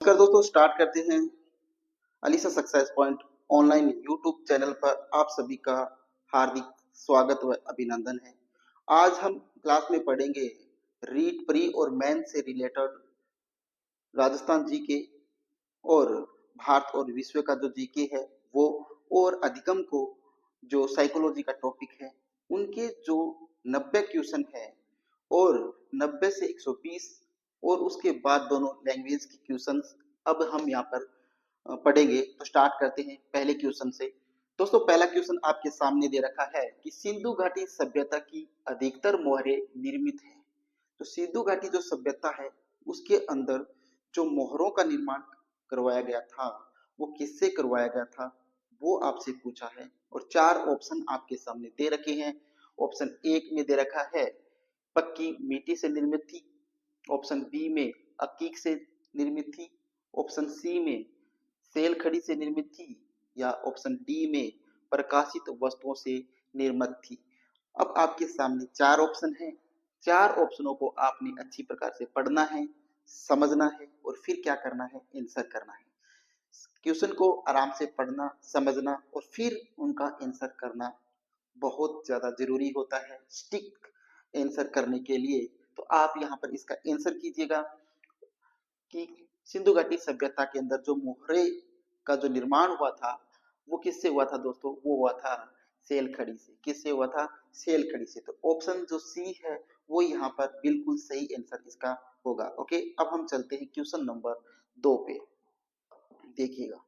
नमस्कार दोस्तों, स्टार्ट करते हैं Alisa success point online YouTube channel पर आप सभी का हार्दिक स्वागत व अभिनंदन है। आज हम क्लास में पढ़ेंगे रीड प्री और मेन से रिलेटेड राजस्थान जीके और भारत और विश्व का जो जीके है वो, और अधिगम को जो साइकोलॉजी का टॉपिक है उनके जो 90 क्वेश्चन है और 90 से 120 और उसके बाद दोनों लैंग्वेज के क्वेश्चंस अब हम यहाँ पर पढ़ेंगे। तो स्टार्ट करते हैं पहले क्वेश्चन से। दोस्तों, पहला क्वेश्चन आपके सामने दे रखा है कि सिंधु घाटी सभ्यता की अधिकतर मोहरें निर्मित है। तो सिंधु घाटी जो सभ्यता है उसके अंदर जो मोहरों का निर्माण करवाया गया था वो किससे करवाया गया था वो आपसे पूछा है। और चार ऑप्शन आपके सामने दे रखे हैं। ऑप्शन एक में दे रखा है पक्की मिट्टी से निर्मित थी, ऑप्शन बी में अकीक से निर्मित थी, ऑप्शन सी में सेल खड़ी से निर्मित थी, या ऑप्शन डी में प्रकाशित वस्तुओं से निर्मित थी। अब आपके सामने चार ऑप्शन हैं। चार ऑप्शनों को आपने अच्छी प्रकार से पढ़ना है, समझना है और फिर क्या करना है, आंसर करना है। क्वेश्चन को आराम से पढ़ना, समझना और फिर उनका आंसर करना बहुत ज्यादा जरूरी होता है स्टिक आंसर करने के लिए। तो आप यहाँ पर इसका आंसर कीजिएगा कि सिंधु घाटी सभ्यता के अंदर जो मोहरे का जो निर्माण हुआ था वो किससे हुआ था दोस्तों? वो हुआ था सेल खड़ी से। किससे हुआ था? सेल खड़ी से। तो ऑप्शन जो सी है वो यहाँ पर बिल्कुल सही आंसर इसका होगा। ओके, अब हम चलते हैं क्वेश्चन नंबर 2 पे। देखिएगा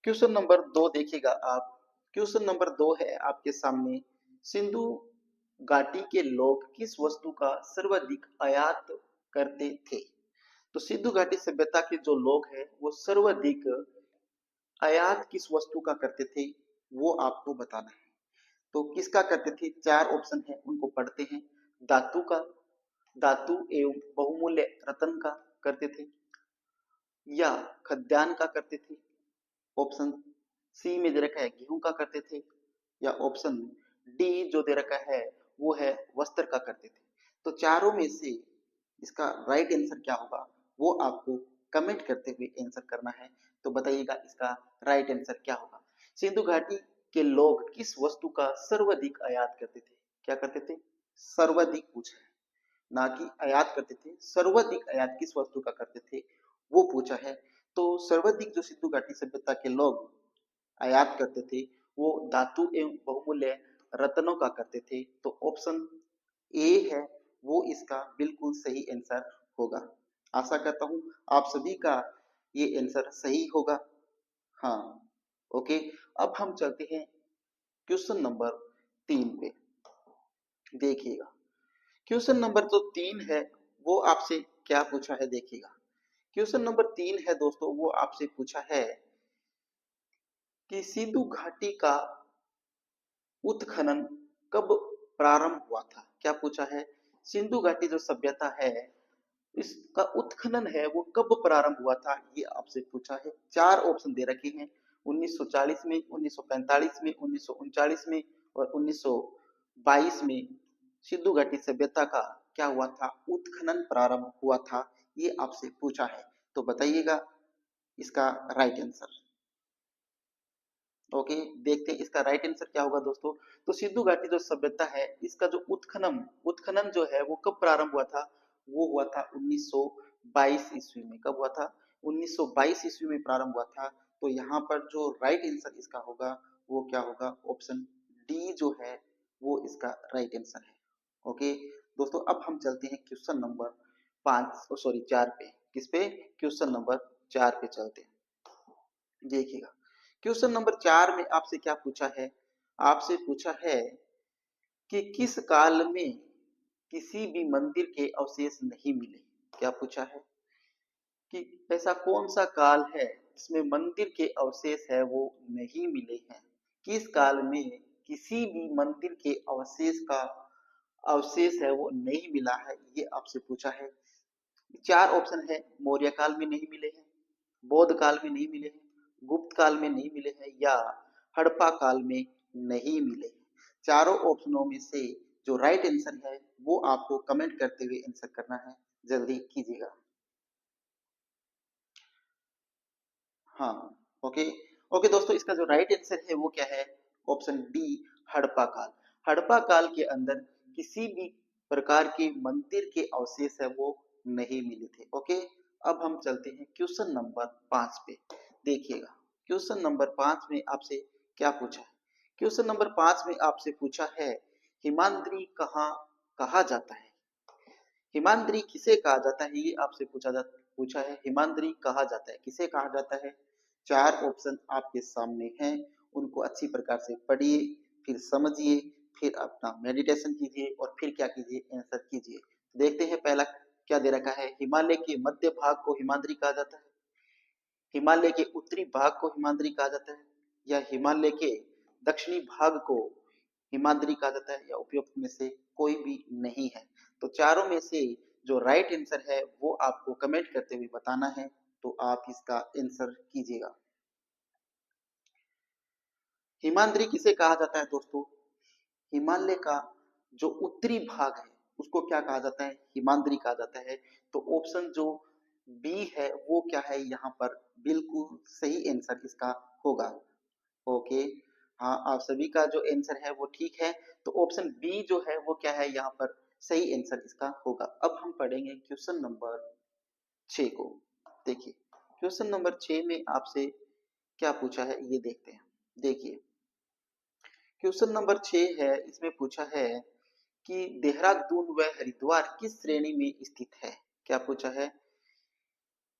क्वेश्चन नंबर 2, देखिएगा आप। क्वेश्चन नंबर 2 है आपके सामने, सिंधु घाटी के लोग किस वस्तु का सर्वाधिक आयात करते थे? तो सिंधु घाटी सभ्यता के जो लोग हैं वो सर्वाधिक आयात किस वस्तु का करते थे वो आपको बताना है। तो किसका करते थे? चार ऑप्शन है, उनको पढ़ते हैं। धातु का, धातु एवं बहुमूल्य रत्न का करते थे, या खाद्यान्न का करते थे, ऑप्शन सी में दे रखा है गेहूं का करते थे, या ऑप्शन डी जो दे रखा है वो है वस्त्र का करते थे। तो चारों में से इसका राइट आंसर क्या होगा वो आपको कमेंट करते हुए आंसर करना है। तो बताइएगा इसका राइट आंसर क्या होगा। सिंधु घाटी के लोग किस वस्तु का सर्वाधिक आयात करते थे? क्या करते थे? सर्वाधिक पूछा है, ना कि आयात करते थे। सर्वाधिक आयात किस वस्तु का करते थे वो पूछा है। तो सर्वाधिक जो सिंधु घाटी सभ्यता के लोग आयात करते थे वो धातु एवं बहुमूल्य रत्नों का करते थे। तो ऑप्शन ए है वो इसका बिल्कुल सही आंसर होगा। आशा करता हूं आप सभी का ये आंसर सही होगा। हाँ, ओके। अब हम चलते हैं क्वेश्चन नंबर 3 पे। देखिएगा क्वेश्चन नंबर जो 3 है वो आपसे क्या पूछा है। देखिएगा क्वेश्चन नंबर 3 है दोस्तों, वो आपसे पूछा है कि सिंधु घाटी का उत्खनन कब प्रारंभ हुआ था? क्या पूछा है? सिंधु घाटी जो सभ्यता है इसका उत्खनन है वो कब प्रारंभ हुआ था ये आपसे पूछा है। चार ऑप्शन दे रखे हैं, 1940 में, 1945 में, 1939 में और 1922 में सिंधु घाटी सभ्यता का क्या हुआ था? उत्खनन प्रारंभ हुआ था, ये आपसे पूछा है। तो बताइएगा इसका राइट आंसर। ओके, देखते हैं इसका राइट आंसर क्या होगा दोस्तों। तो सिंधु घाटी जो सभ्यता है इसका जो उत्खनन उत्खनन जो है वो कब प्रारंभ हुआ था? वो हुआ था 1922 ईस्वी में। कब हुआ था? 1922 ईस्वी में प्रारंभ हुआ था। तो यहाँ पर जो राइट आंसर इसका होगा वो क्या होगा? ऑप्शन डी जो है वो इसका राइट आंसर है। ओके दोस्तों, अब हम चलते हैं क्वेश्चन नंबर 4 पे। किस पे? क्वेश्चन नंबर 4 पे चलते हैं। देखिएगा क्वेश्चन नंबर 4 में आपसे क्या पूछा है? आपसे पूछा है कि किस काल में किसी भी मंदिर के अवशेष नहीं मिले? क्या पूछा है कि ऐसा कौन सा काल है जिसमें मंदिर के अवशेष है वो नहीं मिले हैं? किस काल में किसी भी मंदिर के अवशेष का अवशेष है वो नहीं मिला है, ये आपसे पूछा है। चार ऑप्शन है, मौर्य काल में नहीं मिले हैं, बौद्ध काल में नहीं मिले हैं, गुप्त काल में नहीं मिले हैं, या हड़प्पा काल में नहीं मिले हैं। चारों ऑप्शनों में से जो राइट आंसर है वो आपको कमेंट करते हुए आंसर करना है। जल्दी कीजिएगा। हाँ, ओके। ओके दोस्तों, इसका जो राइट आंसर है वो क्या है? ऑप्शन डी, हड़प्पा काल। हड़प्पा काल के अंदर किसी भी प्रकार के मंदिर के अवशेष है वो नहीं मिले थे। ओके, अब हम चलते हैं क्वेश्चन नंबर 5 पे। देखिएगा, क्वेश्चन नंबर 5 में आपसे क्या पूछा है? क्वेश्चन नंबर 5 में आपसे पूछा है, हिमाद्री कहाँ कहा जाता है? हिमाद्री किसे कहा जाता है, ये आपसे पूछा है। हिमाद्री कहा जाता है, किसे कहा जाता है? चार ऑप्शन आपके सामने हैं, उनको अच्छी प्रकार से पढ़िए, फिर समझिए, फिर अपना मेडिटेशन कीजिए और फिर क्या कीजिए, आंसर कीजिए। देखते हैं पहला क्या दे रखा है। हिमालय के मध्य भाग को हिमाद्री कहा जाता है, हिमालय के उत्तरी भाग को हिमाद्री कहा जाता है, या हिमालय के दक्षिणी भाग को हिमाद्री कहा जाता है, या उपयुक्त में से कोई भी नहीं है। तो चारों में से जो राइट आंसर है वो आपको कमेंट करते हुए बताना है। तो आप इसका आंसर कीजिएगा। हिमाद्री किसे कहा जाता है दोस्तों? हिमालय का जो उत्तरी भाग है उसको क्या कहा जाता है? हिमाद्री कहा जाता है। तो ऑप्शन जो बी है वो क्या है यहाँ पर? बिल्कुल सही आंसर इसका होगा। ओके, हाँ, आप सभी का जो आंसर है वो ठीक है। तो ऑप्शन बी जो है वो क्या है यहाँ पर? सही आंसर इसका होगा। अब हम पढ़ेंगे क्वेश्चन नंबर 6 को। देखिए, क्वेश्चन नंबर 6 में आपसे क्या पूछा है ये देखते हैं। देखिए, क्वेश्चन नंबर 6 है, इसमें पूछा है कि देहरादून व हरिद्वार किस श्रेणी में स्थित है? क्या पूछा है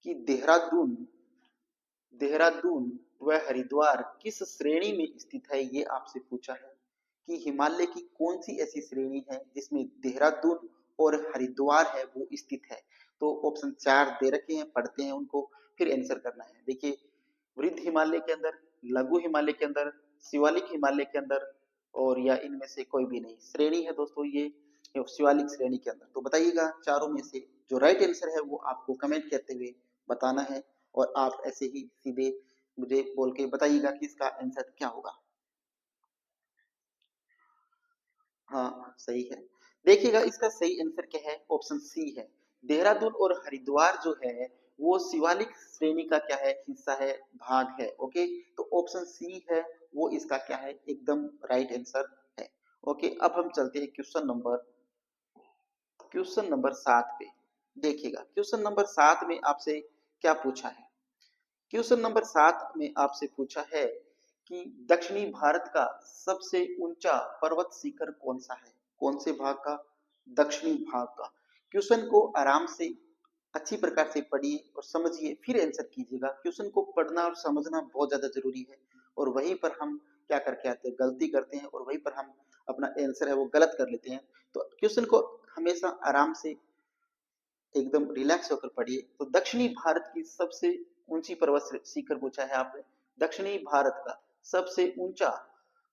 कि देहरादून देहरादून व हरिद्वार किस श्रेणी में स्थित है, ये आपसे पूछा है। कि हिमालय की कौन सी ऐसी श्रेणी है जिसमें देहरादून और हरिद्वार है वो स्थित है? तो ऑप्शन 4 दे रखे हैं, पढ़ते हैं उनको, फिर आंसर करना है। देखिए, वृद्ध हिमालय के अंदर, लघु हिमालय के अंदर, शिवालिक हिमालय के अंदर, और या इनमें से कोई भी नहीं। श्रेणी है दोस्तों ये शिवालिक श्रेणी के अंदर। तो बताइएगा चारों में से जो राइट आंसर है वो आपको कमेंट करते हुए बताना है, और आप ऐसे ही सीधे मुझे बोल के बताइएगा कि इसका आंसर क्या होगा। हाँ, सही है। देखिएगा, इसका सही आंसर क्या है? ऑप्शन सी है। देहरादून और हरिद्वार जो है वो शिवालिक श्रेणी का क्या है? हिस्सा है, भाग है। ओके, तो ऑप्शन सी है वो इसका क्या है? एकदम राइट आंसर है। ओके, अब हम चलते हैं क्वेश्चन नंबर 7 पे। देखिएगा, क्वेश्चन नंबर 7 में आपसे क्या पूछा है? क्वेश्चन नंबर 7 में आपसे पूछा है कि दक्षिणी भारत का सबसे ऊंचा पर्वत शिखर कौन सा है? कौन से भाग का? दक्षिणी भाग का। क्वेश्चन को आराम से अच्छी प्रकार से पढ़िए और समझिए, फिर आंसर कीजिएगा। क्वेश्चन को पढ़ना और समझना बहुत ज्यादा जरूरी है, और वहीं पर हम क्या करके आते हैं? गलती करते हैं, और वहीं पर हम अपना आंसर है वो गलत कर लेते हैं। तो क्वेश्चन को हमेशा आराम से एकदम रिलैक्स होकर पढ़िए। तो दक्षिणी भारत की सबसे ऊंची पर्वत शिखर पूछा है आपने। दक्षिणी भारत का सबसे ऊंचा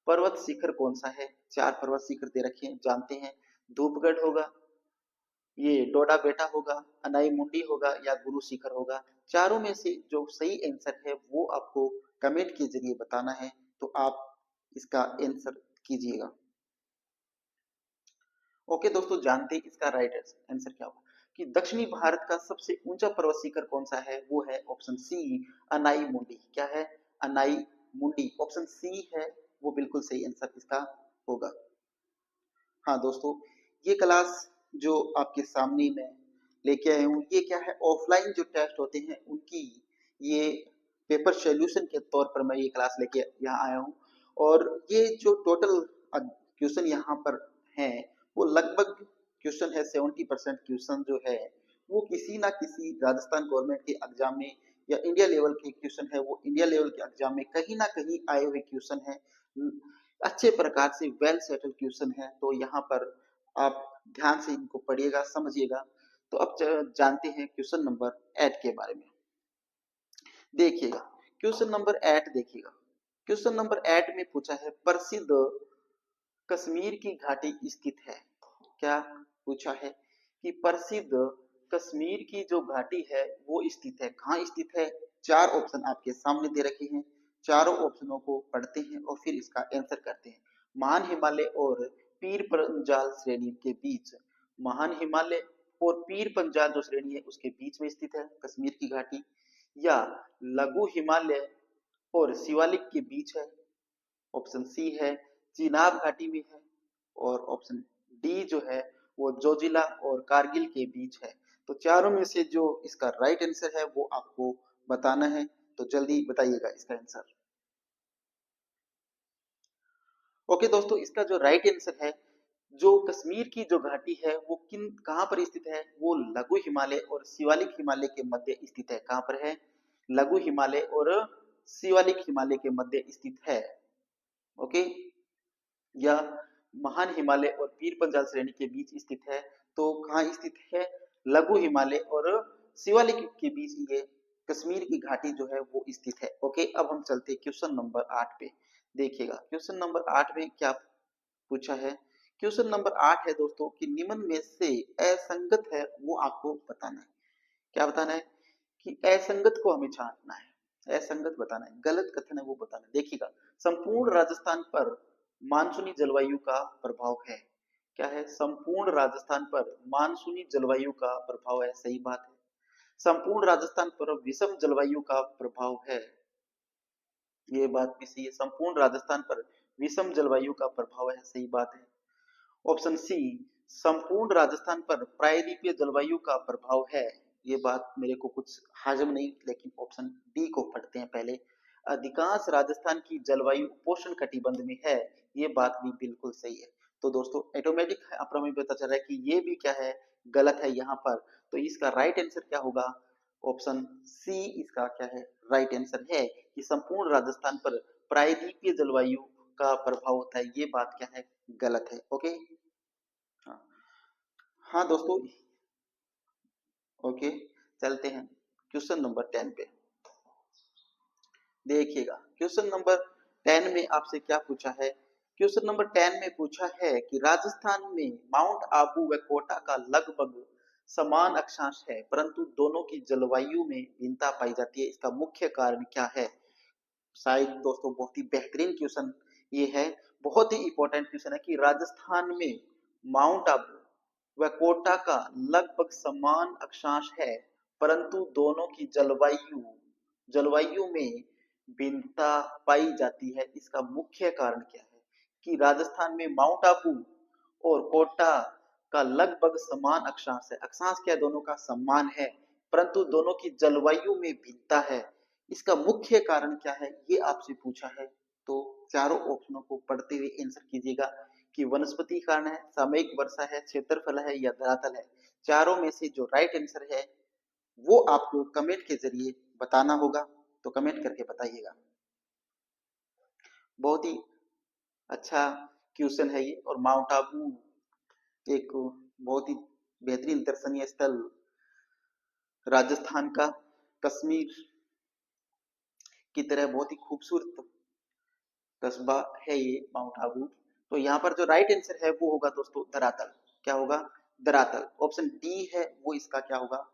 पर्वत शिखर कौन सा है? चार पर्वत शिखर दे रखे हैं, जानते हैं। धूपगढ़ होगा, ये डोडा बेटा होगा, अनाई मुंडी होगा, या गुरु शिखर होगा। चारों में से जो सही आंसर है वो आपको कमेंट के जरिए बताना है। तो आप इसका आंसर कीजिएगा। ओके दोस्तों, जानते हैं इसका राइट आंसर क्या होगा? कि दक्षिणी भारत का सबसे ऊंचा पर्वत शिखर कौन सा है? वो है ऑप्शन सी, अनाई मुंडी। क्या है? अनाई मुंडी, ऑप्शन सी है वो बिल्कुल सही आंसर इसका होगा। हाँ दोस्तों, ये क्लास जो आपके सामने मैं लेके आया हूँ, ये क्या है? ऑफलाइन जो टेस्ट होते हैं उनकी ये पेपर सॉल्यूशन के तौर पर मैं ये क्लास लेके यहाँ आया हूँ। और ये जो टोटल क्वेश्चन यहाँ पर हैं वो लगभग क्वेश्चन है 70% क्वेश्चन जो है वो किसी ना किसी राजस्थान गवर्नमेंट के एग्जाम में, या इंडिया लेवल के क्वेश्चन है वो इंडिया लेवल के एग्जाम में कहीं ना कहीं आए हुए क्वेश्चन है। अच्छे प्रकार से वेल सेटल क्वेश्चन है। तो यहाँ पर आप ध्यान से इनको पढ़िएगा, समझिएगा। तो अब जानते हैं क्वेश्चन नंबर 8 के बारे में। देखिएगा, क्वेश्चन नंबर 8 देखिएगा। क्वेश्चन नंबर 8 में पूछा है, प्रसिद्ध कश्मीर की घाटी स्थित है। क्या पूछा है? कि प्रसिद्ध कश्मीर की जो घाटी है वो स्थित है, कहाँ स्थित है? चार ऑप्शन आपके सामने दे रखे हैं। चारों ऑप्शनों को पढ़ते हैं और फिर इसका आंसर करते हैं। महान हिमालय और पीर पंजाल श्रेणी के बीच, महान हिमालय और पीर पंजाल जो श्रेणी है उसके बीच में स्थित है कश्मीर की घाटी। या लघु हिमालय और शिवालिक के बीच है। ऑप्शन सी है चिनाब घाटी में है। और ऑप्शन डी जो है वो जोजिला और कारगिल के बीच है। तो चारों में से जो इसका राइट आंसर है वो आपको बताना है, तो जल्दी बताइएगा इसका आंसर। ओके दोस्तों, इसका जो राइट आंसर है, जो कश्मीर की जो घाटी है वो किन कहाँ पर स्थित है, वो लघु हिमालय और शिवालिक हिमालय के मध्य स्थित है। कहाँ पर है? लघु हिमालय और शिवालिक हिमालय के मध्य स्थित है। ओके, यह महान हिमालय और पीर पंजाल श्रेणी के बीच स्थित है। तो कहाँ स्थित है? लघु हिमालय और शिवालिक के बीच ये कश्मीर की घाटी जो है वो स्थित है। ओके, अब हम चलते हैं क्वेश्चन नंबर 8 पे। देखिएगा क्वेश्चन नंबर 8 में क्या पूछा है। क्वेश्चन नंबर 8 है दोस्तों कि निम्न में से असंगत है वो आपको बताना है। क्या बताना है? कि असंगत को हमें छांटना है, असंगत बताना है, गलत कथन है वो बताना है। देखिएगा, संपूर्ण राजस्थान पर मानसूनी जलवायु का प्रभाव है। क्या है? संपूर्ण राजस्थान पर मानसूनी जलवायु का प्रभाव है, सही बात है। संपूर्ण राजस्थान पर विषम जलवायु का प्रभाव है, ये बात भी सही है। संपूर्ण राजस्थान पर विषम जलवायु का प्रभाव है, सही बात है। ऑप्शन सी, संपूर्ण राजस्थान पर प्रायद्वीपीय जलवायु का प्रभाव है, ये बात मेरे को कुछ हाजम नहीं, लेकिन ऑप्शन डी को पढ़ते हैं पहले। अधिकांश राजस्थान की जलवायु उपोष्ण कटिबंध में है, ये बात भी बिल्कुल सही है। तो दोस्तों ऑटोमेटिक अपना में पता चल रहा है कि ये भी क्या है, गलत है यहाँ पर। तो इसका राइट आंसर क्या होगा? ऑप्शन सी इसका क्या है, राइट आंसर है कि संपूर्ण राजस्थान पर प्रायद्वीपीय जलवायु का प्रभाव होता है, ये बात क्या है, गलत है। ओके, हाँ हाँ दोस्तों, ओके, चलते हैं क्वेश्चन नंबर 10 पे। देखिएगा क्वेश्चन नंबर 10 में आपसे क्या पूछा है। क्वेश्चन नंबर 10 में पूछा है कि राजस्थान में माउंट आबू व कोटा का लगभग समान अक्षांश है, परंतु दोनों की जलवायु में भिन्नता पाई जाती है, इसका मुख्य कारण क्या है? शायद दोस्तों बहुत ही बेहतरीन क्वेश्चन ये है, बहुत ही इंपॉर्टेंट क्वेश्चन है कि राजस्थान में माउंट आबू व कोटा का लगभग समान अक्षांश है, परंतु दोनों की जलवायु जलवायु में भिन्नता पाई जाती है, इसका मुख्य कारण क्या है? कि राजस्थान में माउंट आबू और कोटा का लगभग समान अक्षांश है, अक्षांश क्या दोनों का समान है, परंतु दोनों की जलवायु में भिन्नता है, इसका मुख्य कारण क्या है, ये आपसे पूछा है। तो चारों ऑप्शनों को पढ़ते हुए आंसर कीजिएगा कि वनस्पति कारण है, सामयिक वर्षा है, क्षेत्रफल है या धरातल है। चारों में से जो राइट आंसर है वो आपको कमेंट के जरिए बताना होगा, तो कमेंट करके बताइएगा। बहुत ही अच्छा क्वेश्चन है ये। और माउंट आबू एक बहुत ही बेहतरीन दर्शनीय स्थल राजस्थान का, कश्मीर की तरह बहुत ही खूबसूरत कस्बा है ये माउंट आबू। तो यहाँ पर जो राइट आंसर है वो होगा दोस्तों धरातल। क्या होगा? धरातल। ऑप्शन डी है वो इसका क्या होगा,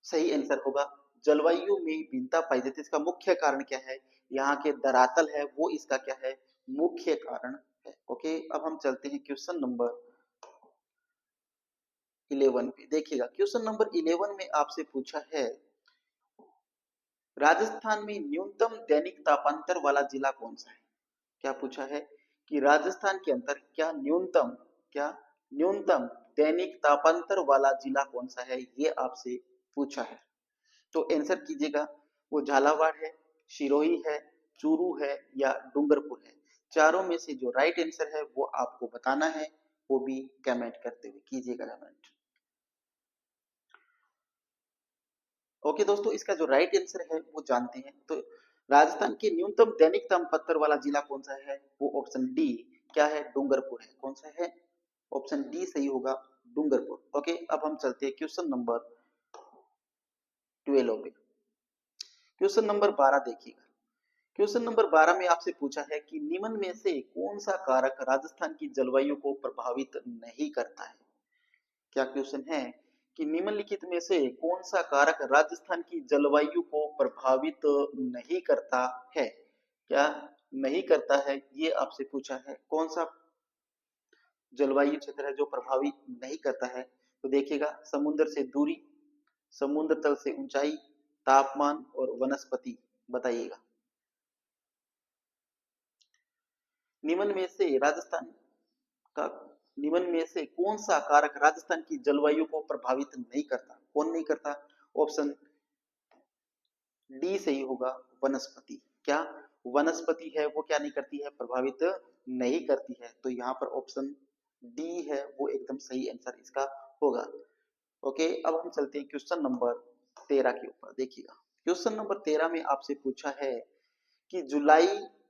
सही आंसर होगा। जलवायु में भिन्नता पाई जाती है, इसका मुख्य कारण क्या है? यहाँ के धरातल है वो इसका क्या है, मुख्य कारण है। ओके, अब हम चलते हैं क्वेश्चन नंबर 11 पे। देखिएगा क्वेश्चन नंबर 11 में आपसे पूछा है राजस्थान में न्यूनतम दैनिक तापांतर वाला जिला कौन सा है। क्या पूछा है कि राजस्थान के अंदर क्या न्यूनतम दैनिक तापांतर वाला जिला कौन सा है, ये आपसे पूछा है। तो आंसर कीजिएगा, वो झालावाड़ है, सिरोही है, चूरू है या डूंगरपुर है। चारों में से जो राइट आंसर है वो आपको बताना है, वो भी कमेंट करते हुए कीजिएगा कमेंट। ओके दोस्तों, इसका जो राइट आंसर है वो जानते हैं। तो राजस्थान के न्यूनतम दैनिक तापमान वाला जिला कौन सा है, वो ऑप्शन डी क्या है, डूंगरपुर है। कौन सा है? ऑप्शन डी सही होगा, डूंगरपुर। ओके, अब हम चलते हैं क्वेश्चन नंबर 12 पे। क्वेश्चन नंबर 12 देखिएगा। क्वेश्चन नंबर 12 में आपसे पूछा है कि निम्न में से कौन सा कारक राजस्थान की जलवायु को प्रभावित नहीं करता है। क्या क्वेश्चन है कि निम्नलिखित में से कौन सा कारक राजस्थान की जलवायु को प्रभावित नहीं करता है। क्या नहीं करता है, ये आपसे पूछा है। कौन सा जलवायु क्षेत्र है जो प्रभावित नहीं करता है? तो देखिएगा, समुद्र से दूरी, समुद्र तल से ऊंचाई, तापमान और वनस्पति, बताइएगा। निम्न में से राजस्थान का निम्न में से कौन सा कारक राजस्थान की जलवायु को प्रभावित नहीं करता? कौन नहीं करता? ऑप्शन डी सही होगा, वनस्पति। क्या वनस्पति है वो क्या नहीं करती है? प्रभावित नहीं करती है। तो यहाँ पर ऑप्शन डी है वो एकदम सही आंसर इसका होगा। ओके, अब हम चलते हैं क्वेश्चन नंबर 13 के ऊपर। देखिएगा, क्वेश्चन नंबर 13 में आपसे पूछा है कि जुलाई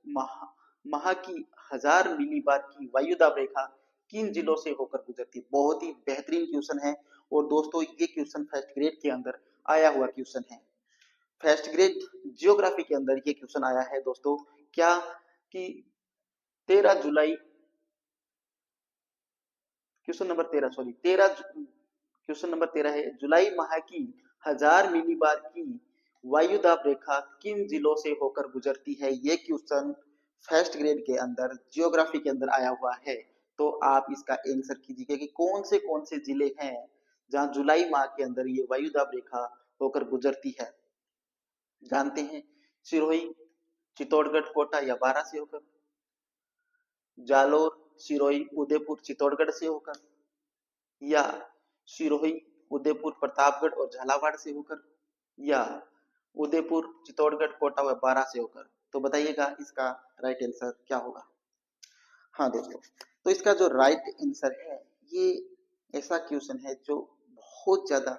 माह माह की 1000 मिलीबार की वायुदाब रेखा किन जिलों से होकर गुजरती है? बहुत ही बेहतरीन क्वेश्चन है और दोस्तों ये क्वेश्चन फर्स्ट ग्रेड के अंदर आया हुआ क्वेश्चन है। फर्स्ट ग्रेड जियोग्राफी के अंदर ये क्वेश्चन आया है दोस्तों। क्या कि 13 जुलाई, question number 13 sorry 13 question number 13 है, जुलाई माह की 1000 मिलीबार की वायुदाब रेखा किन जिलों से होकर गुजरती है? ये क्वेश्चन फर्स्ट ग्रेड के अंदर जियोग्राफी के अंदर आया हुआ है। तो आप इसका आंसर कीजिएगा कि कौन से जिले हैं जहां जुलाई माह के अंदर ये वायुदाब रेखा होकर गुजरती है? जानते हैं, सिरोही, चित्तौड़गढ़, कोटा या बारां से होकर, जालोर, सिरोही, उदयपुर, चित्तौड़गढ़ से होकर, या सिरोही, उदयपुर, प्रतापगढ़ और झालावाड़ से होकर, या उदयपुर, चित्तौड़गढ़, कोटा व बारां से होकर। तो बताइएगा इसका राइट आंसर क्या होगा? हाँ दोस्तों, तो इसका जो राइट आंसर है, ये ऐसा क्वेश्चन है जो बहुत ज्यादा,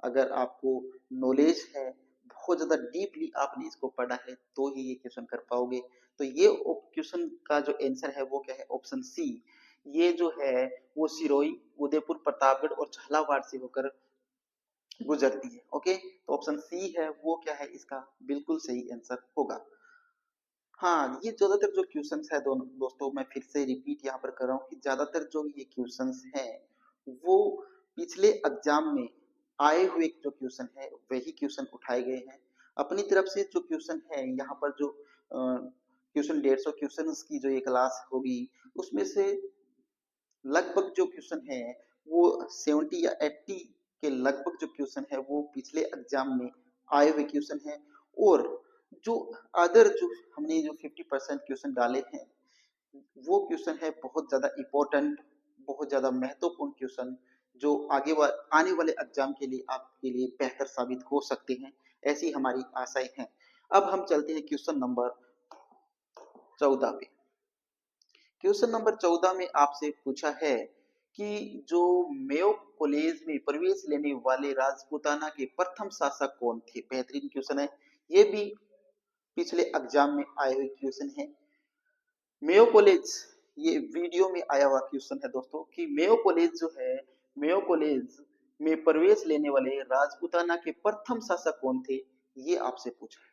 अगर आपको नॉलेज है, बहुत ज्यादा डीपली आपने इसको पढ़ा है तो ही ये क्वेश्चन कर पाओगे। तो ये क्वेश्चन का जो आंसर है वो क्या है? Option C. ये जो है वो सिरोही, उदयपुर, प्रतापगढ़ और झालावाड़ से होकर गुजरती है। ओके, तो ऑप्शन सी है वो क्या है? इसका बिल्कुल सही आंसर होगा। हाँ, ये ज्यादातर जो क्वेश्चंस है दोनों दोस्तों, मैं फिर से रिपीट यहाँ पर कर रहा हूँ कि ज्यादातर जो ये क्वेश्चंस हैं वो पिछले एग्जाम में आए हुए जो क्वेश्चन है वही क्वेश्चन उठाए गए हैं। अपनी तरफ से जो क्वेश्चन है यहाँ पर जो क्वेश्चन 150 क्वेश्चन की जो ये क्लास होगी उसमें से लगभग जो क्वेश्चन है वो 70 या 80 के लगभग जो क्वेश्चन है वो पिछले एग्जाम में आए हुए क्वेश्चन है। और जो अदर जो हमने जो 50% क्वेश्चन डाले हैं वो क्वेश्चन है बहुत ज्यादा इम्पोर्टेंट, बहुत ज्यादा महत्वपूर्ण क्वेश्चन जो आने वाले एग्जाम के लिए आपके लिए बेहतर साबित हो सकते हैं, ऐसी हमारी आशाएं हैं। अब हम चलते हैं क्वेश्चन नंबर 14 पे। क्वेश्चन नंबर 14 में आपसे पूछा है कि जो मेयो कॉलेज में प्रवेश लेने वाले राजपूताना के प्रथम शासक कौन थे? बेहतरीन क्वेश्चन है, ये भी पिछले एग्जाम में आए हुए क्वेश्चन है। मेयो कॉलेज, ये वीडियो में आया हुआ क्वेश्चन है दोस्तों कि मेयो कॉलेज जो है, मेयो कॉलेज में प्रवेश लेने वाले राजपूताना के प्रथम शासक कौन थे? ये आपसे पूछा है।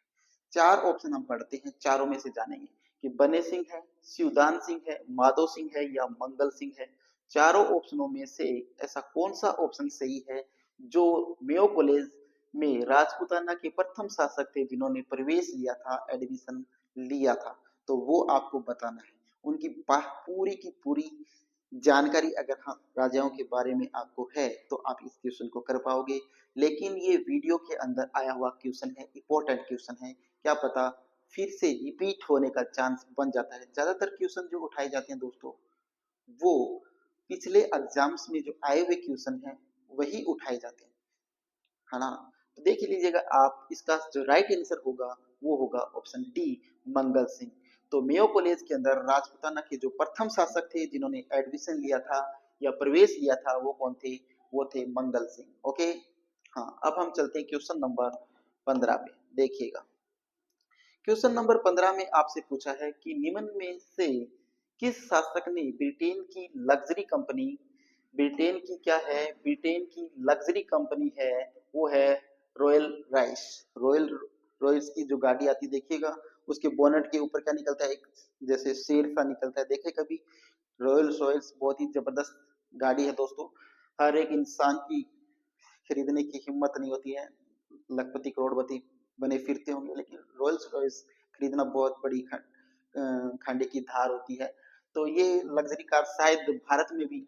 चार ऑप्शन हम पढ़ते हैं, चारों में से जानेंगे कि बने सिंह है, शिवदान सिंह है, माधो सिंह है या मंगल सिंह है। चारों ऑप्शनों में से ऐसा कौन सा ऑप्शन सही है जो मेयो कॉलेज में राजपूताना के प्रथम शासक थे जिन्होंने प्रवेश लिया था, एडमिशन लिया था? तो वो आपको बताना है। उनकी पूरी की पूरी जानकारी अगर हम राजाओं के बारे में आपको है तो आप इस क्वेश्चन को कर पाओगे। लेकिन ये वीडियो के अंदर आया हुआ क्वेश्चन है, इंपॉर्टेंट क्वेश्चन है, क्या पता फिर से रिपीट होने का चांस बन जाता है। ज्यादातर क्वेश्चन जो उठाए जाते हैं दोस्तों वो पिछले एग्जाम्स में जो आए हुए क्वेश्चन हैं वही उठाए जाते हैं, है ना? तो देख लीजिएगा आप, इसका जो राइट आंसर होगा वो होगा ऑप्शन डी, मंगल सिंह। तो मेयो कॉलेज के अंदर राजपूताना के जो प्रथम शासक थे जिन्होंने एडमिशन लिया था या प्रवेश लिया था वो कौन थे? वो थे मंगल सिंह। ओके, हाँ, अब हम चलते हैं क्वेश्चन नंबर 15 पे। देखिएगा, क्वेश्चन नंबर 15 में आपसे पूछा है कि निम्न में से किस शासक ने ब्रिटेन की लग्जरी कंपनी, ब्रिटेन की क्या है? ब्रिटेन की लग्जरी कंपनी है वो है रॉयल राइस। रॉयल रॉयल्स की जो गाड़ी आती देखिएगा उसके बोनट के ऊपर क्या निकलता है? एक जैसे शेर सा निकलता है, देखे कभी? रॉयल्स रॉयल्स बहुत ही जबरदस्त गाड़ी है दोस्तों। हर एक इंसान की खरीदने की हिम्मत नहीं होती है, लखपति करोड़पति बने फिरते होंगे लेकिन रोल्स रॉयस खरीदना बहुत बड़ी खांडे की धार होती है। तो ये लग्जरी कार शायद भारत में भी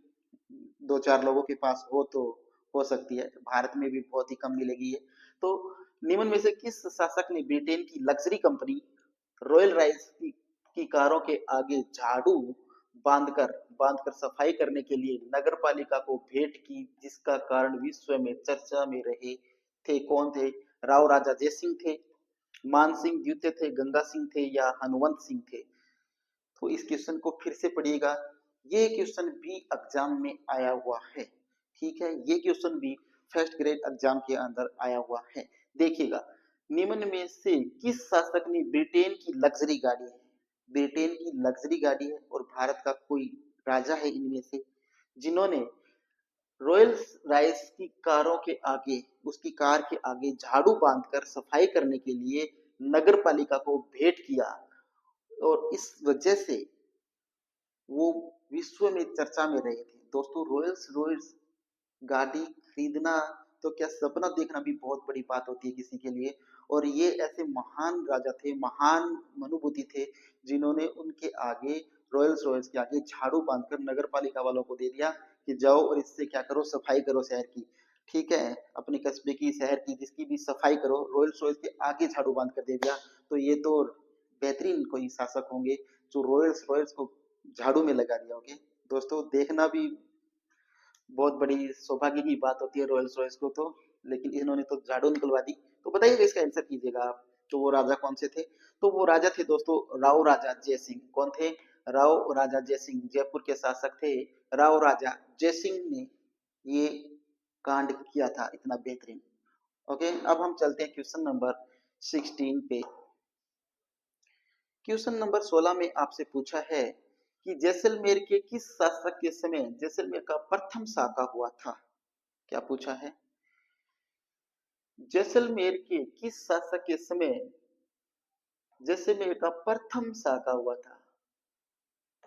दो चार लोगों के पास हो तो हो सकती है, भारत में भी बहुत ही कम मिलेगी ये। तो निम्न में से किस शासक ने ब्रिटेन की लग्जरी कंपनी रॉयल राइस की कारों के आगे झाड़ू बांधकर बांधकर सफाई करने के लिए नगर पालिका को भेंट की, जिसका कारण विश्व में चर्चा में रहे थे? कौन थे? राव राजा जयसिंह थे, मान सिंह द्वितीय थे, गंगा सिंह थे या हनुवंत सिंह थे? तो इस क्वेश्चन को फिर से पढ़िएगा। ये क्वेश्चन भी एग्जाम में आया हुआ है। ठीक है, ये क्वेश्चन भी फर्स्ट ग्रेड एग्जाम के अंदर आया हुआ है। देखिएगा, निम्न में से किस शासक ने ब्रिटेन की लग्जरी गाड़ी है, ब्रिटेन की लग्जरी गाड़ी है और भारत का कोई राजा है इनमें से, जिन्होंने रॉयल राइस की कारों के आगे, उसकी कार के आगे झाड़ू बांधकर सफाई करने के लिए नगर पालिका को भेंट किया और इस वजह से वो विश्व में चर्चा में रहे थे? दोस्तों, रोयल्स रॉयल्स गाड़ी खरीदना तो क्या, सपना देखना भी बहुत बड़ी बात होती है किसी के लिए। और ये ऐसे महान राजा थे, महान मनुबुद्धि थे, जिन्होंने उनके आगे, रॉयल्स रॉयल्स के आगे झाड़ू बांधकर नगर पालिका वालों को दे दिया कि जाओ और इससे क्या करो, सफाई करो शहर की। ठीक है, अपने कस्बे की, शहर की, जिसकी भी सफाई करो, रॉयल्स रॉयल्स के आगे झाड़ू बांध कर दे दिया। तो ये तो बेहतरीन कोई शासक होंगे जो रॉयल्स रॉयल्स को झाड़ू में लगा दिया होंगे। दोस्तों, देखना भी बहुत बड़ी सौभाग्य की बात होती है रॉयल्स रॉयल्स को तो, लेकिन इन्होंने तो झाड़ू निकलवा दी। तो बताइएगा, इसका आंसर कीजिएगा आप। तो वो राजा कौन से थे? तो वो राजा थे दोस्तों राव राजा जयसिंह। कौन थे? राव राजा जयसिंह, जयपुर के शासक थे। राव राजा जयसिंह ने ये कांड किया था इतना बेहतरीन। ओके, अब हम चलते हैं क्वेश्चन नंबर 16 पे। क्वेश्चन नंबर 16 में आपसे पूछा है कि जैसलमेर के किस शासक के समय जैसलमेर का प्रथम साका हुआ था? क्या पूछा है? जैसलमेर के किस शासक के समय जैसलमेर का प्रथम साका हुआ था?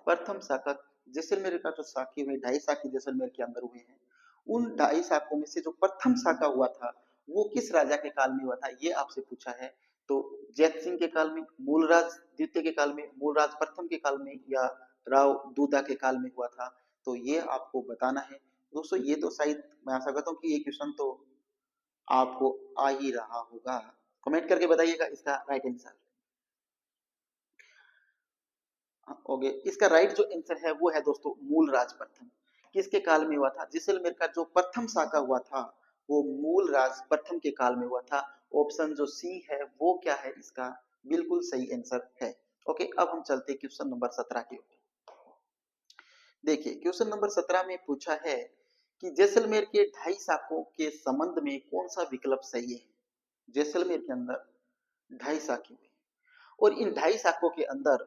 प्रथम साका, जैसलमेर का जो साके हुए, 2.5 साके जैसलमेर के अंदर हुए हैं, उन 2.5 साकों में से जो प्रथम साका हुआ था वो किस राजा के काल में हुआ था, ये आपसे पूछा है। तो जैत सिंह के काल में, मूलराज द्वितीय के काल में, मूलराज प्रथम के काल में, या राव दूदा के काल में हुआ था? तो ये आपको बताना है। दोस्तों, ये तो शायद मैं आशा करता हूँ कि ये क्वेश्चन तो आपको आ ही रहा होगा। कमेंट करके बताइएगा इसका राइट आंसर। ओके, इसका राइट जो आंसर है वो है दोस्तों मूलराज प्रथम। किसके काल में हुआ था? जैसलमेर का जो प्रथम साका हुआ था वो मूलराज प्रथम के काल में हुआ था। ऑप्शन जो सी है वो क्या है, इसका बिल्कुल सही आंसर है। ओके, अब हम चलते हैं क्वेश्चन नंबर 17 के ऊपर। देखिए, क्वेश्चन नंबर 17 में पूछा है कि जैसलमेर के 2.5 साकों के संबंध में कौन सा विकल्प सही है? जैसलमेर के अंदर 2.5 साके हुए और इन 2.5 साकों के अंदर,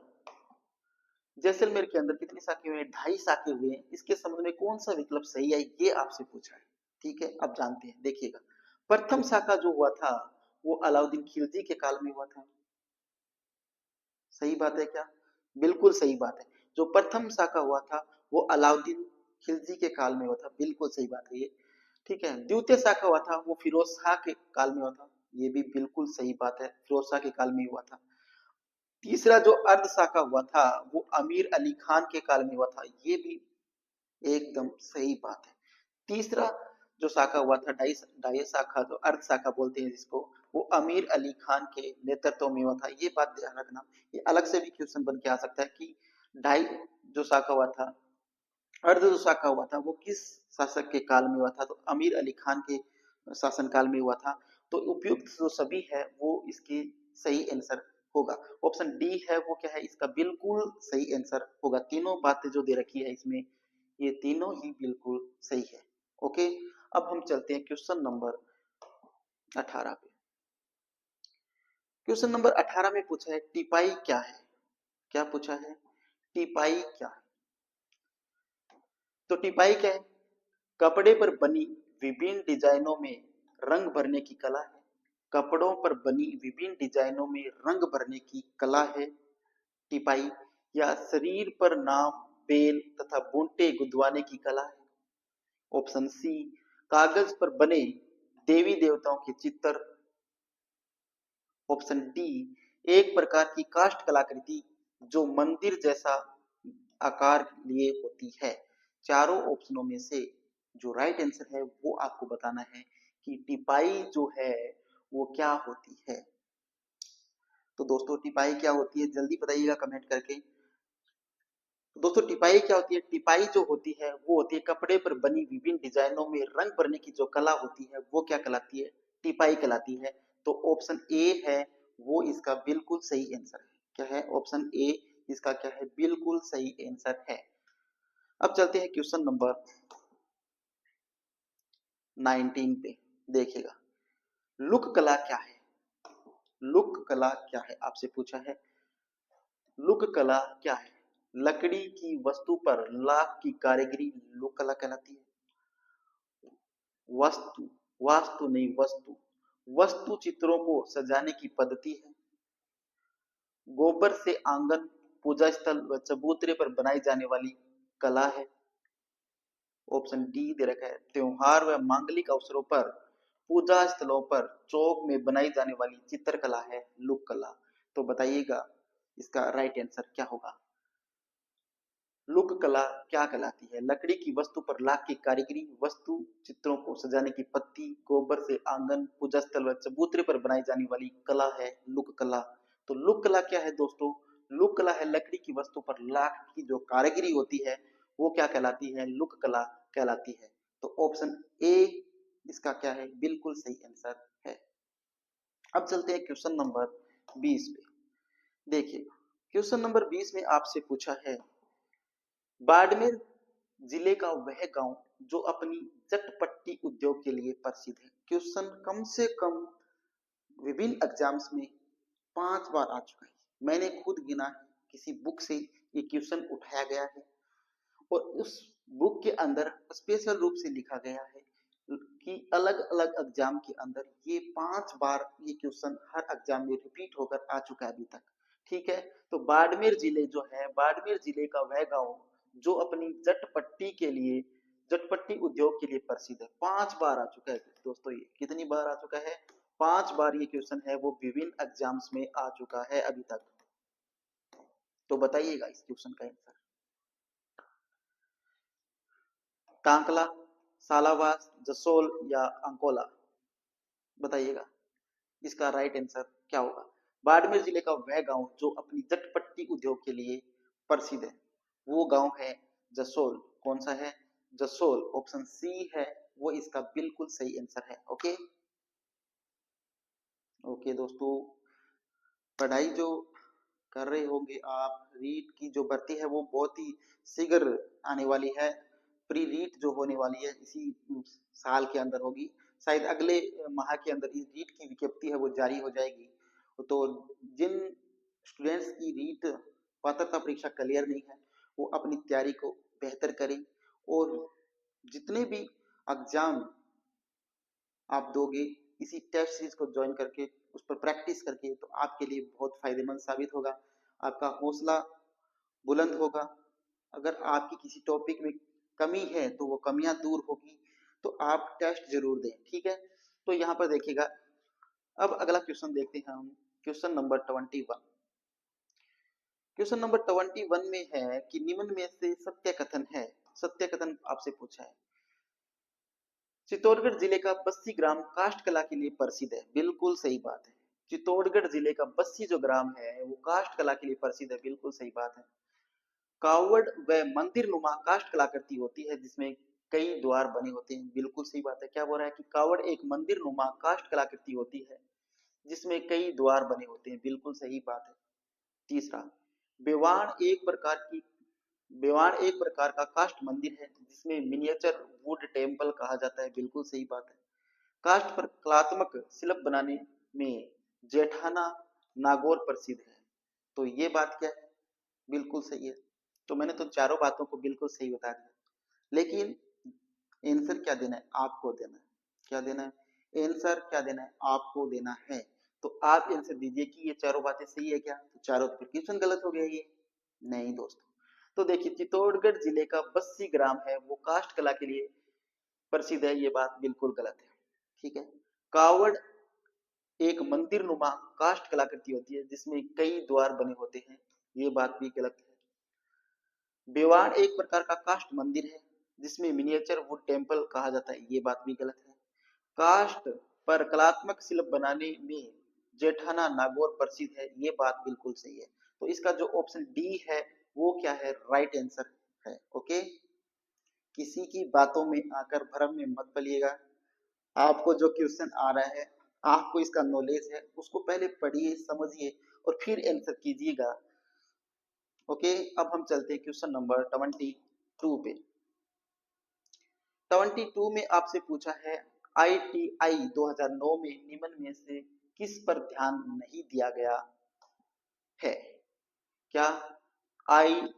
जैसलमेर के अंदर कितने साके हुए? 2.5 साके हुए हैं। इसके संबंध में कौन सा विकल्प सही है, ये आपसे पूछा है। ठीक है, अब जानते हैं। देखिएगा, प्रथम साका जो हुआ था वो अलाउद्दीन खिलजी के काल में हुआ था। सही बात है क्या? बिल्कुल सही बात है। जो प्रथम साका हुआ था वो अलाउद्दीन खिलजी के काल में हुआ था। बिल्कुल सही बात है ये। ठीक है, द्वितीय शाखा हुआ था वो फिरोज शाह के काल में हुआ था। ये भी बिल्कुल सही बात है, फिरोज शाह के काल में हुआ था। तीसरा जो अर्ध शाखा हुआ था वो अमीर अली खान के काल में हुआ था। ये भी एकदम सही बात है। तीसरा जो शाखा हुआ था, ढाई शाखा, जो अर्ध शाखा बोलते हैं जिसको, वो अमीर अली खान के नेतृत्व में हुआ था। ये बात ध्यान रखना। ये अलग से भी क्वेश्चन बन के आ सकता है कि ढाई जो शाखा हुआ था, अर्ध जो शाखा हुआ था वो किस शासक के काल में हुआ था? तो अमीर अली खान के शासन काल में हुआ था। तो उपयुक्त जो सभी है वो इसके सही आंसर होगा। ऑप्शन डी है वो क्या है, इसका बिल्कुल सही आंसर होगा। तीनों बातें जो दे रखी है इसमें, ये तीनों ही बिल्कुल सही है। ओके, अब हम चलते हैं क्वेश्चन नंबर 18 पे। क्वेश्चन नंबर 18 में पूछा है टिपाई क्या है? क्या पूछा है? टिपाई क्या है? तो टिपाई क्या है? कपड़े पर बनी विभिन्न डिजाइनों में रंग भरने की कला है। कपड़ों पर बनी विभिन्न डिजाइनों में रंग भरने की कला है टिपाई। या शरीर पर नाम, बेल तथा बूंटे गुदवाने की कला है। ऑप्शन सी, कागज पर बने देवी देवताओं के चित्र। ऑप्शन डी, एक प्रकार की काष्ठ कलाकृति जो मंदिर जैसा आकार लिए होती है। चारों ऑप्शनों में से जो राइट आंसर है वो आपको बताना है कि टिपाई जो है वो क्या होती है? तो दोस्तों टिपाई क्या होती है, जल्दी बताइएगा कमेंट करके। तो दोस्तों टिपाई क्या होती है? टिपाई जो होती है वो होती है कपड़े पर बनी विभिन्न डिजाइनों में रंग भरने की जो कला होती है वो क्या कहलाती है? टिपाई कहलाती है। तो ऑप्शन ए है वो इसका बिल्कुल सही आंसर है। क्या है? ऑप्शन ए इसका क्या है? बिल्कुल सही आंसर है। अब चलते हैं क्वेश्चन नंबर 19 पे। देखिएगा, लुक कला क्या है? लुक कला क्या है आपसे पूछा है। लुक कला क्या है? लकड़ी की वस्तु पर लाख की कारीगरी लुक कला कहलाती है। वस्तु, वास्तु नहीं वस्तु, वस्तु चित्रों को सजाने की पद्धति है। गोबर से आंगन, पूजा स्थल व चबूतरे पर बनाई जाने वाली कला है। ऑप्शन डी दे रखा है, त्योहार व मांगलिक अवसरों पर पूजा स्थलों पर चौक में बनाई जाने वाली चित्रकला है लोक कला। तो बताइएगा इसका राइट आंसर क्या होगा? लोक कला क्या कहलाती है? लकड़ी की वस्तु पर लाख की कारीगरी, वस्तु चित्रों को सजाने की पत्ती, गोबर से आंगन, पूजा स्थल व चबूतरे पर बनाई जाने वाली कला है लोक कला। तो लोक कला क्या है दोस्तों? लोक कला है लकड़ी की वस्तु पर लाख की जो कारीगरी होती है वो क्या कहलाती है? लोक कला कहलाती है। तो ऑप्शन ए इसका क्या है? बिल्कुल सही आंसर है। अब चलते हैं क्वेश्चन नंबर 20 पे। देखिए, क्वेश्चन नंबर 20 में आपसे पूछा है, बाड़मेर जिले का वह गांव जो अपनी चटपटी उद्योग के लिए प्रसिद्ध है। क्वेश्चन कम से कम विभिन्न एग्जाम्स में 5 बार आ चुका है। मैंने खुद गिना है, किसी बुक से ये क्वेश्चन उठाया गया है और उस बुक के अंदर स्पेशल रूप से लिखा गया है कि अलग अलग एग्जाम के अंदर ये 5 बार ये क्वेश्चन हर एग्जाम में रिपीट होकर आ चुका है अभी तक। ठीक है, तो बाड़मेर जिले जो है, बाड़मेर जिले का वह गांव जो अपनी जटपट्टी के लिए, जटपट्टी उद्योग के लिए प्रसिद्ध है। 5 बार आ चुका है दोस्तों। ये कितनी बार आ चुका है? 5 बार ये क्वेश्चन है वो विभिन्न एग्जाम्स में आ चुका है अभी तक। तो बताइएगा इस क्वेश्चन का आंसर। कांकला, सालावास, जसोल या अंकोला? बताइएगा इसका राइट आंसर क्या होगा? बाड़मेर जिले का वह गांव जो अपनी जटपट्टी उद्योग के लिए प्रसिद्ध है वो गांव है जसोल। कौन सा है? जसोल। ऑप्शन सी है वो इसका बिल्कुल सही आंसर है। ओके ओके दोस्तों, पढ़ाई जो कर रहे होंगे आप, रीट की जो भर्ती है वो बहुत ही शीघ्र आने वाली है। प्री रीट जो होने वाली है इसी साल के अंदर होगी, शायद अगले माह के अंदर इस रीट की विज्ञप्ति है वो जारी हो जाएगी। तो जिन स्टूडेंट्स की रीट पात्रता परीक्षा क्लियर नहीं है वो अपनी तैयारी को बेहतर करें और जितने भी एग्जाम आप दोगे इसी टेस्ट सीरीज को ज्वाइन करके उस पर प्रैक्टिस करके, तो आपके लिए बहुत फायदेमंद साबित होगा। आपका हौसला बुलंद होगा। अगर आपकी किसी टॉपिक में कमी है तो वो कमियां दूर होगी। तो आप टेस्ट जरूर दें। ठीक है, तो यहाँ पर देखिएगा, अब अगला क्वेश्चन देखते हैं हम। Question number 21। क्वेश्चन नंबर 21 में है कि निम्न में से सत्य कथन है। सत्य कथन आपसे पूछा है, चित्तौड़गढ़ जिले का बस्सी ग्राम काष्ठ कला के लिए प्रसिद्ध है। बिल्कुल सही बात है। चित्तौड़गढ़ जिले का बस्सी जो ग्राम है वो काष्ठ कला के लिए प्रसिद्ध है। बिल्कुल सही बात है। कावड़ व मंदिर नुमा काष्ठ कलाकृति होती है जिसमें कई द्वार बने होते हैं। बिल्कुल सही बात है। क्या बोल रहा है कि कावड़ एक मंदिर नुमा काष्ठ कलाकृति होती है जिसमें कई द्वार बने होते हैं। बिल्कुल सही बात है। तीसरा, बेवाण एक प्रकार की, बेवाण एक प्रकार का काष्ठ मंदिर है जिसमें मिनिएचर वुड टेम्पल कहा जाता है। बिल्कुल सही बात है। काष्ठ पर कलात्मक शिल्प बनाने में जेठाना नागौर प्रसिद्ध है। तो ये बात क्या है? बिल्कुल सही है। तो मैंने तो चारों बातों को बिल्कुल सही बता दिया, लेकिन आंसर क्या देना है? आपको देना है। क्या देना है? आंसर क्या देना है? आपको देना है। तो आप आंसर दीजिए कि ये चारों बातें सही है क्या? तो चारों तो क्वेश्चन गलत हो गया ये। नहीं दोस्तों, तो देखिए चित्तौड़गढ़ जिले का बस्सी ग्राम है वो काष्ठ कला के लिए प्रसिद्ध है, ये बात बिल्कुल गलत है। ठीक है। कावड़ एक मंदिर नुमा काष्ठ कलाकृति होती है जिसमें कई द्वार बने होते हैं, ये बात भी गलत है। बेवाड़ एक प्रकार का काष्ठ मंदिर है जिसमें मिनिएचर वुड टेम्पल कहा जाता है, ये बात भी गलत है। काष्ठ पर कलात्मक शिल्प बनाने में जेठाना नागौर प्रसिद्ध है। ये बात बिल्कुल सही है। तो इसका जो ऑप्शन डी है वो क्या है, राइट आंसर है। ओके, किसी की बातों में आकर भ्रम में मत पड़िएगा। आपको जो क्वेश्चन आ रहा है, आपको इसका नॉलेज है, उसको पहले पढ़िए, समझिए और फिर आंसर कीजिएगा। ओके, अब हम चलते हैं क्वेश्चन नंबर 22 पे। 22 में आपसे पूछा है ITI 2009 में निम्न में से किस पर ध्यान नहीं दिया गया है। क्या ITI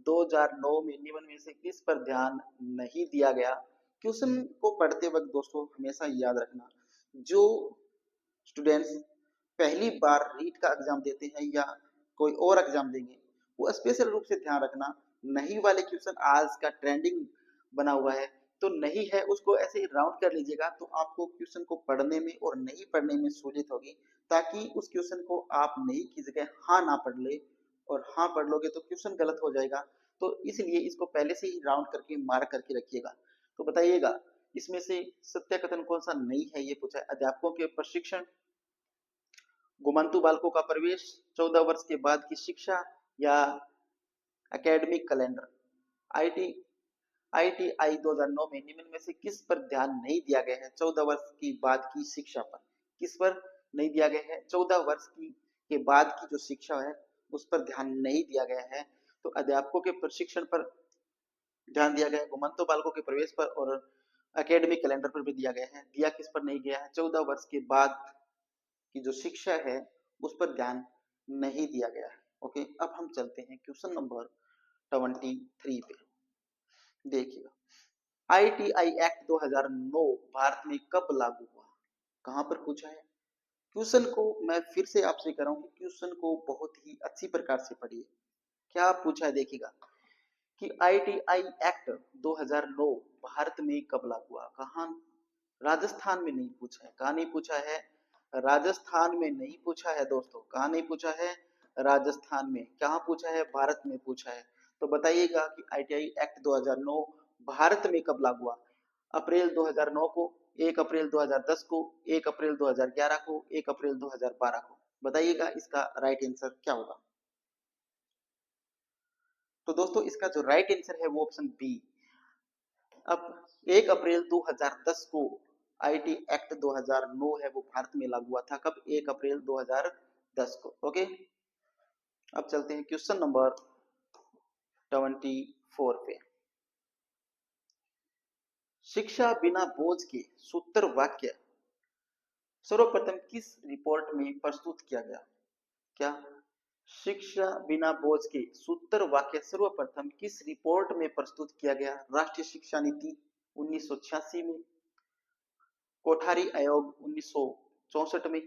2009 में निम्न में से किस पर ध्यान नहीं दिया गया। क्वेश्चन को पढ़ते वक्त दोस्तों हमेशा याद रखना, जो स्टूडेंट्स पहली बार रीट का एग्जाम देते हैं या कोई और एग्जाम देंगे, वो स्पेशल रूप से ध्यान रखना, नहीं वाले क्वेश्चन आज का ट्रेंडिंग बना हुआ है, तो नहीं है उसको ऐसे ही राउंड कर लीजिएगा, तो आपको क्वेश्चन को पढ़ने में और नहीं पढ़ने में सहूलियत होगी, ताकि उस क्वेश्चन को आप नहीं की जगह हाँ ना पढ़ ले, और हाँ पढ़ लोगे तो क्वेश्चन गलत हो जाएगा। तो इसलिए इसको पहले से ही राउंड करके मार्क करके रखिएगा। तो बताइएगा इसमें से सत्य कथन कौन सा नहीं है। ये पूछा है अध्यापकों के प्रशिक्षण, घुमंतु बालकों का प्रवेश, 14 वर्ष के बाद की शिक्षा या एकेडमिक कैलेंडर। ITI 2009 में निम्न में से किस पर ध्यान नहीं दिया गया है 14 वर्ष की बाद की शिक्षा पर। किस पर नहीं दिया गया है, 14 वर्ष की के बाद की जो शिक्षा है उस पर ध्यान नहीं दिया गया है। तो अध्यापकों के प्रशिक्षण पर ध्यान दिया गया है, घुमंतु बालकों के प्रवेश पर और एकेडमिक कैलेंडर पर भी दिया गया है। दिया किस पर नहीं गया है, 14 वर्ष के बाद की जो शिक्षा है उस पर ध्यान नहीं दिया गया है। ओके, अब हम चलते हैं क्वेश्चन नंबर 23 पे। देखिए, ITI एक्ट 2009 भारत में कब लागू हुआ, कहां पर पूछा है। क्वेश्चन को मैं फिर से आपसे कराऊंगी, क्वेश्चन को बहुत ही अच्छी प्रकार से पढ़िए। क्या पूछा है देखिएगा कि ITI एक्ट 2009 भारत में कब लागू हुआ। कहां, राजस्थान में नहीं पूछा है। कहां नहीं पूछा है, राजस्थान में नहीं पूछा है दोस्तों। कहां नहीं पूछा है, राजस्थान में। कहां पूछा है, भारत में पूछा है। तो बताइएगा कि ITI एक्ट 2009 भारत में कब लागू हुआ। अप्रैल 2009 को, 1 अप्रैल 2010 को, 1 अप्रैल 2011 को, 1 अप्रैल 2012 को। बताइएगा इसका राइट आंसर क्या होगा। तो दोस्तों इसका जो राइट आंसर है वो ऑप्शन बी। अब 1 अप्रैल 2010 को आईटी एक्ट 2009 है वो भारत में लागू हुआ था। कब, 1 अप्रैल 2010 को। ओके, अब चलते हैं क्वेश्चन नंबर 24 पे। शिक्षा बिना बोझ के सूत्र वाक्य सर्वप्रथम किस रिपोर्ट में प्रस्तुत किया गया। क्या, शिक्षा बिना बोझ के सूत्र वाक्य सर्वप्रथम किस रिपोर्ट में प्रस्तुत किया गया। राष्ट्रीय शिक्षा नीति 1986 में, कोठारी आयोग 1964 में,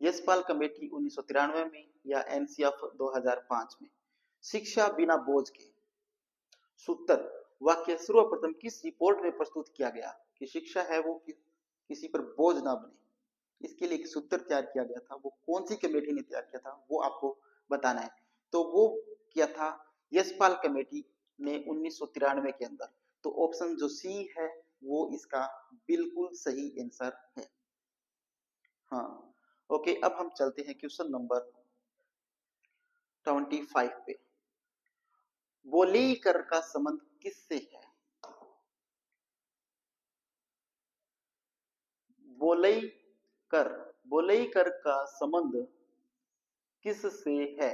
यशपाल कमेटी 1993 में या NCF 2005 में। शिक्षा बिना बोझ के सूत्र वाक्य सर्वप्रथम किस रिपोर्ट में प्रस्तुत किया गया कि शिक्षा है वो किसी पर बोझ ना बने, इसके लिए एक सूत्र तैयार किया गया था। वो कौन सी कमेटी ने तैयार किया था वो आपको बताना है। तो वो किया था यशपाल कमेटी ने 1993 के अंदर। तो ऑप्शन जो सी है वो इसका बिल्कुल सही आंसर है। हाँ, ओके, अब हम चलते हैं क्वेश्चन नंबर 25 पे। बोली कर का संबंध किससे है। बोलई कर, बोलई कर का संबंध किससे है,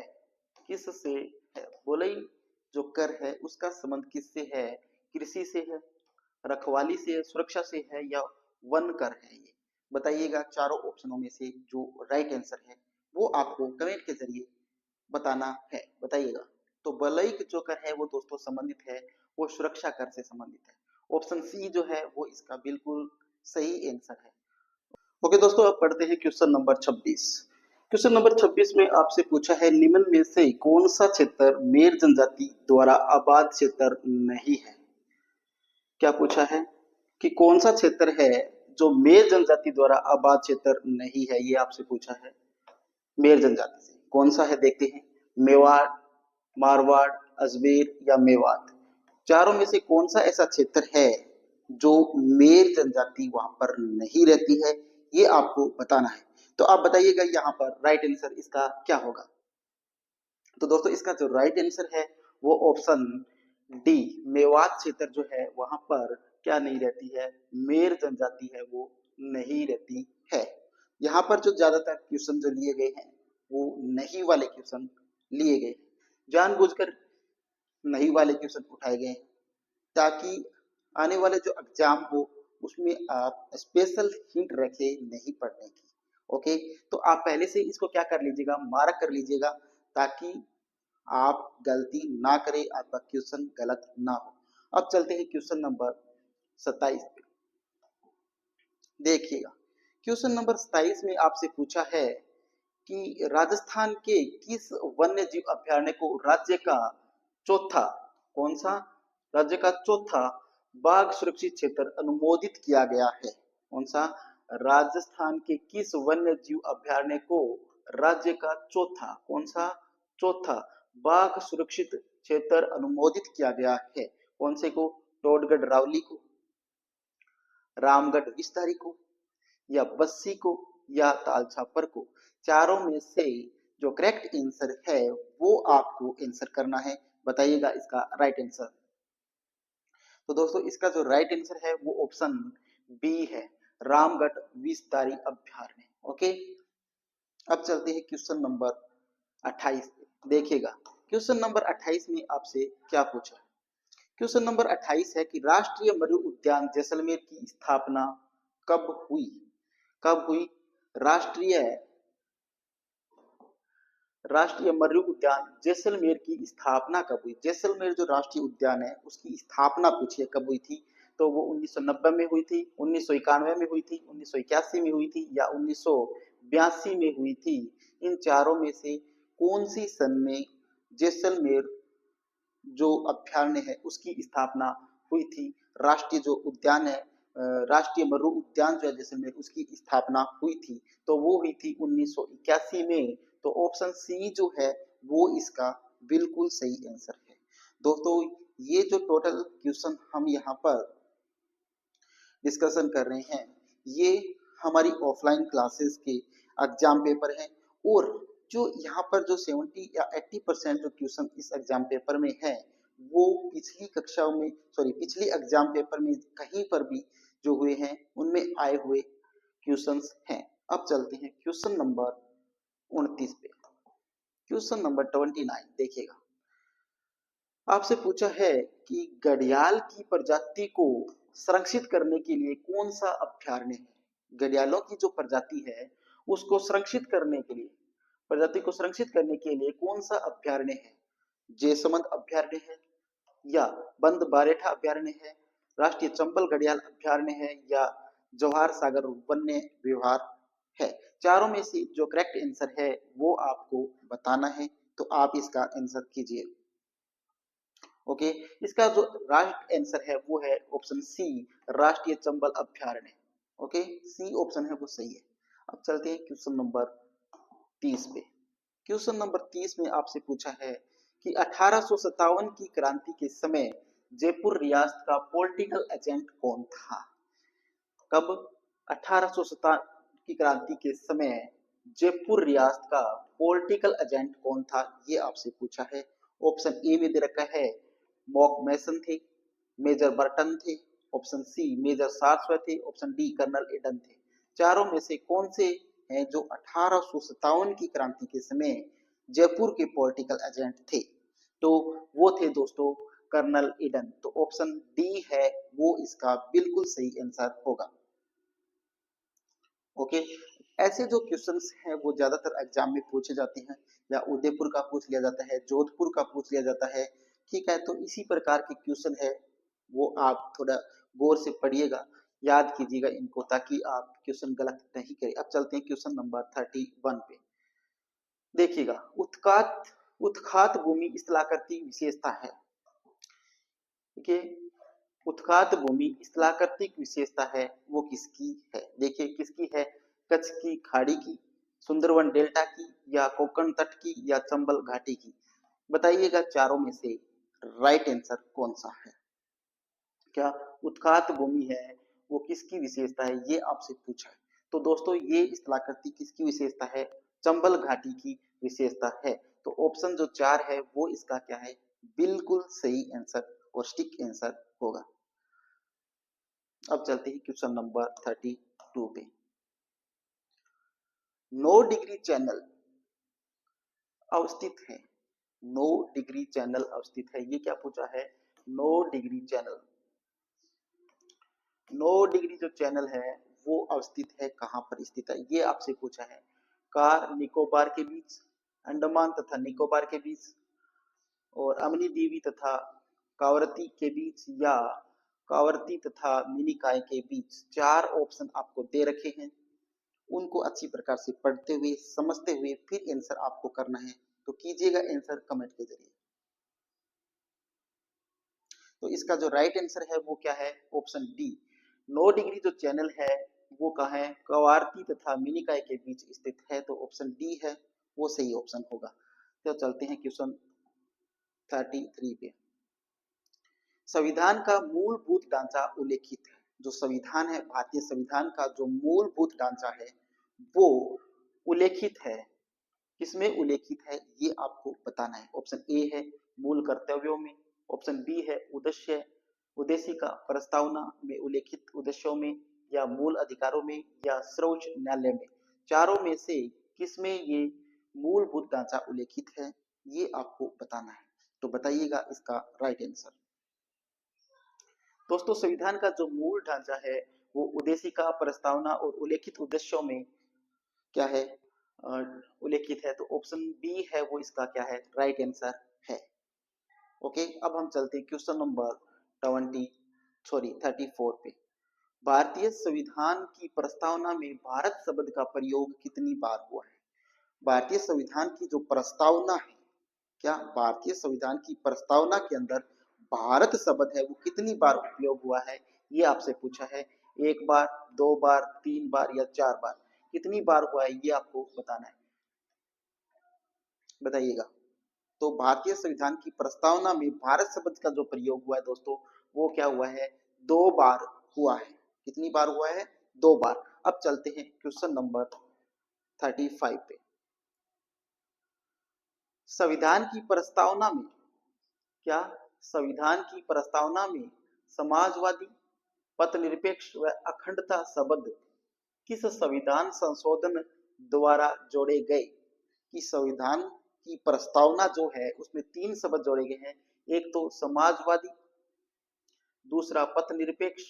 किससे है। बोलई जो कर है उसका संबंध किससे है, कृषि से है, रखवाली से है, सुरक्षा से है या वन कर है। ये बताइएगा चारों ऑप्शनों में से जो राइट आंसर है वो आपको कमेंट के जरिए बताना है। बताइएगा। तो बोलई जो कर है वो दोस्तों संबंधित है, वो सुरक्षा कर से संबंधित है। ऑप्शन सी जो है वो इसका बिल्कुल सही आंसर है। ओके दोस्तों, अब पढ़ते हैं क्वेश्चन नंबर 26। क्वेश्चन नंबर 26 में आपसे पूछा है निम्न में से कौन सा क्षेत्र मेर जनजाति द्वारा आबाद क्षेत्र नहीं है। क्या पूछा है कि कौन सा क्षेत्र है जो मेर जनजाति द्वारा आबाद क्षेत्र नहीं है। ये आपसे पूछा है मेर जनजाति से कौन सा है। देखते हैं, मेवाड़, मारवाड़, अजमेर या मेवात। चारों में से कौन सा ऐसा क्षेत्र है जो मेर जनजाति वहां पर नहीं रहती है, ये आपको बताना है। तो आप बताइएगा यहाँ पर राइट आंसर इसका क्या होगा। तो दोस्तों इसका जो राइट आंसर है वो ऑप्शन डी, मेवात क्षेत्र जो है वहां पर क्या नहीं रहती है, मेर जनजाति है वो नहीं रहती है। यहाँ पर जो ज्यादातर क्वेश्चन जो लिए गए हैं वो नहीं वाले क्वेश्चन लिए गए, जानबूझकर नहीं वाले क्वेश्चन उठाए गए ताकि आने वाले जो एग्जाम हो उसमें आप स्पेशल हिंट रखे नहीं पढ़ने की। ओके, तो आप पहले से इसको क्या कर लीजिएगा, मार्क कर लीजिएगा ताकि आप गलती ना करें, आपका क्वेश्चन गलत ना हो। अब चलते हैं क्वेश्चन नंबर 27 पे। देखिएगा क्वेश्चन नंबर 27 में आपसे पूछा है कि राजस्थान के किस वन्य जीव अभ्यारण्य को राज्य का चौथा, कौन सा, राज्य का चौथा बाघ सुरक्षित क्षेत्र अनुमोदित किया गया है। कौन सा, राजस्थान के किस वन्य जीव अभ्यारण्य को राज्य का चौथा, कौन सा, चौथा बाघ सुरक्षित क्षेत्र अनुमोदित किया गया है। कौन से को, टोडगढ़ रावली को, रामगढ़ विस्तारी को, या बस्सी को, या तालछापर को। चारों में से जो करेक्ट आंसर है वो आपको आंसर करना है। बताइएगा इसका राइट आंसर। तो दोस्तों इसका जो राइट आंसर है वो ऑप्शन बी है, रामगढ़ विस्तारी अभ्यारण्य। ओके, अब चलते हैं क्वेश्चन नंबर 28 पे। देखिएगा क्वेश्चन नंबर 28 में आपसे क्या पूछा है। क्वेश्चन नंबर 28 है कि राष्ट्रीय मरु उद्यान जैसलमेर की स्थापना कब हुई। कब हुई, राष्ट्रीय राष्ट्रीय मरु उद्यान जैसलमेर की स्थापना कब हुई। जैसलमेर जो राष्ट्रीय उद्यान है उसकी स्थापना पूछिए कब हुई थी। तो वो 1990 में हुई थी, 1991 में हुई थी, 1981 में हुई थी, या 1982 में हुई थी। इन चारों में से कौन सी सन में जैसलमेर जो अभ्यारण्य है उसकी स्थापना हुई थी। राष्ट्रीय जो उद्यान है, राष्ट्रीय मरु उद्यान जो है जैसलमेर, उसकी स्थापना हुई थी। तो वो हुई थी 1981 में। तो ऑप्शन सी जो है वो इसका बिल्कुल सही आंसर है। दोस्तों ये जो टोटल क्वेश्चन हम यहाँ पर डिस्कशन कर रहे हैं ये हमारी ऑफलाइन क्लासेस के एग्जाम पेपर हैं, और जो यहाँ पर जो 70 या 80% जो क्वेश्चन इस एग्जाम पेपर में है वो पिछली कक्षाओं में, सॉरी पिछली एग्जाम पेपर में कहीं पर भी जो हुए हैं उनमें आए हुए क्वेश्चंस हैं। अब चलते हैं क्वेश्चन नंबर 29 पे। क्वेश्चन नंबर 29 देखिएगा, आपसे पूछा है कि घड़ियाल की प्रजाति को संरक्षित करने के लिए कौन सा अभ्यारण्य है। घड़ियालों की जो प्रजाति है उसको संरक्षित करने के लिए, प्रजाति को संरक्षित करने के लिए कौन सा अभ्यारण्य है। जैसमंद अभ्यारण्य है, या बंद बारेठा अभ्यारण्य है, राष्ट्रीय चंबल घड़ियाल अभ्यारण्य है, या जवाहर सागर वन्य विहार है। चारों में से जो करेक्ट आंसर है वो आपको बताना है। तो आप इसका आंसर कीजिए। ओके, इसका जो राइट आंसर है वो है ऑप्शन सी, राष्ट्रीय चंबल अभ्यारण्य। ओके, सी ऑप्शन है वो सही है। अब चलते हैं क्वेश्चन नंबर 30 पे। क्वेश्चन नंबर 30 में आपसे पूछा है कि 1857 की क्रांति के समय जयपुर रियासत का पॉलिटिकल एजेंट कौन था। कब, 1857 की क्रांति के समय जयपुर रियासत का पॉलिटिकल एजेंट कौन था, ये आपसे पूछा है। ऑप्शन ए में दे रखा है मॉक मैसन थे, मेजर बर्टन थे, ऑप्शन सी मेजर सारस्वत थे, ऑप्शन डी कर्नल एडन थे। चारों में से कौन से हैं जो 1857 की क्रांति के समय जयपुर के पॉलिटिकल एजेंट थे। तो वो थे दोस्तों कर्नल एडन। तो ऑप्शन डी है वो इसका बिल्कुल सही आंसर होगा। ओके, ऐसे जो क्वेश्चंस हैं वो ज्यादातर एग्जाम में पूछे जाते हैं, या उदयपुर का पूछ लिया जाता है, जोधपुर का पूछ लिया जाता है। ठीक है, तो इसी प्रकार के क्वेश्चन है वो आप थोड़ा गौर से पढ़िएगा, याद कीजिएगा इनको ताकि आप क्वेश्चन गलत नहीं करें। अब चलते हैं क्वेश्चन नंबर 31 पे। देखिएगा उत्खात उत्खात भूमि स्थलाकृति विशेषता है। देखिए उत्खात भूमि स्थलाकृतिक विशेषता है वो किसकी है। देखिए किसकी है, कच्छ की खाड़ी की, सुंदरवन डेल्टा की, या कोंकण तट की, या चंबल घाटी की। बताइएगा चारों में से राइट आंसर कौन सा है। क्या उत्खात भूमि है वो किसकी विशेषता है, ये आपसे पूछा है। तो दोस्तों ये स्थलाकृति किसकी विशेषता है, चंबल घाटी की विशेषता है। तो ऑप्शन जो 4 है वो इसका क्या है, बिल्कुल सही आंसर और स्टिक आंसर होगा। अब चलते हैं क्वेश्चन नंबर 32 पे। 9 डिग्री चैनल अवस्थित है, 9 डिग्री चैनल अवस्थित है, ये क्या पूछा है, 9 डिग्री चैनल, 9 डिग्री जो चैनल है वो अवस्थित है, कहां पर स्थित है, ये आपसे पूछा है। कार निकोबार के बीच, अंडमान तथा निकोबार के बीच, और अमनी दीवी तथा कावरती के बीच, या कावरती तथा मिनिकाय के बीच। 4 ऑप्शन आपको दे रखे हैं, उनको अच्छी प्रकार से पढ़ते हुए समझते हुए फिर आंसर आपको करना है। तो कीजिएगा आंसर कमेंट के जरिए। तो इसका जो राइट आंसर है वो क्या है, ऑप्शन डी। 9 डिग्री जो चैनल है वो कहाँ है, कवारती तथा मिनिकाय के बीच स्थित है, तो ऑप्शन डी है वो सही ऑप्शन होगा। तो चलते हैं क्वेश्चन 33 पे। संविधान का मूलभूत ढांचा उल्लेखित है, जो संविधान है, भारतीय संविधान का जो मूलभूत ढांचा है वो उल्लेखित है, किसमें उल्लेखित है ये आपको बताना है। ऑप्शन ए है मूल कर्तव्यों में, ऑप्शन बी है उद्देश्य उद्देशिका प्रस्तावना में उल्लेखित उद्देश्यों में, या मूल अधिकारों में, या सर्वोच्च न्यायालय में। चारों में से किसमें ये मूलभूत ढांचा उल्लेखित है, ये आपको बताना है। तो बताइएगा इसका राइट आंसर। दोस्तों संविधान का जो मूल ढांचा है वो उद्देशिका प्रस्तावना और उल्लेखित उद्देश्यों में क्या है, उल्लेखित है। तो ऑप्शन बी है वो इसका क्या है, राइट आंसर है। ओके, अब हम चलते हैं क्वेश्चन नंबर 34 पे। भारतीय संविधान की प्रस्तावना में भारत शब्द का प्रयोग कितनी बार हुआ है। भारतीय संविधान की जो प्रस्तावना है, क्या भारतीय संविधान की प्रस्तावना के अंदर भारत शब्द है वो कितनी बार उपयोग हुआ है, ये आपसे पूछा है। 1 बार, 2 बार, 3 बार या 4 बार, कितनी बार हुआ है ये आपको बताना है, बताइएगा। तो भारतीय संविधान की प्रस्तावना में भारत शब्द का जो प्रयोग हुआ है दोस्तों वो क्या हुआ है, 2 बार हुआ है। कितनी बार हुआ है, 2 बार। अब चलते हैं क्वेश्चन नंबर 35 पे। संविधान की प्रस्तावना में, क्या संविधान की प्रस्तावना में समाजवादी, पथनिरपेक्ष व अखंडता शब्द किस संविधान संशोधन द्वारा जोड़े गए। कि संविधान की प्रस्तावना जो है उसमें 3 शब्द जोड़े गए हैं, एक तो समाजवादी, दूसरा पथनिरपेक्ष,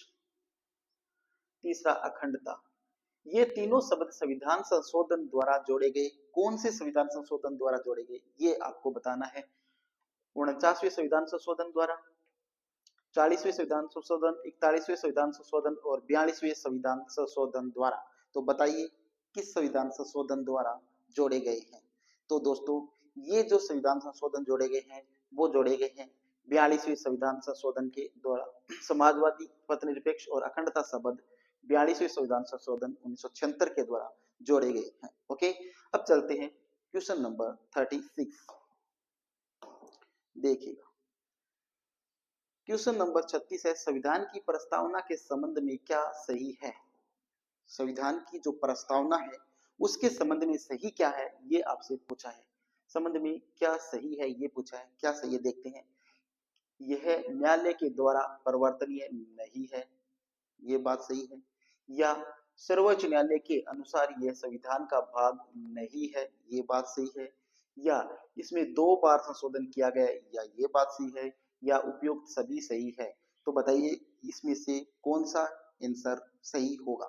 तीसरा अखंडता। ये तीनों शब्द संविधान संशोधन द्वारा जोड़े गए। कौन से संविधान संशोधन द्वारा जोड़े गए ये आपको बताना है। 49वें संविधान संशोधन द्वारा, 40वें संविधान संशोधन, 41वें संविधान संशोधन और 42वें संविधान संशोधन द्वारा। तो बताइए किस संविधान संशोधन द्वारा जोड़े गए हैं। तो दोस्तों ये जो संविधान संशोधन जोड़े गए हैं वो जोड़े गए हैं 42वें संविधान संशोधन के द्वारा। समाजवादी, पथनिरपेक्ष और अखंडता शब्द 42वें संविधान संशोधन 1976 के द्वारा जोड़े गए हैं। ओके, अब चलते हैं क्वेश्चन नंबर 36, देखिएगा। क्वेश्चन नंबर 36 है, संविधान की प्रस्तावना के संबंध में क्या सही है। संविधान की जो प्रस्तावना है उसके संबंध में सही क्या है ये आपसे पूछा है। संबंध में क्या सही है ये पूछा है, क्या सही है देखते हैं। यह न्यायालय के द्वारा परिवर्तनीय नहीं है, ये बात सही है। या सर्वोच्च न्यायालय के अनुसार यह संविधान का भाग नहीं है, ये बात सही है। या इसमें 2 बार संशोधन किया गया, या ये बात सही है। या उपयुक्त सभी सही है। तो बताइए इसमें से कौन सा आंसर सही होगा।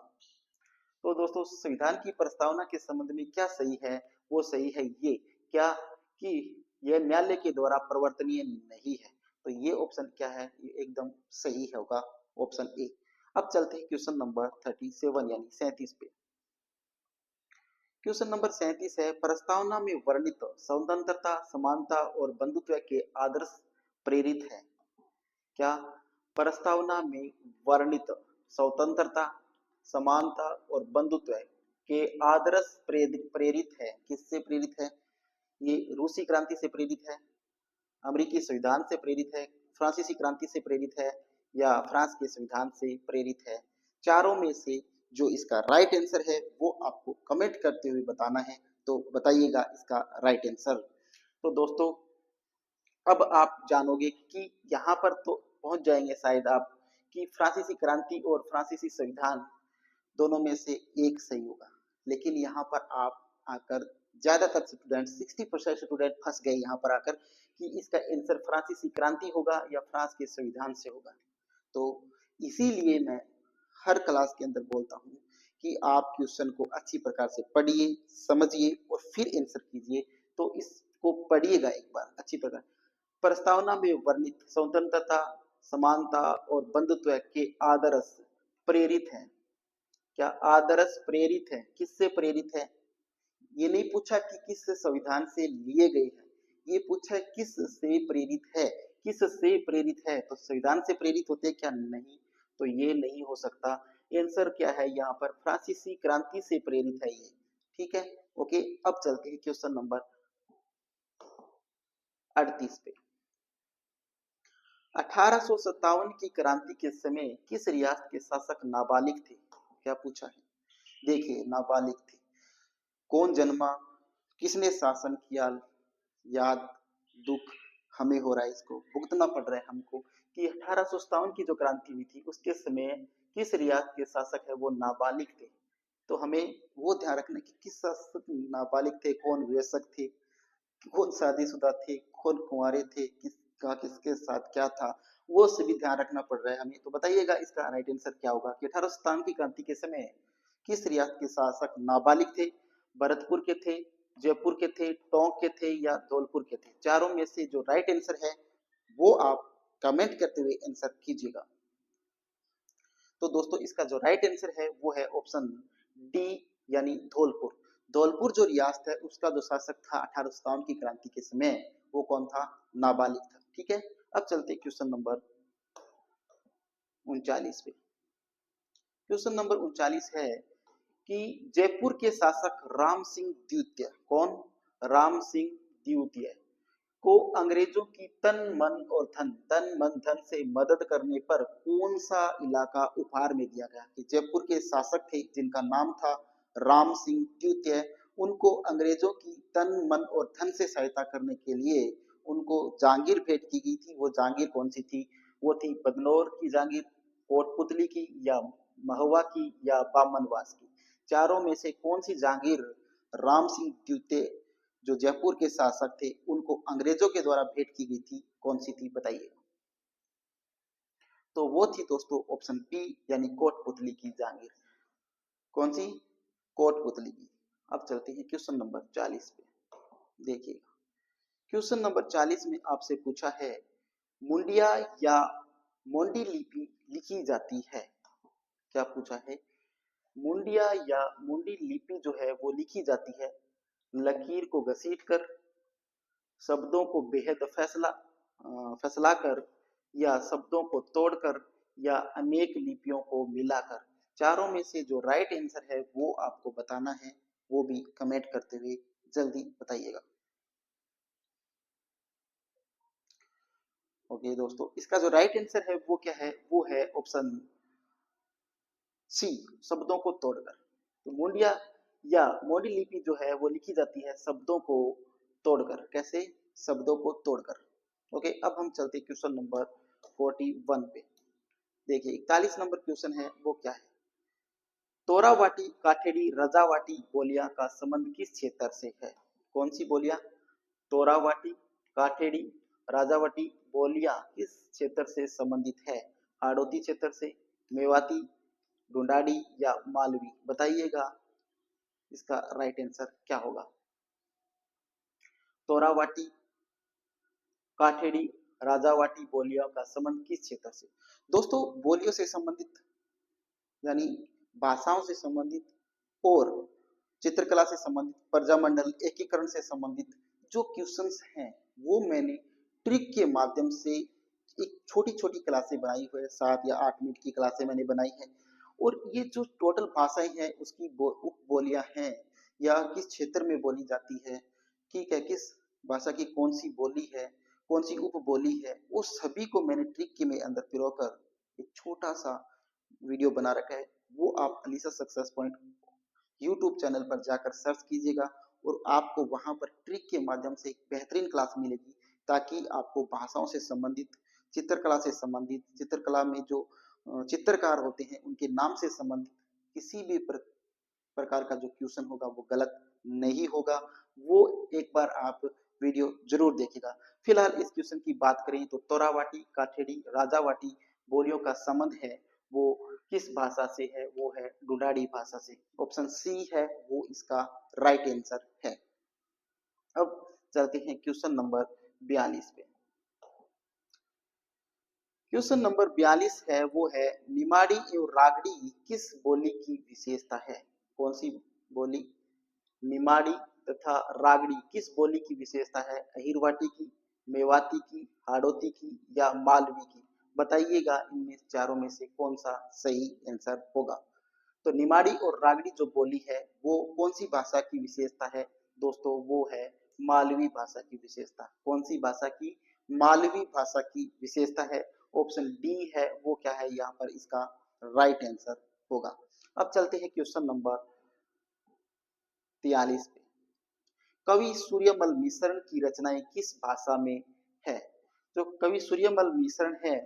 तो दोस्तों संविधान की प्रस्तावना के संबंध में क्या सही है, वो सही है ये, क्या कि यह न्यायालय के द्वारा परिवर्तनीय नहीं है। तो ये ऑप्शन क्या है, ये एकदम सही होगा, ऑप्शन ए। अब चलते हैं क्वेश्चन नंबर 37 यानी 37 पे। क्वेश्चन नंबर 37 है, प्रस्तावना में वर्णित स्वतंत्रता, समानता और बंधुत्व के आदर्श प्रेरित है। क्या प्रस्तावना में वर्णित स्वतंत्रता, समानता और बंधुत्व के आदर्श प्रेरित है। किससे प्रेरित है, ये रूसी क्रांति से प्रेरित है, अमेरिकी संविधान से प्रेरित है, फ्रांसीसी क्रांति से प्रेरित है, या फ्रांस के संविधान से प्रेरित है? चारों में से जो इसका राइट आंसर है वो आपको कमेंट करते हुए बताना है। तो बताइएगा इसका राइट आंसर। तो दोस्तों अब आप जानोगे कि यहाँ पर तो पहुंच जाएंगे शायद आप कि फ्रांसीसी क्रांति और फ्रांसीसी संविधान दोनों में से एक सही होगा, लेकिन यहाँ पर आप आकर ज्यादातर स्टूडेंट 60% स्टूडेंट फंस गए यहाँ पर आकर कि इसका आंसर फ्रांसीसी क्रांति होगा या फ्रांस के संविधान से होगा। तो इसीलिए मैं हर क्लास के अंदर बोलता हूँ कि आप क्वेश्चन को अच्छी प्रकार से पढ़िए, समझिए और फिर आंसर कीजिए। तो इसको पढ़िएगा एक बार अच्छी प्रकार। प्रस्तावना में वर्णित स्वतंत्रता, समानता और बंधुत्व के आदर्श प्रेरित हैं। क्या आदर्श प्रेरित है? किससे प्रेरित है? ये नहीं पूछा कि किस संविधान से लिए गए हैं, ये पूछा है किस से प्रेरित है। किस से प्रेरित है? तो संविधान से प्रेरित होते क्या? नहीं, तो ये नहीं हो सकता। आंसर क्या है यहाँ पर? फ्रांसीसी क्रांति से प्रेरित है ये। ठीक है, ओके। अब चलते हैं क्वेश्चन नंबर 38 पे। 1857 की क्रांति के समय किस रियासत के शासक नाबालिग थे? क्या पूछा है? देखिए, नाबालिग थे। कौन जन्मा, किसने शासन किया, याद दुख हमें हो रहा है, इसको भुगतना पड़ रहा है हमको कि 1857 की जो क्रांति हुई थी उसके समय किस रियासत के शासक है वो नाबालिग थे। तो हमें वो ध्यान रखना कि किस शासक नाबालिग थे, कौन वयस्क थे, कौन शादीशुदा थे, कौन कुंवारे थे, किसका किसके साथ क्या था, वो से भी ध्यान रखना पड़ रहा है हमें। तो बताइएगा इसका राइट आंसर क्या होगा कि 1857 की क्रांति के समय किस रियासत के शासक नाबालिग थे? भरतपुर के थे, जयपुर के थे, टोंक के थे या धौलपुर के थे? चारों में से जो राइट आंसर है वो आप कमेंट करते हुए आंसर कीजिएगा। तो दोस्तों इसका जो राइट आंसर है वो है ऑप्शन डी यानी धौलपुर। धौलपुर जो रियासत है उसका जो शासक था 1857 की क्रांति के समय वो कौन था? नाबालिग था। ठीक है, अब चलते क्वेश्चन नंबर 39 पे। क्वेश्चन नंबर 39 है कि जयपुर के शासक राम सिंह द्वितीय, कौन? राम सिंह द्वितीय को अंग्रेजों की तन मन धन से मदद करने पर कौन सा इलाका उपहार में दिया गया? कि जयपुर के शासक थे जिनका नाम था राम सिंह द्वितीय, उनको अंग्रेजों की तन मन और धन से सहायता करने के लिए उनको जागीर भेंट की गई थी। वो जागीर कौन सी थी? वो थी बदनौर की जागीर, कोटपुतली की या महुआ की या बामनवास की? चारों में से कौन सी जागीर राम सिंह द्वितीय जो जयपुर के शासक थे उनको अंग्रेजों के द्वारा भेंट की गई थी, कौन सी थी बताइए? तो वो थी दोस्तों ऑप्शन बी यानी कोटपुतली की जागीर। कौन सी? कोटपुतली की। अब चलते हैं क्वेश्चन नंबर 40 पे। देखिएगा, क्वेश्चन नंबर 40 में आपसे पूछा है मुंडिया या मोंडी लिपि लिखी जाती है? क्या पूछा है? मुंडिया या मुंडी लिपि जो है वो लिखी जाती है लकीर को घसीट कर, शब्दों को बेहद फैसला कर या शब्दों को तोड़कर या अनेक लिपियों को मिलाकर? चारों में से जो राइट आंसर है वो आपको बताना है, वो भी कमेंट करते हुए जल्दी बताइएगा। ओके दोस्तों, इसका जो राइट आंसर है वो क्या है? वो है ऑप्शन सी, शब्दों को तोड़कर। तो मुंडिया या मोडी लिपि जो है वो लिखी जाती है शब्दों को तोड़कर। कैसे? शब्दों को तोड़कर। ओके, अब हम चलते क्वेश्चन नंबर 41 पे। देखिए 41 नंबर क्वेश्चन है वो क्या है? तोरावाटी, काठेड़ी, रजावाटी बोलियां का संबंध किस क्षेत्र से है? कौन सी बोलियां? तोरावाटी, काठेड़ी, राजावाटी बोलियां किस क्षेत्र से संबंधित है? हाड़ौती क्षेत्र से, मेवाती, ढूंढाड़ी या मालवी? बताइएगा इसका राइट आंसर क्या होगा? तोरावाटी, काठेड़ी, राजावाटी बोलियों का संबंध किस क्षेत्र से? दोस्तों बोलियों से संबंधित यानी भाषाओं से संबंधित और चित्रकला से संबंधित, प्रजामंडल एकीकरण से संबंधित जो क्वेश्चंस हैं वो मैंने ट्रिक के माध्यम से एक छोटी छोटी क्लासें बनाई हुई है, 7 या 8 मिनट की क्लासें मैंने बनाई है। और ये जो टोटल भाषाएं हैं उसकी उप बोलियां हैं या किस क्षेत्र में बोली जाती है, ठीक है, किस भाषा की कौन सी बोली है, कौन सी उप बोली है, वो सभी को मैंने ट्रिक के में अंदर पिरोकर एक छोटा सा वीडियो बना रखा है, वो आप Alisa success point YouTube channel पर जाकर सर्च कीजिएगा और आपको वहां पर ट्रिक के माध्यम से एक बेहतरीन क्लास मिलेगी, ताकि आपको भाषाओं से संबंधित, चित्रकला से संबंधित, चित्रकला में जो चित्रकार होते हैं उनके नाम से संबंधित किसी भी प्रकार का जो क्वेश्चन होगा वो गलत नहीं होगा। वो एक बार आप वीडियो जरूर देखिएगा। फिलहाल इस क्वेश्चन की बात करें तो तोरावाटी, काठेड़ी, राजावाटी बोलियों का संबंध है वो किस भाषा से है, वो है डुडाड़ी भाषा से। ऑप्शन सी है वो इसका राइट आंसर है। अब चलते हैं क्वेश्चन नंबर 42 पे। क्वेश्चन नंबर 42 है वो है निमाड़ी एवं रागड़ी किस बोली की विशेषता है। कौन सी बोली? निमाड़ी तथा रागड़ी किस बोली की विशेषता है? अहिरवाटी की, मेवाती की, हाड़ौती की या मालवी की? बताइएगा इनमें चारों में से कौन सा सही आंसर होगा। तो निमाड़ी और रागड़ी जो बोली है वो कौन सी भाषा की विशेषता है दोस्तों? वो है मालवी भाषा की विशेषता। कौन सी भाषा की? मालवी भाषा की विशेषता है। ऑप्शन डी है वो क्या है यहाँ पर इसका राइट आंसर होगा। अब चलते हैं क्वेश्चन नंबर 43 पे। कवि सूर्यमल मिश्रण की रचनाएं किस भाषा में है? जो कवि सूर्यमल मिश्रण है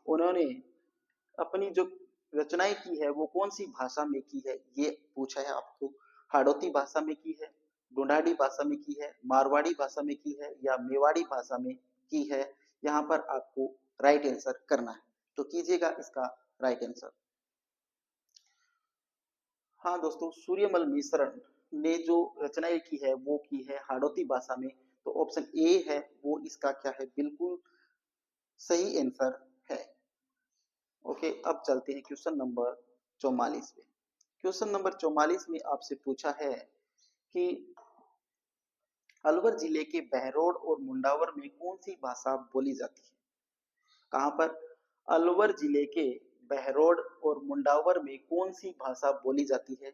उन्होंने अपनी जो रचनाएं की है वो कौन सी भाषा में की है, ये पूछा है आपको। हाड़ौती भाषा में की है, ढूंढाड़ी भाषा में की है, मारवाड़ी भाषा में की है या मेवाड़ी भाषा में की है? यहाँ पर आपको राइट आंसर करना है, तो कीजिएगा इसका राइट आंसर। हाँ दोस्तों, सूर्यमल मिश्रण ने जो रचनाएं की है वो की है हाड़ौती भाषा में। तो ऑप्शन ए है वो इसका क्या है, बिल्कुल सही आंसर है। ओके, अब चलते हैं क्वेश्चन नंबर 44 पे। क्वेश्चन नंबर 44 में आपसे पूछा है कि अलवर जिले के बहरोड और मुंडावर में कौन सी भाषा बोली जाती है? कहां पर? अलवर जिले के बहरोड और मुंडावर में कौन सी भाषा बोली जाती है?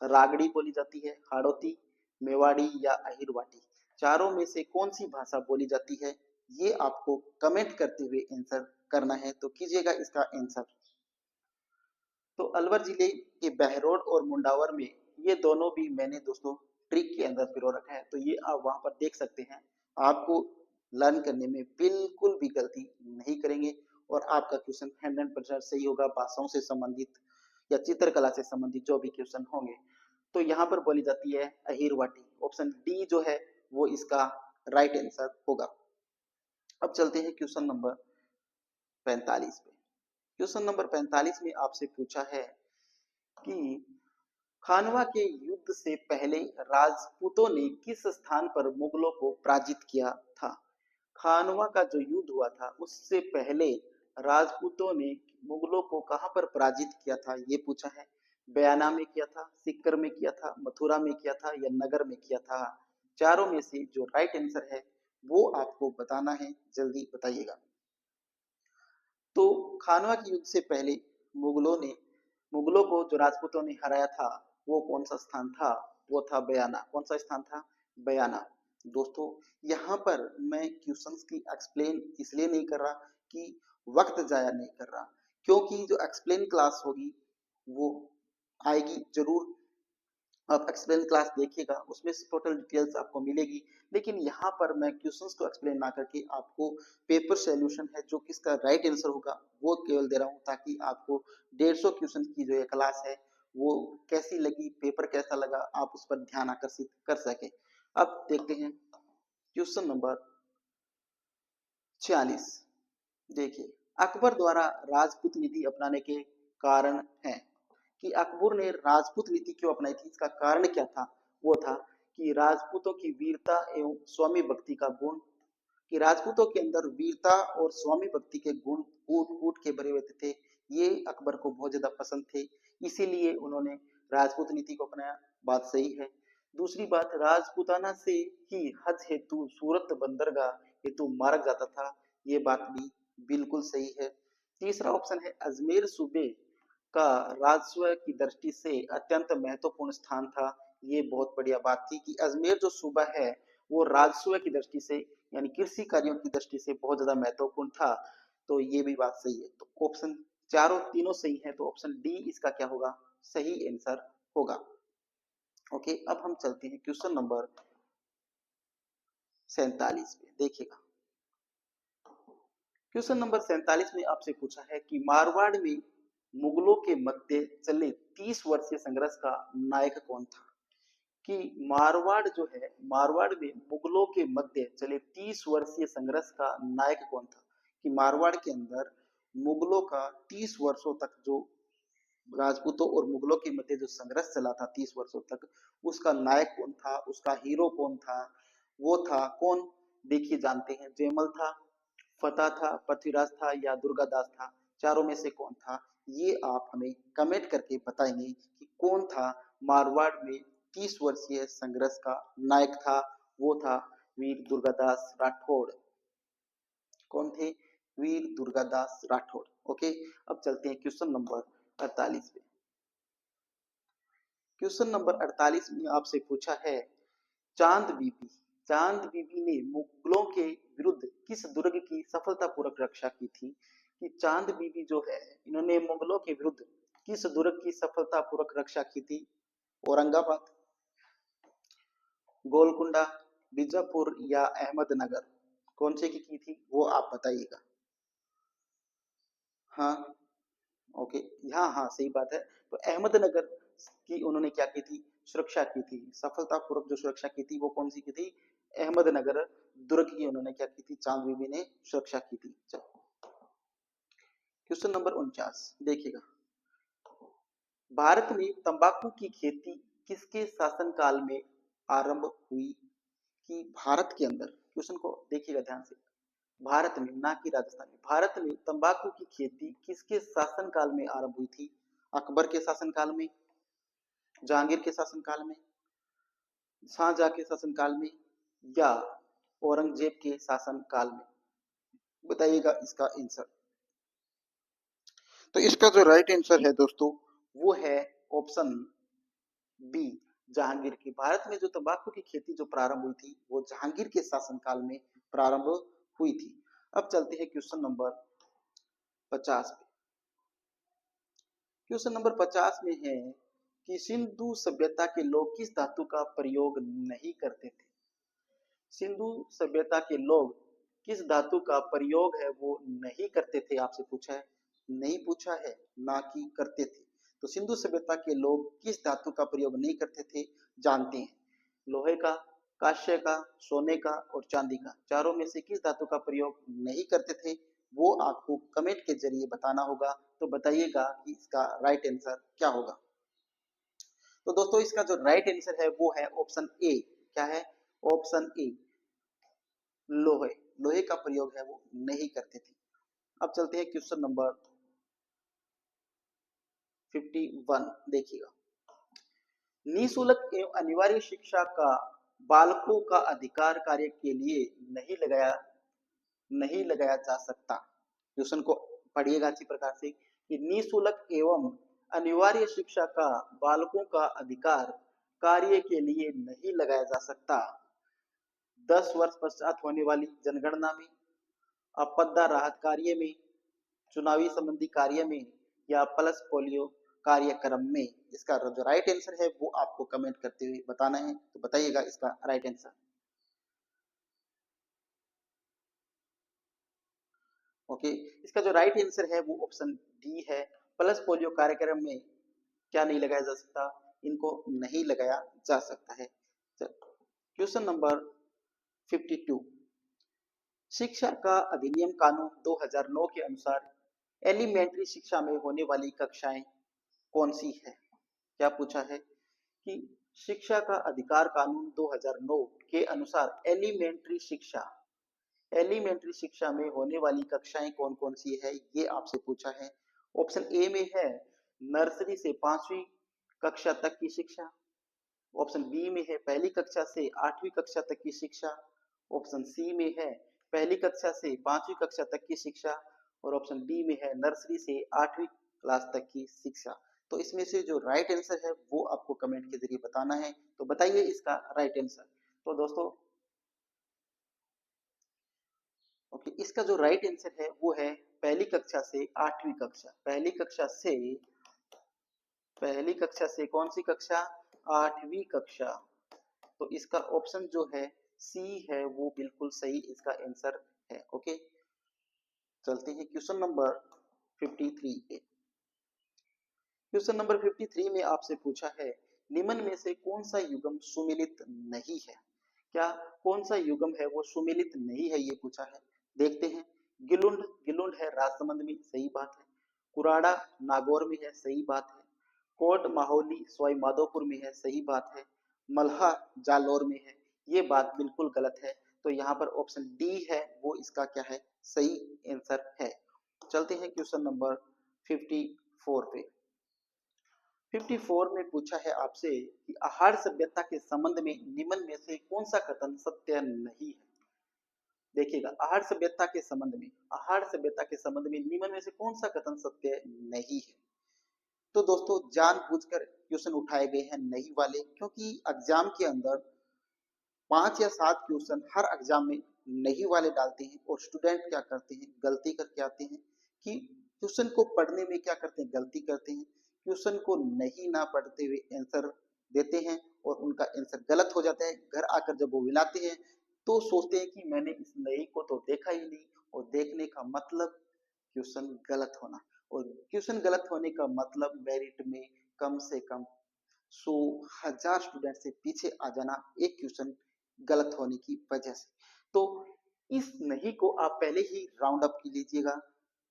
रागड़ी बोली जाती है, हाड़ौती, मेवाड़ी या अहिरवाटी? चारों में से कौन सी भाषा बोली जाती है, ये आपको कमेंट करते हुए आंसर करना है, तो कीजिएगा इसका आंसर। तो अलवर जिले के बहरोड और मुंडावर में ये दोनों भी मैंने दोस्तों ट्रिक के अंदर पिरो रखा है, तो ये आप वहां पर देख सकते हैं। आपको लर्न करने में बिल्कुल भी गलती नहीं करेंगे और आपका क्वेश्चन 100% सही होगा। भाषाओं से संबंधित या चित्रकला से संबंधित जो भी क्वेश्चन होंगे, तो यहाँ पर बोली जाती है अहिरवाटी। ऑप्शन डी जो है वो इसका राइट आंसर होगा। अब चलते हैं क्वेश्चन नंबर 45 पे। क्वेश्चन नंबर 45 में आपसे पूछा है कि खानवा के युद्ध से पहले राजपूतों ने किस स्थान पर मुगलों को पराजित किया था? खानवा का जो युद्ध हुआ था उससे पहले राजपूतों ने मुगलों को कहां पर पराजित किया था, ये पूछा है। बयाना में किया था, सीकर में किया था, मथुरा में किया था या नगर में किया था? चारों में से जो राइट आंसर है वो आपको बताना है, जल्दी बताइएगा। तो खानवा के युद्ध से पहले मुगलों को जो राजपूतों ने हराया था वो कौन सा स्थान था? वो था बयाना। कौन सा स्थान था? बयाना। दोस्तों, यहाँ पर मैं क्वेश्चंस की एक्सप्लेन इसलिए नहीं कर रहा कि वक्त जाया नहीं कर रहा, क्योंकि जो एक्सप्लेन क्लास होगी वो आएगी जरूर। आप एक्सप्लेन क्लास देखिएगा, उसमें टोटल डिटेल्स आपको मिलेगी। लेकिन यहाँ पर मैं क्वेश्चंस को एक्सप्लेन ना करके आपको पेपर सॉल्यूशन है जो किसका राइट आंसर होगा वो केवल दे रहा हूँ, ताकि आपको 150 क्वेश्चन की जो ये क्लास है वो कैसी लगी, पेपर कैसा लगा, आप उस पर ध्यान आकर्षित कर सके। अब देखते हैं क्वेश्चन नंबर 46। देखिए, अकबर द्वारा राजपूत नीति अपनाने के कारण है। कि अकबर ने राजपूत नीति क्यों अपनाई थी, इसका कारण क्या था? वो था कि राजपूतों की वीरता एवं स्वामी भक्ति का गुण, कि राजपूतों के अंदर वीरता और स्वामी भक्ति के गुण कूट कूट के भरे हुए थे, ये अकबर को बहुत ज्यादा पसंद थे, इसीलिए उन्होंने राजपूत नीति को अपनाया। बात सही है। दूसरी बात, राजपूताना से ही हज हेतु सूरत बंदरगाह हेतु मार्ग जाता था, ये बात भी बिल्कुल सही है। तीसरा ऑप्शन है अजमेर सूबे का राजस्व की दृष्टि से अत्यंत महत्वपूर्ण स्थान था। ये बहुत बढ़िया बात थी कि अजमेर जो सूबा है वो राजस्व की दृष्टि से यानी कृषि कार्यों की दृष्टि से बहुत ज्यादा महत्वपूर्ण था, तो ये भी बात सही है। तो ऑप्शन चारों तीनों सही है, तो ऑप्शन डी इसका क्या होगा, सही आंसर होगा। ओके, अब हम चलते हैं क्वेश्चन नंबर 47 पे। देखिएगा, क्वेश्चन नंबर 47 में आपसे पूछा है कि मारवाड़ में मुगलों के मध्य चले 30 वर्षीय संघर्ष का नायक कौन था। कि मारवाड़ जो है, मारवाड़ में मुगलों के मध्य चले 30 वर्षीय संघर्ष का नायक कौन था। कि मारवाड़ के अंदर मुगलों का 30 वर्षों तक जो राजपूतों और मुगलों के मध्य जो संघर्ष चला था 30 वर्षों तक, उसका नायक कौन था, उसका हीरो कौन था, वो था कौन। देखिए, जानते हैं, जयमल था, फतेह था, पृथ्वीराज था या दुर्गादास था, चारों में से कौन था। ये आप हमें कमेंट करके बताएंगे कि कौन था मारवाड़ में 30 वर्षीय संघर्ष का नायक था। वो था वीर दुर्गादास राठौड़। कौन थे, वीर दुर्गादास राठौड़। ओके, अब चलते हैं क्वेश्चन नंबर 48 पे। क्वेश्चन नंबर 48 में आपसे पूछा है, चांद बीबी, चांद बीबी ने मुगलों के विरुद्ध किस दुर्ग की सफलतापूर्वक रक्षा की थी। कि चांद बीबी जो है, इन्होंने मुगलों के विरुद्ध किस दुर्ग की सफलतापूर्वक रक्षा की थी। औरंगाबाद, गोलकुंडा, बीजापुर या अहमदनगर, कौन से की थी वो आप बताइएगा। हाँ, ओके, हाँ हाँ, सही बात है। तो अहमदनगर की उन्होंने क्या की थी, सुरक्षा की थी। सफलतापूर्वक जो सुरक्षा की थी वो कौन सी की थी, अहमदनगर दुर्ग की उन्होंने क्या की थी, चांद बीबी ने सुरक्षा की थी। चलो, क्वेश्चन नंबर 49 देखिएगा, भारत में तंबाकू की खेती किसके शासनकाल में आरंभ हुई। कि भारत के अंदर, क्वेश्चन को देखिएगा ध्यान से, भारत में, ना कि राजस्थान में, भारत में तंबाकू की खेती किसके शासनकाल में आरंभ हुई थी। अकबर के शासनकाल में, जहांगीर के शासनकाल में, शाहजहां के शासनकाल में या औरंगजेब के शासनकाल में, बताइएगा इसका आंसर। तो इसका जो राइट आंसर है दोस्तों, वो है ऑप्शन बी, जहांगीर की। भारत में जो तंबाकू की खेती जो प्रारंभ हुई थी वो जहांगीर के शासनकाल में प्रारंभ हुई थी। अब चलते हैं क्वेश्चन नंबर 50 पे। क्वेश्चन नंबर 50 में है कि सिंधु सभ्यता के लोग किस धातु का प्रयोग नहीं करते थे। सिंधु सभ्यता के लोग किस धातु का प्रयोग है वो नहीं करते थे, आपसे पूछा है, नहीं पूछा है, ना कि करते थे। तो सिंधु सभ्यता के लोग किस धातु का प्रयोग नहीं करते थे, जानते हैं। लोहे का, कांस्य का, सोने का और चांदी का, चारों में से किस धातु का प्रयोग नहीं करते थे, वो आपको कमेंट के जरिए बताना होगा। तो बताइएगा कि इसका राइट आंसर क्या होगा। तो दोस्तों, इसका जो राइट आंसर है वो है ऑप्शन ए। क्या है, ऑप्शन ए, लोहे, लोहे का प्रयोग है वो नहीं करते थे। अब चलते हैं क्वेश्चन नंबर 51 देखिएगा, निःशुल्क एवं अनिवार्य शिक्षा का बालकों का अधिकार कार्य के लिए नहीं लगाया जा सकता। क्वेश्चन को पढ़िएगा अच्छी प्रकार से कि निःशुल्क एवं अनिवार्य शिक्षा का बालकों का अधिकार कार्य के लिए नहीं लगाया जा सकता। 10 वर्ष पश्चात होने वाली जनगणना में, आपदा राहत कार्य में, चुनावी संबंधी कार्य में या पल्स पोलियो कार्यक्रम में। इसका जो राइट आंसर है वो आपको कमेंट करते हुए बताना है। तो बताइएगा इसका राइट आंसर। ओके, इसका जो राइट आंसर है वो ऑप्शन डी है, पल्स पोलियो कार्यक्रम में क्या नहीं लगाया जा सकता, इनको नहीं लगाया जा सकता है। क्वेश्चन नंबर 52, शिक्षा का अधिनियम कानून 2009 के अनुसार एलिमेंट्री शिक्षा में होने वाली कक्षाएं कौन सी है। क्या पूछा है कि शिक्षा का अधिकार कानून 2009 के अनुसार एलिमेंट्री शिक्षा में होने वाली कक्षाएं कौन कौन सी है, ये आपसे पूछा है। ऑप्शन ए में है नर्सरी से 5वीं कक्षा तक की शिक्षा, ऑप्शन बी में है पहली कक्षा से 8वीं कक्षा तक की शिक्षा, ऑप्शन सी में है पहली कक्षा से 5वीं कक्षा तक की शिक्षा और ऑप्शन डी में है नर्सरी से 8वीं क्लास तक की शिक्षा। तो इसमें से जो राइट आंसर है वो आपको कमेंट के जरिए बताना है। तो बताइए इसका राइट आंसर। तो दोस्तों, ओके, इसका जो राइट आंसर है वो है पहली कक्षा से 8वीं कक्षा, पहली कक्षा से कौन सी कक्षा? 8वीं कक्षा। तो इसका ऑप्शन जो है सी है वो बिल्कुल सही इसका आंसर है। ओके, चलते हैं क्वेश्चन नंबर 53 पे। क्वेश्चन नंबर 53 में आपसे पूछा है निम्न में से कौन सा युग्म सुमेलित नहीं है? क्या कौन सा युग्म है वो सुमेलित नहीं है, ये पूछा है। देखते हैं। गिलुंड, गिलुंड है राजसमंद में, सही बात है। कुराड़ा नागौर में है, सही बात है। कोट माहौली सवाई माधोपुर में है, सही बात है। मल्हा जालौर में है, ये बात बिल्कुल गलत है। तो यहाँ पर ऑप्शन डी है वो इसका क्या है? सही आंसर है। चलते हैं क्वेश्चन नंबर 54 पे। 54 में पूछा है आपसे कि आहार सभ्यता के संबंध में निम्न में से कौन सा कथन सत्य नहीं है? देखिएगा, आहार सभ्यता के संबंध में, निम्न में से कौन सा कथन सत्य नहीं है? तो दोस्तों जानबूझकर क्वेश्चन उठाए गए हैं नहीं वाले, क्योंकि एग्जाम के अंदर 5 या 7 क्वेश्चन हर एग्जाम में नहीं वाले डालते हैं और स्टूडेंट क्या करते हैं, गलती करके आते हैं कि क्वेश्चन को पढ़ने में क्या करते हैं, गलती करते हैं। क्वेश्चन को नहीं ना पढ़ते हुए आंसर देते हैं और उनका आंसर गलत हो जाता है। घर आकर जब वो मिलाते हैं तो सोचते हैं कि मैंने इस नई को तो देखा ही नहीं, और देखने का मतलब क्वेश्चन गलत होना, और क्वेश्चन गलत होने का मतलब मेरिट में कम से कम 100,000 स्टूडेंट से पीछे आ जाना एक क्वेश्चन गलत होने की वजह से। तो इस नहीं को आप पहले ही राउंड अप की लीजिएगा,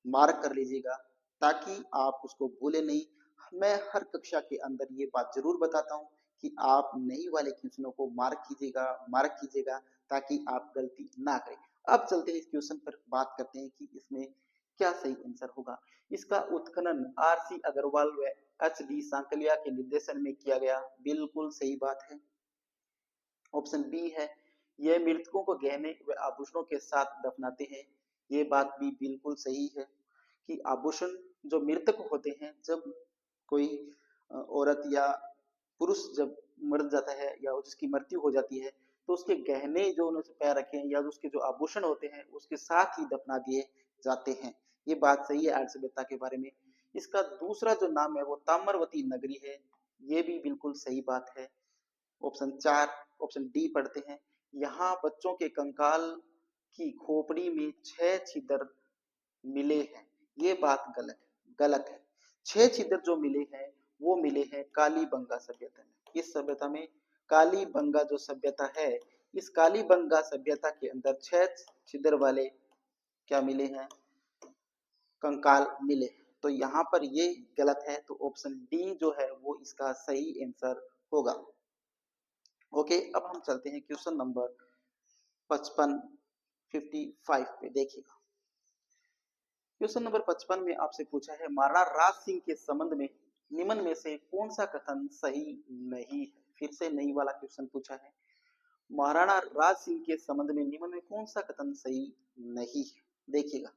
मार्क कर लीजिएगा, ताकि आप उसको भूले नहीं। मैं हर कक्षा के अंदर ये बात जरूर बताता हूँ कि आप नहीं वाले क्वेश्चनों को मार्क कीजिएगा ताकि आप गलती ना करें। अब चलते हैं इस क्वेश्चन पर, बात करते हैं कि इसमें क्या सही आंसर होगा। इसका उत्खनन आर.सी. अग्रवाल व एच.डी. सांकलिया के निर्देशन में किया गया, बिल्कुल सही बात है। ऑप्शन बी है, यह मृतकों को गहने व आभूषणों के साथ दफनाते हैं, ये बात भी बिल्कुल सही है कि आभूषण जो मृतक होते हैं, जब कोई औरत या पुरुष जब मर जाता है या उसकी मृत्यु हो जाती है तो उसके गहने जो उन्होंने पैर रखे हैं या उसके जो आभूषण होते हैं उसके साथ ही दफना दिए जाते हैं। ये बात सही है आर्य सभ्यता के बारे में। इसका दूसरा जो नाम है वो ताम्रवती नगरी है, ये भी बिल्कुल सही बात है। ऑप्शन 4, ऑप्शन डी पढ़ते हैं। यहाँ बच्चों के कंकाल की खोपड़ी में 6 छिद्र मिले हैं, ये बात गलत है। 6 छिद्र जो मिले हैं वो मिले हैं कालीबंगा सभ्यता में। इस सभ्यता में कालीबंगा जो सभ्यता है, इस कालीबंगा सभ्यता के अंदर 6 छिद्र वाले क्या मिले हैं, कंकाल मिले। तो यहाँ पर ये गलत है, तो ऑप्शन डी जो है वो इसका सही आंसर होगा। ओके, अब हम चलते हैं क्वेश्चन नंबर 55 पे। देखिएगा, क्वेश्चन नंबर 55 में आपसे पूछा है महाराणा राज सिंह के संबंध में निम्न में से कौन सा कथन सही नहीं है। फिर से नहीं वाला क्वेश्चन पूछा है। महाराणा राज सिंह के संबंध में निम्न में कौन सा कथन सही नहीं है। देखिएगा,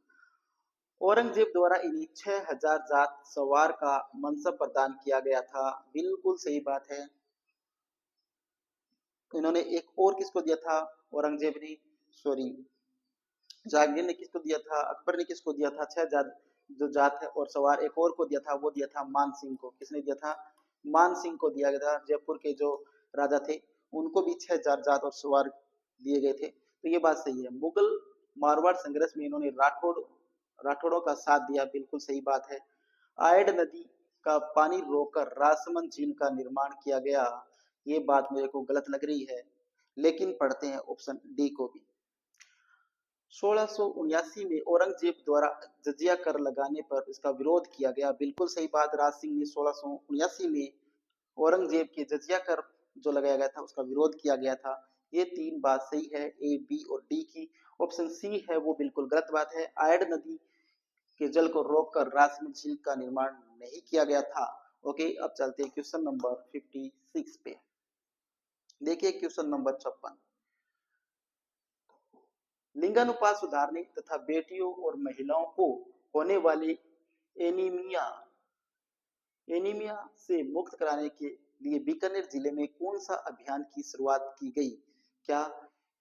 औरंगजेब द्वारा इन्हें 6,000 जात सवार का मनसब प्रदान किया गया था, बिल्कुल सही बात है। इन्होंने एक और किसको दिया था, औरंगजेब ने, सॉरी, जहांगीर ने किसको दिया था, अकबर ने किसको दिया था, 6,000 जो जात है और सवार एक और को दिया था, वो दिया था मान सिंह को। किसने दिया था, मान सिंह को दिया गया था। जयपुर के जो राजा थे उनको भी 6,000 जात और सवार दिए गए थे। तो ये बात सही है। मुगल मारवाड़ संघर्ष में इन्होंने राठौड़ों का साथ दिया, बिल्कुल सही बात है। आयड नदी का पानी रोककर राजसमंद झील का निर्माण किया गया, ये बात मेरे को गलत लग रही है, लेकिन पढ़ते हैं ऑप्शन डी को भी। 1679 में औरंगजेब द्वारा जजिया कर लगाने पर इसका विरोध किया गया, बिल्कुल सही बात। राज सिंह ने 1679 में औरंगजेब के जजिया कर जो लगाया गया था उसका विरोध किया गया था। ये 3 बात सही है ए, बी और डी की। ऑप्शन सी है वो बिल्कुल गलत बात है। आयड नदी के जल को रोककर राजसमंद झील का निर्माण नहीं किया गया था। ओके, अब चलते हैं क्वेश्चन नंबर 56 पे। देखिए क्वेश्चन नंबर 56, लिंगानुपात सुधारने तथा बेटियों और महिलाओं को होने वाले एनीमिया एनीमिया से मुक्त कराने के लिए बीकानेर जिले में कौन सा अभियान की शुरुआत की गई। क्या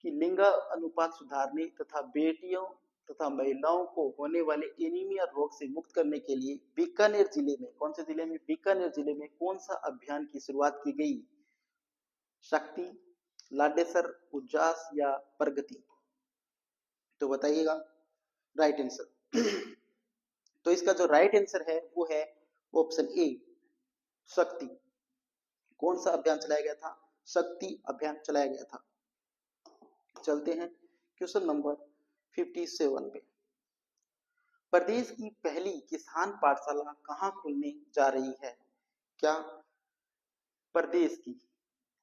कि लिंग अनुपात सुधारने तथा बेटियों तथा महिलाओं को होने वाले एनीमिया रोग से मुक्त करने के लिए बीकानेर जिले में, कौन से जिले में, बीकानेर जिले में कौन सा अभियान की शुरुआत की गई? शक्ति, लाडेसर, उजास या प्रगति? तो बताइएगा राइट आंसर। तो इसका जो राइट आंसर है वो है ऑप्शन ए, शक्ति। कौन सा अभियान चलाया गया था? शक्ति अभियान चलाया गया था। चलते हैं क्वेश्चन नंबर 57 पे। प्रदेश की पहली किसान पाठशाला कहाँ खुलने जा रही है? क्या प्रदेश की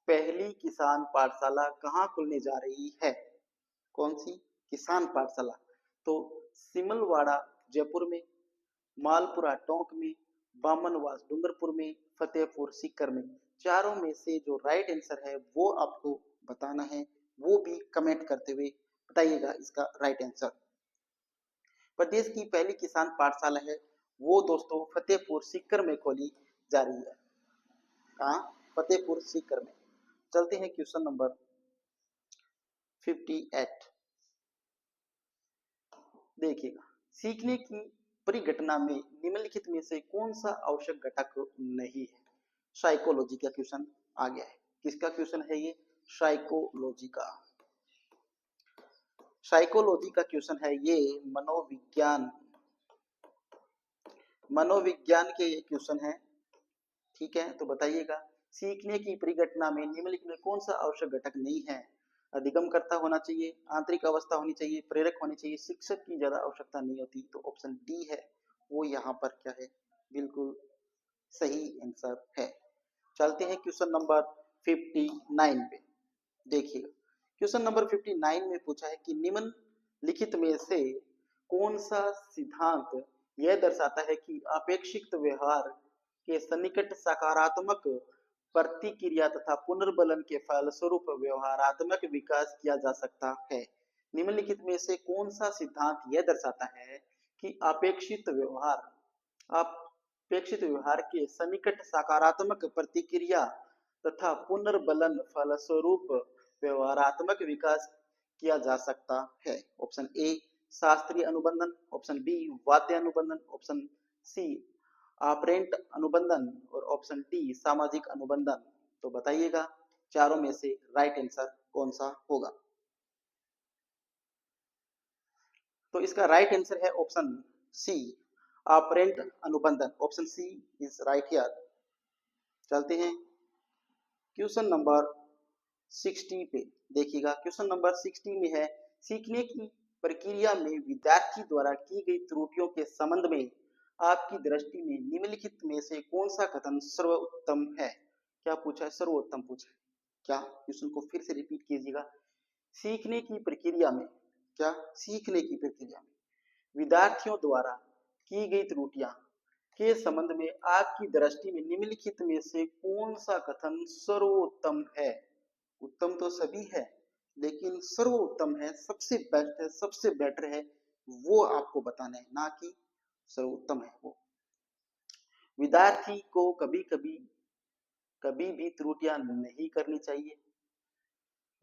पहली किसान पाठशाला कहाँ खुलने जा रही है? कौन सी किसान पाठशाला? तो सिमलवाड़ा जयपुर में, मालपुरा टोंक में, बामनवास डूंगरपुर में, फतेहपुर सीकर में। चारों में से जो राइट आंसर है वो आपको बताना है, वो भी कमेंट करते हुए बताइएगा इसका राइट आंसर। प्रदेश की पहली किसान पाठशाला है वो दोस्तों फतेहपुर सीकर में खोली जा रही है। कहाँ? फतेहपुर सीकर में। चलते हैं क्वेश्चन नंबर 58। देखिएगा, सीखने की परिघटना में निम्नलिखित में से कौन सा आवश्यक घटक नहीं है? साइकोलॉजी का क्वेश्चन आ गया है। किसका क्वेश्चन है ये? साइकोलॉजी का। साइकोलॉजी का क्वेश्चन है ये, मनोविज्ञान, मनोविज्ञान के ये क्वेश्चन है। ठीक है, तो बताइएगा, सीखने की परिघटना में निम्नलिखित में कौन सा आवश्यक घटक नहीं है? अधिगमकर्ता होना चाहिए, आंतरिक अवस्था होनी चाहिए, प्रेरक होनी चाहिए, शिक्षक की ज्यादा आवश्यकता नहीं होती। तो ऑप्शन डी है वो यहाँ पर क्या है? बिल्कुल सही आंसर है। चलते हैं क्वेश्चन नंबर 59 पे। देखिएगा, क्वेश्चन नंबर 59 में पूछा है कि निम्नलिखित में से कौन सा सिद्धांत यह दर्शाता है कि अपेक्षित व्यवहार के सन्निकट सकारात्मक प्रतिक्रिया तथा पुनर्बलन के फलस्वरूप व्यवहारात्मक विकास किया जा सकता है? निम्नलिखित में से कौन सा सिद्धांत यह दर्शाता है कि अपेक्षित व्यवहार के सन्निकट सकारात्मक प्रतिक्रिया तथा पुनर्बलन फलस्वरूप व्यवहारात्मक विकास किया जा सकता है? ऑप्शन ए शास्त्रीय अनुबंधन, ऑप्शन बी वाद्य अनुबंधन, ऑप्शन सी ऑपरेंट अनुबंधन और ऑप्शन डी सामाजिक अनुबंधन। तो बताइएगा चारों में से राइट आंसर कौन सा होगा? तो इसका राइट आंसर है ऑप्शन सी ऑपरेंट अनुबंधन। Option C is right here. चलते हैं क्वेश्चन नंबर 60 पे। देखिएगा, क्वेश्चन नंबर 60 में है, सीखने की प्रक्रिया में विद्यार्थी द्वारा की गई त्रुटियों के संबंध में आपकी दृष्टि में निम्नलिखित में से कौन सा कथन सर्वोत्तम है? क्या पूछा है? सर्वोत्तम पूछा है। क्या? क्वेश्चन को फिर से रिपीट कीजिएगा। सीखने की प्रक्रिया में, क्या? सीखने की प्रक्रिया में विद्यार्थियों द्वारा की गई त्रुटियां के संबंध में आपकी दृष्टि में निम्नलिखित में से कौन सा कथन सर्वोत्तम है? उत्तम तो सभी है, लेकिन सर्वोत्तम है, सबसे बेस्ट है, सबसे बेटर है, वो आपको बताना है, ना कि सर्वोत्तम है वो। विद्यार्थी को कभी भी त्रुटियां नहीं करनी चाहिए।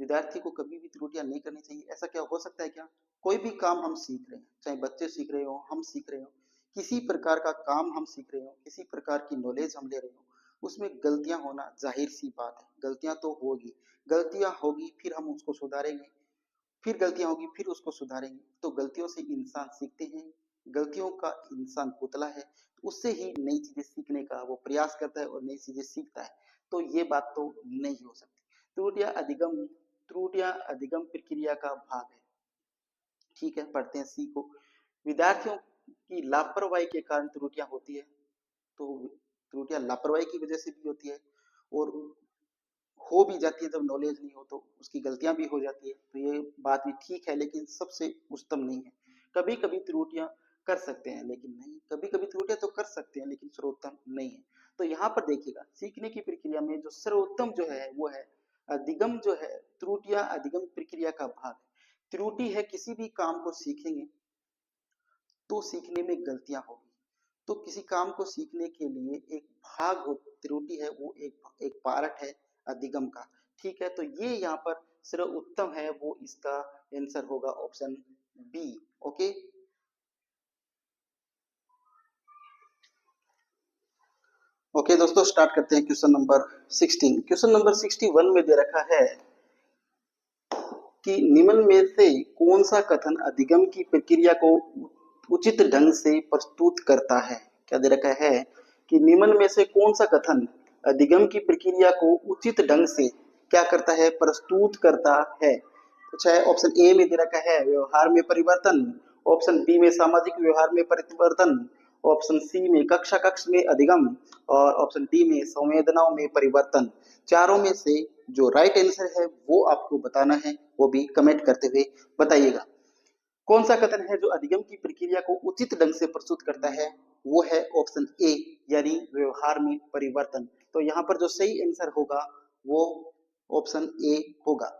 विद्यार्थी को कभी भी त्रुटियां नहीं करनी चाहिए। ऐसा क्या हो सकता है क्या? कोई भी काम हम सीख रहे हैं, चाहे बच्चे सीख रहे हो, हम सीख रहे हो, किसी प्रकार का काम हम सीख रहे हो, किसी प्रकार की नॉलेज हम ले रहे हो, उसमें गलतियां होना जाहिर सी बात है। गलतियां तो होगी, गलतियां होगी फिर हम उसको सुधारेंगे, फिर गलतियां होगी फिर उसको सुधारेंगे। तो गलतियों से इंसान सीखते हैं, गलतियों का इंसान पुतला है, तो उससे ही नई चीजें सीखने का वो प्रयास करता है और नई चीजें सीखता है। तो ये बात तो नहीं हो सकती। त्रुटियां अधिगम प्रक्रिया का भाग है। ठीक है, पढ़ते हैं सी को। विद्यार्थियों की लापरवाही के कारण त्रुटियां होती है। तो त्रुटियां लापरवाही की वजह से भी होती है, और हो भी जाती है जब नॉलेज नहीं हो तो उसकी गलतियां भी हो जाती है। तो ये बात भी ठीक है, लेकिन सबसे उत्तम नहीं है। कभी कभी त्रुटियां कर सकते हैं लेकिन नहीं, कभी कभी त्रुटियां तो कर सकते हैं लेकिन सर्वोत्तम नहीं है। तो यहाँ पर देखिएगा, सीखने की प्रक्रिया में जो सर्वोत्तम जो है वो है अधिगम जो है। त्रुटियां अधिगम प्रक्रिया का भाग है। त्रुटि है, किसी भी काम को सीखेंगे तो सीखने में गलतियां होगी। तो किसी काम को सीखने के लिए एक भाग हो, त्रुटि है वो एक पार्ट है अधिगम का। ठीक है, तो ये यहाँ पर सर्वोत्तम है वो इसका आंसर होगा ऑप्शन बी। ओके, ओके दोस्तों, स्टार्ट करते हैं क्वेश्चन नंबर 16। क्वेश्चन नंबर 61 में दे रखा है कि निम्न में से कौन सा कथन अधिगम की प्रक्रिया को उचित ढंग से प्रस्तुत करता है। क्या दे रखा है कि निम्न में से कौन सा कथन अधिगम की प्रक्रिया को उचित ढंग से क्या करता है, प्रस्तुत करता है। तो चाहे ऑप्शन ए में दे रखा है व्यवहार में परिवर्तन, ऑप्शन बी में सामाजिक व्यवहार में परिवर्तन, ऑप्शन सी में कक्षा कक्ष में अधिगम और ऑप्शन डी में संवेदनाओं में परिवर्तन। चारों में से जो राइट आंसर है वो आपको बताना है, वो भी कमेंट करते हुए बताइएगा। कौन सा कथन है जो अधिगम की प्रक्रिया को उचित ढंग से प्रस्तुत करता है, वो है ऑप्शन ए यानी व्यवहार में परिवर्तन। तो यहाँ पर जो सही आंसर होगा वो ऑप्शन ए होगा।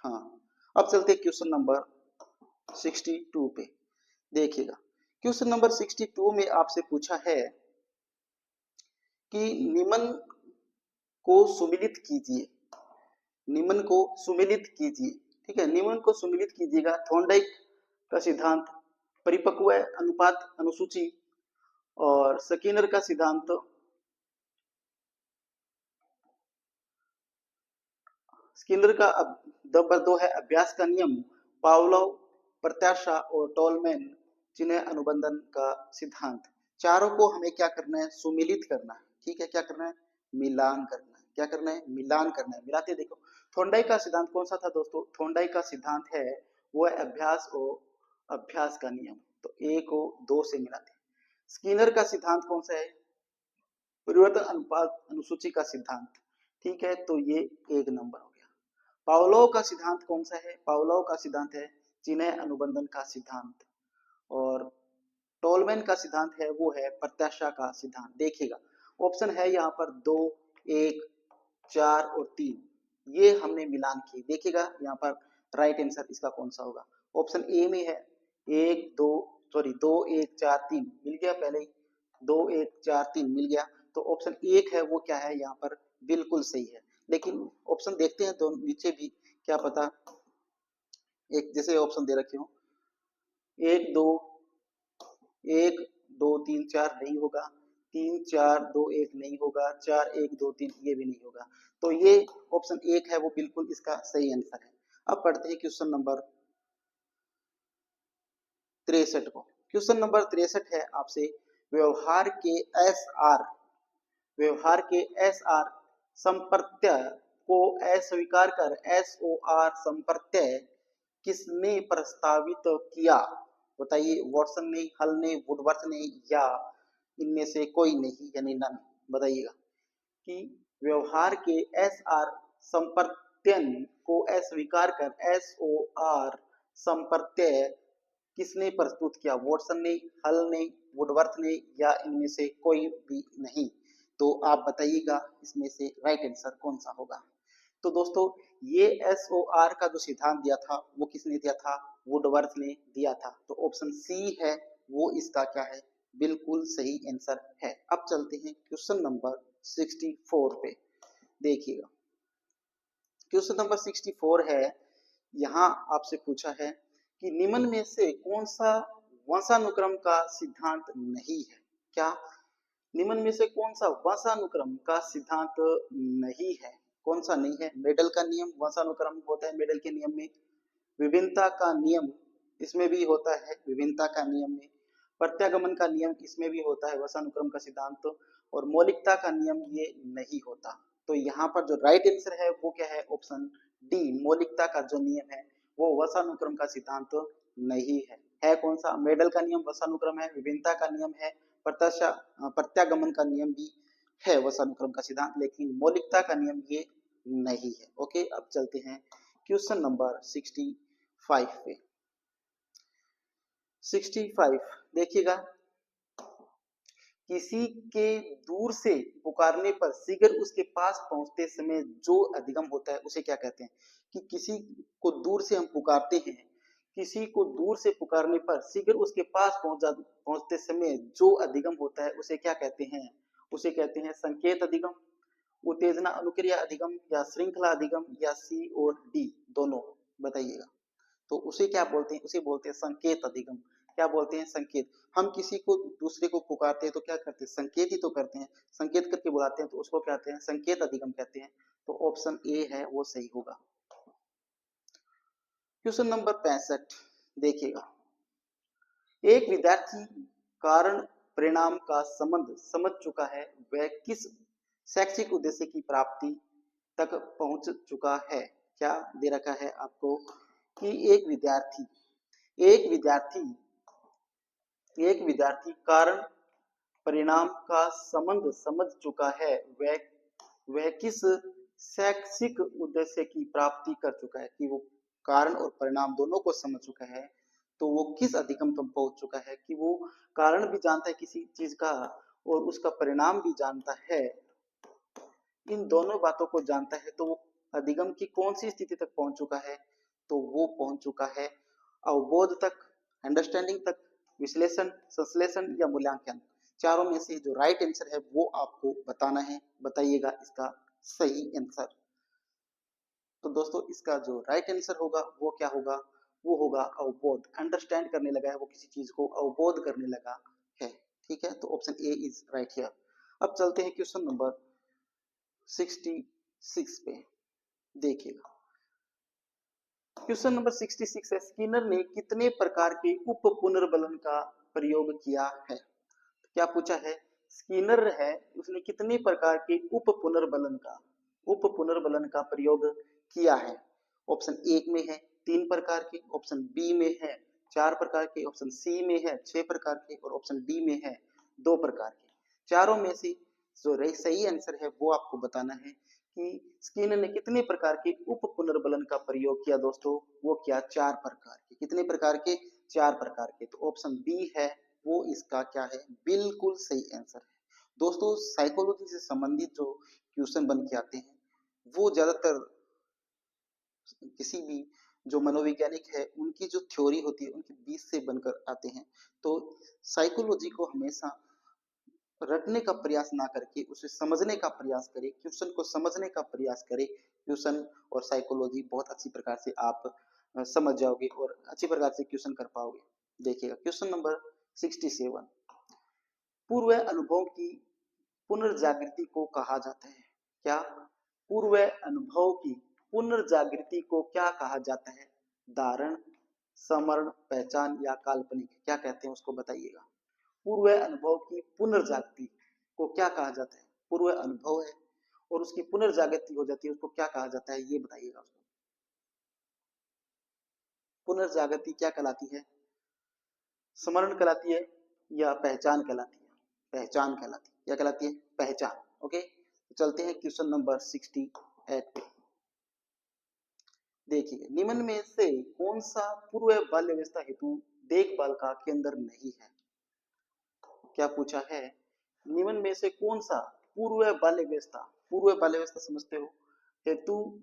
हाँ, अब चलते क्वेश्चन नंबर 62 पे। देखिएगा, क्वेश्चन नंबर 62 में आपसे पूछा है कि निम्न को सुमिलित कीजिए। निम्न को सुमिलित कीजिए, ठीक है, निम्न को सुमिलित कीजिएगा। थॉर्नडाइक का सिद्धांत, परिपक्व अनुपात अनुसूची और स्किनर का सिद्धांत, स्किनर का नंबर 2 है अभ्यास का नियम, पावलोव प्रत्याशा और टोलमैन चिन्ह अनुबंधन का सिद्धांत। चारों को हमें क्या करना है, सुमिलित करना है। ठीक है, क्या करना है, मिलान करना है। क्या करना है, मिलान करना है। मिलाते देखो, थॉर्नडाइक का सिद्धांत कौन सा था दोस्तों, थॉर्नडाइक का सिद्धांत है वो है अभ्यास और अभ्यास का नियम। तो ए को 2 से मिलाते हैं। स्किनर का सिद्धांत कौन सा है, परिवर्तन अनुपात अनुसूची का सिद्धांत। ठीक है, तो ये 1 नंबर हो गया। पावलोव का सिद्धांत कौन सा है, पावलोव का सिद्धांत है चिन्ह अनुबंधन का सिद्धांत। और टोलमैन का सिद्धांत है वो है प्रत्याशा का सिद्धांत। देखिएगा, ऑप्शन है यहाँ पर 2, 1, 4 और 3, ये हमने मिलान किए। देखिएगा यहाँ पर राइट आंसर इसका कौन सा होगा। ऑप्शन ए में है 1 2 सॉरी 2 1 4 3 मिल गया, पहले ही 2 1 4 3 मिल गया। तो ऑप्शन 1 है वो क्या है यहाँ पर, बिल्कुल सही है। लेकिन ऑप्शन देखते हैं तो नीचे भी, क्या पता एक जैसे ऑप्शन दे रखे हो, 1 2 1 2 3 4 नहीं होगा, 3 4 2 1 नहीं होगा, 4 1 2 3 ये भी नहीं होगा। तो ये ऑप्शन 1 है वो बिल्कुल इसका सही आंसर है। अब पढ़ते हैं क्वेश्चन नंबर 63 को। क्वेश्चन नंबर 63 है आपसे, व्यवहार के एस आर, व्यवहार के एस आर संप्रत्यय को अस्वीकार कर एस ओ आर संप्रत्यय किसने प्रस्तावित किया। बताइए, वॉटसन ने, हल ने, वुडवर्थ ने या इनमें से कोई नहीं यानी नन। बताइएगा कि व्यवहार के एस आर संप्रत्यन को अस्वीकार कर एस ओ आर संप्रत्यय किसने प्रस्तुत किया, वॉटसन ने, हल ने, वुडवर्थ ने या इनमें से कोई भी नहीं। तो आप बताइएगा इसमें से राइट आंसर कौन सा होगा। तो दोस्तों, ये एस ओ आर का जो सिद्धांत दिया था वो किसने दिया था, वुडवर्थ ने दिया था। तो ऑप्शन सी है वो इसका क्या है, बिल्कुल सही आंसर है। अब चलते हैं क्वेश्चन नंबर 64 पे। देखिएगा, क्वेश्चन नंबर 64 है, यहाँ आपसे पूछा है कि निम्न में से कौन सा वंशानुक्रम का सिद्धांत नहीं है। क्या, निम्न में से कौन सा वंशानुक्रम का सिद्धांत नहीं है, कौन सा नहीं है। मेडल का नियम वंशानुक्रम होता है, मेडल के नियम में। विभिन्नता का नियम इसमें भी होता है, विभिन्नता का नियम में। प्रत्यागमन का नियम इसमें भी होता है वंशानुक्रम का सिद्धांत। और मौलिकता का नियम ये नहीं होता। तो यहाँ पर जो राइट आंसर है वो क्या है, ऑप्शन डी, मौलिकता का जो नियम है वो वंशानुक्रम का सिद्धांत नहीं है कौन सा, मेडल का नियम वंशानुक्रम है, विभिन्नता का नियम है, प्रत्यागमन का नियम भी है वंशानुक्रम का सिद्धांत, लेकिन मौलिकता का नियम ये नहीं है। ओके, अब चलते हैं क्वेश्चन नंबर 65 पे। 65 देखिएगा, किसी के दूर से पुकारने पर शीघ्र उसके पास पहुंचते समय जो अधिगम होता है उसे क्या कहते हैं। कि किसी को दूर से हम पुकारते हैं, किसी को दूर से पुकारने पर शीघ्र उसके पास पहुंचते समय जो अधिगम होता है उसे क्या कहते हैं, उसे कहते हैं संकेत अधिगम, उत्तेजना अनुक्रिया अधिगम या श्रृंखला अधिगम या सी और डी दोनों। बताइएगा। तो उसे क्या बोलते हैं? उसे बोलते हैं संकेत अधिगम। क्या बोलते हैं? संकेत। हम किसी को दूसरे को पुकारते हैं तो क्या करते हैं? संकेत ही तो करते हैं। संकेत करके बुलाते हैं तो उसको क्या कहते हैं? संकेत अधिगम कहते हैं। तो ऑप्शन ए है वो सही होगा। क्वेश्चन नंबर 65 देखिएगा। एक विद्यार्थी कारण परिणाम का संबंध समझ चुका है, वह किस शैक्षिक उद्देश्य की प्राप्ति तक पहुंच चुका है? क्या दे रखा है आपको कि एक विद्यार्थी एक विद्यार्थी कारण परिणाम का संबंध समझ चुका है, वह किस शैक्षिक उद्देश्य की प्राप्ति कर चुका है, कि वो कारण और परिणाम दोनों को समझ चुका है, तो वो किस अधिगम तक पहुंच चुका है, कि वो कारण भी जानता है किसी चीज का और उसका परिणाम भी जानता है। इन दोनों बातों को जानता है तो वो अधिगम की कौन सी स्थिति तक पहुंच चुका है? तो वो पहुंच चुका है अवबोध तक, अंडरस्टैंडिंग तक, विश्लेषण, संश्लेषण या मूल्यांकन। चारों में से जो राइट आंसर है वो आपको बताना है। बताइएगा इसका सही आंसर। तो दोस्तों इसका जो राइट आंसर होगा वो क्या होगा? वो होगा अवबोध। अंडरस्टैंड करने लगा है वो, किसी चीज को अवबोध करने लगा है। ठीक है, तो option A is right here. अब चलते हैं क्वेश्चन नंबर 66 पे। देखिएगा क्वेश्चन नंबर 66 है, स्किनर ने कितने प्रकार के उप पुनर्बलन का प्रयोग किया है? क्या पूछा है? स्किनर है उसने कितने प्रकार के उप पुनर्बलन का प्रयोग किया है? ऑप्शन ए में है 3 प्रकार के, ऑप्शन बी में है 4 प्रकार के, ऑप्शन सी में है 6 प्रकार के और ऑप्शन डी में है 2 प्रकार के। चारों में से जो सही आंसर है वो आपको बताना है कि स्किनर ने कितने प्रकार के उप पुनर्बलन का प्रयोग किया दोस्तों? वो किया 4 प्रकार के। कितने प्रकार के? 4 प्रकार के। तो ऑप्शन बी है वो इसका क्या है? बिल्कुल सही आंसर है। दोस्तों साइकोलॉजी से संबंधित जो क्वेश्चन बन के आते हैं वो ज्यादातर किसी भी जो मनोवैज्ञानिक है उनकी जो थ्योरी होती है उनके बीच से बनकर आते हैं। तो साइकोलॉजी को हमेशा रटने का प्रयास ना करके उसे समझने का प्रयास करें, क्वेश्चन को समझने का प्रयास करें। क्वेश्चन और साइकोलॉजी बहुत अच्छी प्रकार से आप समझ जाओगे और अच्छी प्रकार से क्वेश्चन कर पाओगे। देखिएगा क्वेश्चन नंबर 67, पूर्व अनुभव की पुनर्जागृति को कहा जाता है? क्या? पूर्व अनुभव की पुनर्जागृति को क्या कहा जाता है? धारण, समरण, पहचान या काल्पनिक, क्या कहते हैं उसको बताइएगा। पूर्व अनुभव की पुनर्जागृति को क्या कहा जाता है? पूर्व अनुभव है और उसकी पुनर्जागृति हो जाती है, उसको क्या कहा जाता है ये बताइएगा। उसको पुनर्जागृति क्या कहलाती है? स्मरण कहलाती है या पहचान कहलाती है? पहचान कहलाती है। क्या कहलाती है? पहचान। ओके, तो चलते हैं क्वेश्चन नंबर 68 पे। देखिए निम्न में से कौन सा पूर्व बाल्यावस्था हेतु देखभाल का केंद्र नहीं है? क्या पूछा है? निम्न में से कौन सा पूर्व बाल्यावस्था समझते हो, हेतु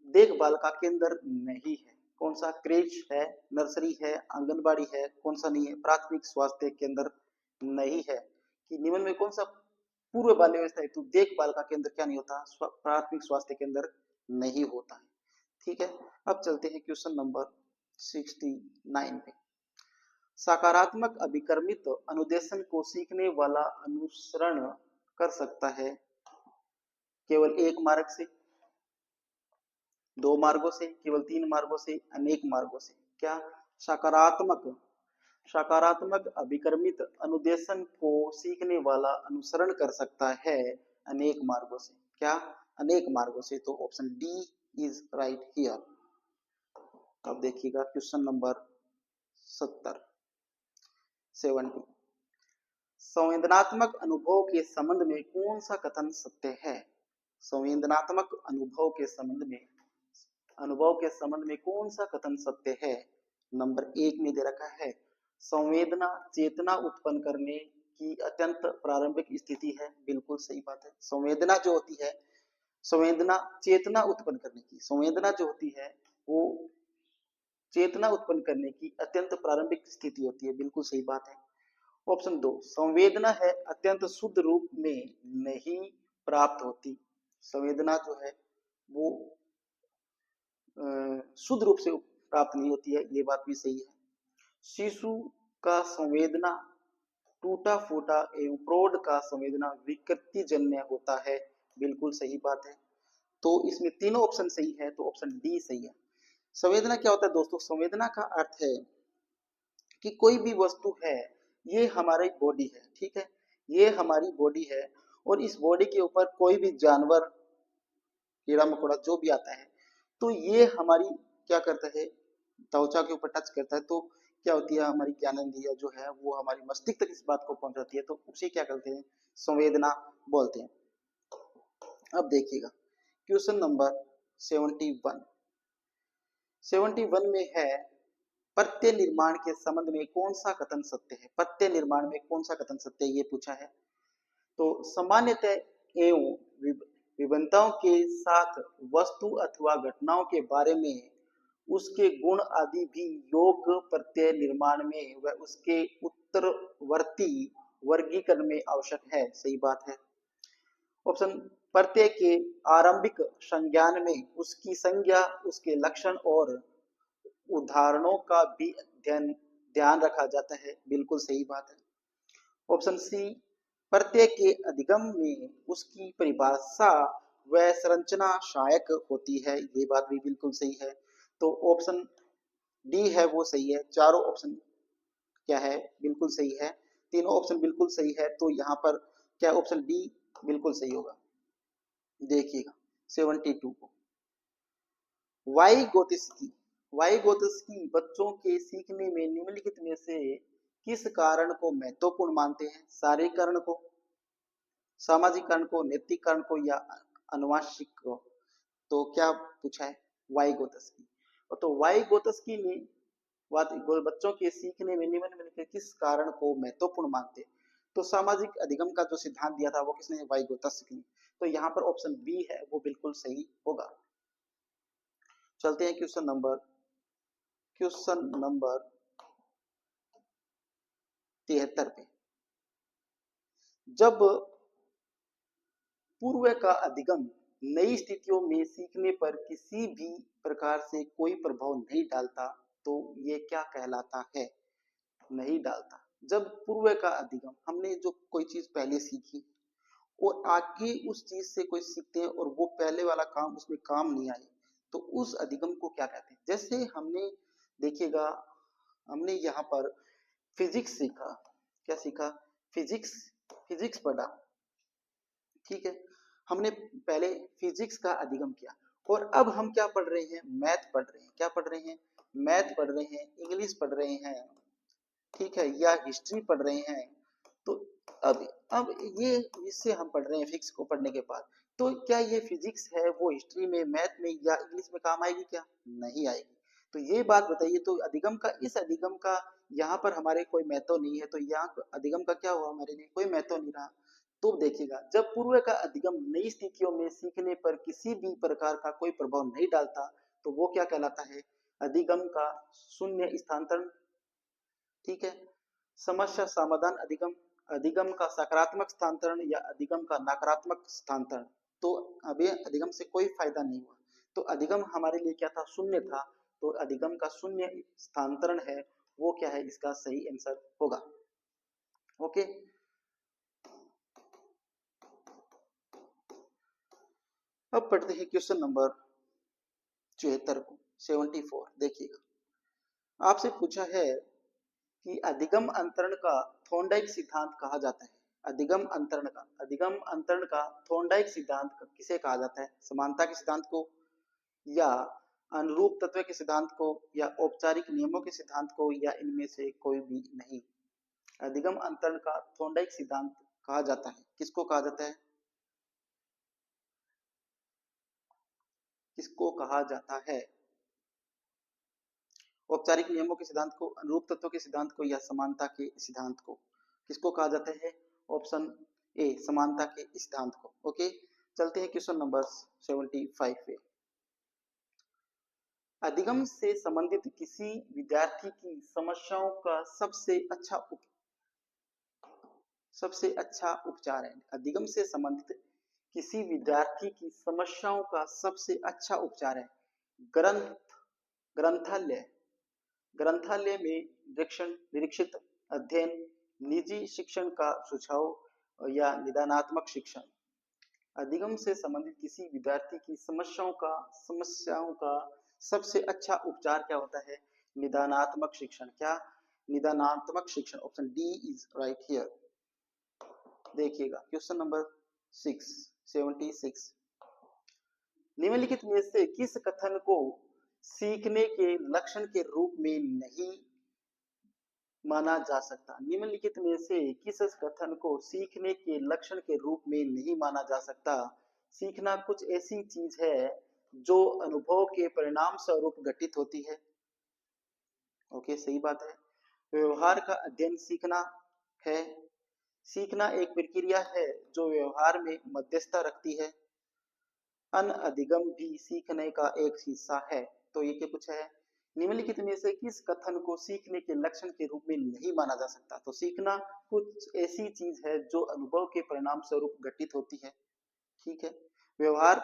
देखभाल का केंद्र नहीं है? कौन सा? क्रेच है, नर्सरी है, आंगनबाड़ी है, कौन सा नहीं है? प्राथमिक स्वास्थ्य केंद्र नहीं है। कि निम्न में कौन सा पूर्व बाल्यावस्था हेतु देखभाल का केंद्र क्या नहीं होता? प्राथमिक स्वास्थ्य केंद्र नहीं होता है। ठीक है, अब चलते हैं क्वेश्चन नंबर 69 पे। सकारात्मक अभिकर्मित अनुदेशन को सीखने वाला अनुसरण कर सकता है केवल एक मार्ग से, 2 मार्गों से, केवल 3 मार्गों से, अनेक मार्गों से? क्या? सकारात्मक अभिकर्मित अनुदेशन को सीखने वाला अनुसरण कर सकता है अनेक मार्गों से। क्या? अनेक मार्गों से। तो option D is right here. अब देखिएगा क्वेश्चन नंबर 70 संवेदनात्मक अनुभव के संबंध में कौन सा कथन सत्य है? संवेदनात्मक अनुभव के संबंध में कौन सा कथन सत्य है? नंबर 1 में दे रखा है, संवेदना चेतना उत्पन्न करने की अत्यंत प्रारंभिक स्थिति है। बिल्कुल सही बात है। संवेदना जो होती है, संवेदना चेतना उत्पन्न करने की, संवेदना जो होती है वो चेतना उत्पन्न करने की अत्यंत प्रारंभिक स्थिति होती है। बिल्कुल सही बात है। ऑप्शन 2, संवेदना है अत्यंत शुद्ध रूप में नहीं प्राप्त होती। संवेदना जो है वो शुद्ध रूप से प्राप्त नहीं होती है, ये बात भी सही है। शिशु का संवेदना टूटा फूटा एवं प्रौढ़ का संवेदना विकृति जन्य होता है, बिल्कुल सही बात है। तो इसमें तीनों ऑप्शन सही है, तो ऑप्शन डी सही है। संवेदना क्या होता है दोस्तों? संवेदना का अर्थ है कि कोई भी वस्तु है, ये हमारी बॉडी है, ठीक है, ये हमारी बॉडी है, और इस बॉडी के ऊपर कोई भी जानवर, कीड़ा मकोड़ा जो भी आता है, तो ये हमारी क्या करता है, त्वचा के ऊपर टच करता है, तो क्या होती है, हमारी ज्ञानेंद्रिय जो है वो हमारी मस्तिष्क तक इस बात को पहुंचाती है, तो उसे क्या करते हैं, संवेदना बोलते हैं। अब देखिएगा क्वेश्चन नंबर 71। 71 में है, प्रत्यय निर्माण के संबंध में कौन सा कथन सत्य है? प्रत्यय निर्माण में कौन सा कथन सत्य है, ये पूछा है। तो सामान्यतः एवं विभिन्नताओं के साथ वस्तु अथवा घटनाओं के बारे में उसके गुण आदि भी योग प्रत्यय निर्माण में व उसके उत्तरवर्ती वर्गीकरण में आवश्यक है, सही बात है। ऑप्शन, प्रत्यय के आरंभिक संज्ञान में उसकी संज्ञा, उसके लक्षण और उदाहरणों का भी ध्यान रखा जाता है, बिल्कुल सही बात है। ऑप्शन सी, प्रत्यय के अधिगम में उसकी परिभाषा व संरचना सहायक होती है, ये बात भी बिल्कुल सही है। तो ऑप्शन डी है वो सही है। चारों ऑप्शन क्या है, बिल्कुल सही है, तीनों ऑप्शन बिल्कुल सही है, तो यहाँ पर क्या ऑप्शन डी बिल्कुल सही होगा। देखिएगा 72 को, वाइगोत्स्की वाइगोत्स्की बच्चों के सीखने में निम्नलिखित में से किस कारण को महत्वपूर्ण मानते हैं? शारीरिक कारण को, सामाजिक कारण को, नैतिक कारण को, या अनुवांशिक को? तो क्या पूछा है, वाइगोत्स्की। तो वाइगोत्स्की ने बच्चों के सीखने में निम्न में से किस कारण को महत्वपूर्ण मानते हैं? तो सामाजिक अधिगम का जो सिद्धांत दिया था वो किसने? वाइगोत्स्की ने। तो यहाँ पर ऑप्शन बी है वो बिल्कुल सही होगा। चलते हैं क्वेश्चन नंबर 73 पे। जब पूर्व का अधिगम नई स्थितियों में सीखने पर किसी भी प्रकार से कोई प्रभाव नहीं डालता, तो ये क्या कहलाता है? नहीं डालता। जब पूर्व का अधिगम, हमने जो कोई चीज पहले सीखी और आगे उस चीज से कोई सीखते हैं और वो पहले वाला काम उसमें काम नहीं आए, तो उस अधिगम को क्या कहते हैं? जैसे हमने देखिएगा, हमने यहाँ पर फिजिक्स सीखा, क्या सीखा? फिजिक्स फिजिक्स पढ़ा, ठीक है, हमने पहले फिजिक्स का अधिगम किया, और अब हम क्या पढ़ रहे हैं? मैथ पढ़ रहे हैं। क्या पढ़ रहे हैं? मैथ पढ़ रहे हैं, इंग्लिश पढ़ रहे हैं, ठीक है, या हिस्ट्री पढ़ रहे हैं। तो अब ये इससे हम पढ़ रहे हैं, फिजिक्स को पढ़ने के बाद, तो क्या ये फिजिक्स है वो हिस्ट्री में, मैथ में या इंग्लिश में काम आएगी? क्या नहीं आएगी। तो ये बात बताइए, तो अधिगम का, इस अधिगम का यहाँ पर हमारे कोई महत्व नहीं है, तो यहाँ अधिगम का क्या हुआ? हमारे लिए कोई महत्व नहीं रहा। तो देखिएगा, जब पूर्व का अधिगम नई स्थितियों में सीखने पर किसी भी प्रकार का कोई प्रभाव नहीं डालता, तो वो क्या कहलाता है? अधिगम का शून्य स्थानांतरण, ठीक है, समस्या समाधान अधिगम, अधिगम का सकारात्मक स्थानांतरण, या अधिगम का नकारात्मक स्थानांतरण। तो अभी अधिगम से कोई फायदा नहीं हुआ, तो अधिगम हमारे लिए क्या था? शून्य था, तो अधिगम का शून्य स्थानांतरण है वो क्या है? इसका सही आंसर होगा। ओके, अब पढ़ते हैं क्वेश्चन नंबर 74 को, 74। देखिएगा, आपसे पूछा है कि अधिगम अंतरण का थॉर्नडाइक सिद्धांत कहा जाता है। अधिगम अंतरण का थॉर्नडाइक सिद्धांत किसे कहा जाता है? समानता के सिद्धांत को, या अनुरूप तत्व के सिद्धांत को, या औपचारिक नियमों के सिद्धांत को, या इनमें से कोई भी नहीं? अधिगम अंतरण का थॉर्नडाइक सिद्धांत कहा जाता है, किसको कहा जाता है? किसको कहा जाता है? औपचारिक नियमों के सिद्धांत को, अनुरूप तत्वों के सिद्धांत को, या समानता के सिद्धांत को? किसको कहा जाता है? ऑप्शन ए, समानता के सिद्धांत को। ओके, चलते हैं क्वेश्चन नंबर 75 पे। अधिगम से संबंधित किसी विद्यार्थी की समस्याओं का सबसे अच्छा उपचार है। अधिगम से संबंधित किसी विद्यार्थी की समस्याओं का सबसे अच्छा उपचार है ग्रंथ ग्रंथालय, ग्रंथालय में निरीक्षित अध्ययन, निजी शिक्षण का सुझाव या निदानात्मक शिक्षण। अधिगम से संबंधित किसी विद्यार्थी की समस्याओं का सबसे अच्छा उपचार क्या होता है? निदानात्मक शिक्षण। क्या? निदानात्मक शिक्षण। Option D is right here. देखिएगा क्वेश्चन नंबर 76। निम्नलिखित में से किस कथन को सीखने के लक्षण के रूप में नहीं माना जा सकता? निम्नलिखित में से किस कथन को सीखने के लक्षण के रूप में नहीं माना जा सकता? सीखना कुछ ऐसी चीज है जो अनुभव के परिणाम स्वरूप घटित होती है। ओके, सही बात है। व्यवहार का अध्ययन सीखना है। सीखना एक प्रक्रिया है जो व्यवहार में मध्यस्थता रखती है। अनअधिगम भी सीखने का एक हिस्सा है। तो ये क्या पूछा है? निम्नलिखित में से किस कथन को सीखने के लक्षण के रूप में नहीं माना जा सकता? तो सीखना कुछ ऐसी चीज है जो अनुभव के परिणाम स्वरूप घटित होती है। ठीक है। व्यवहार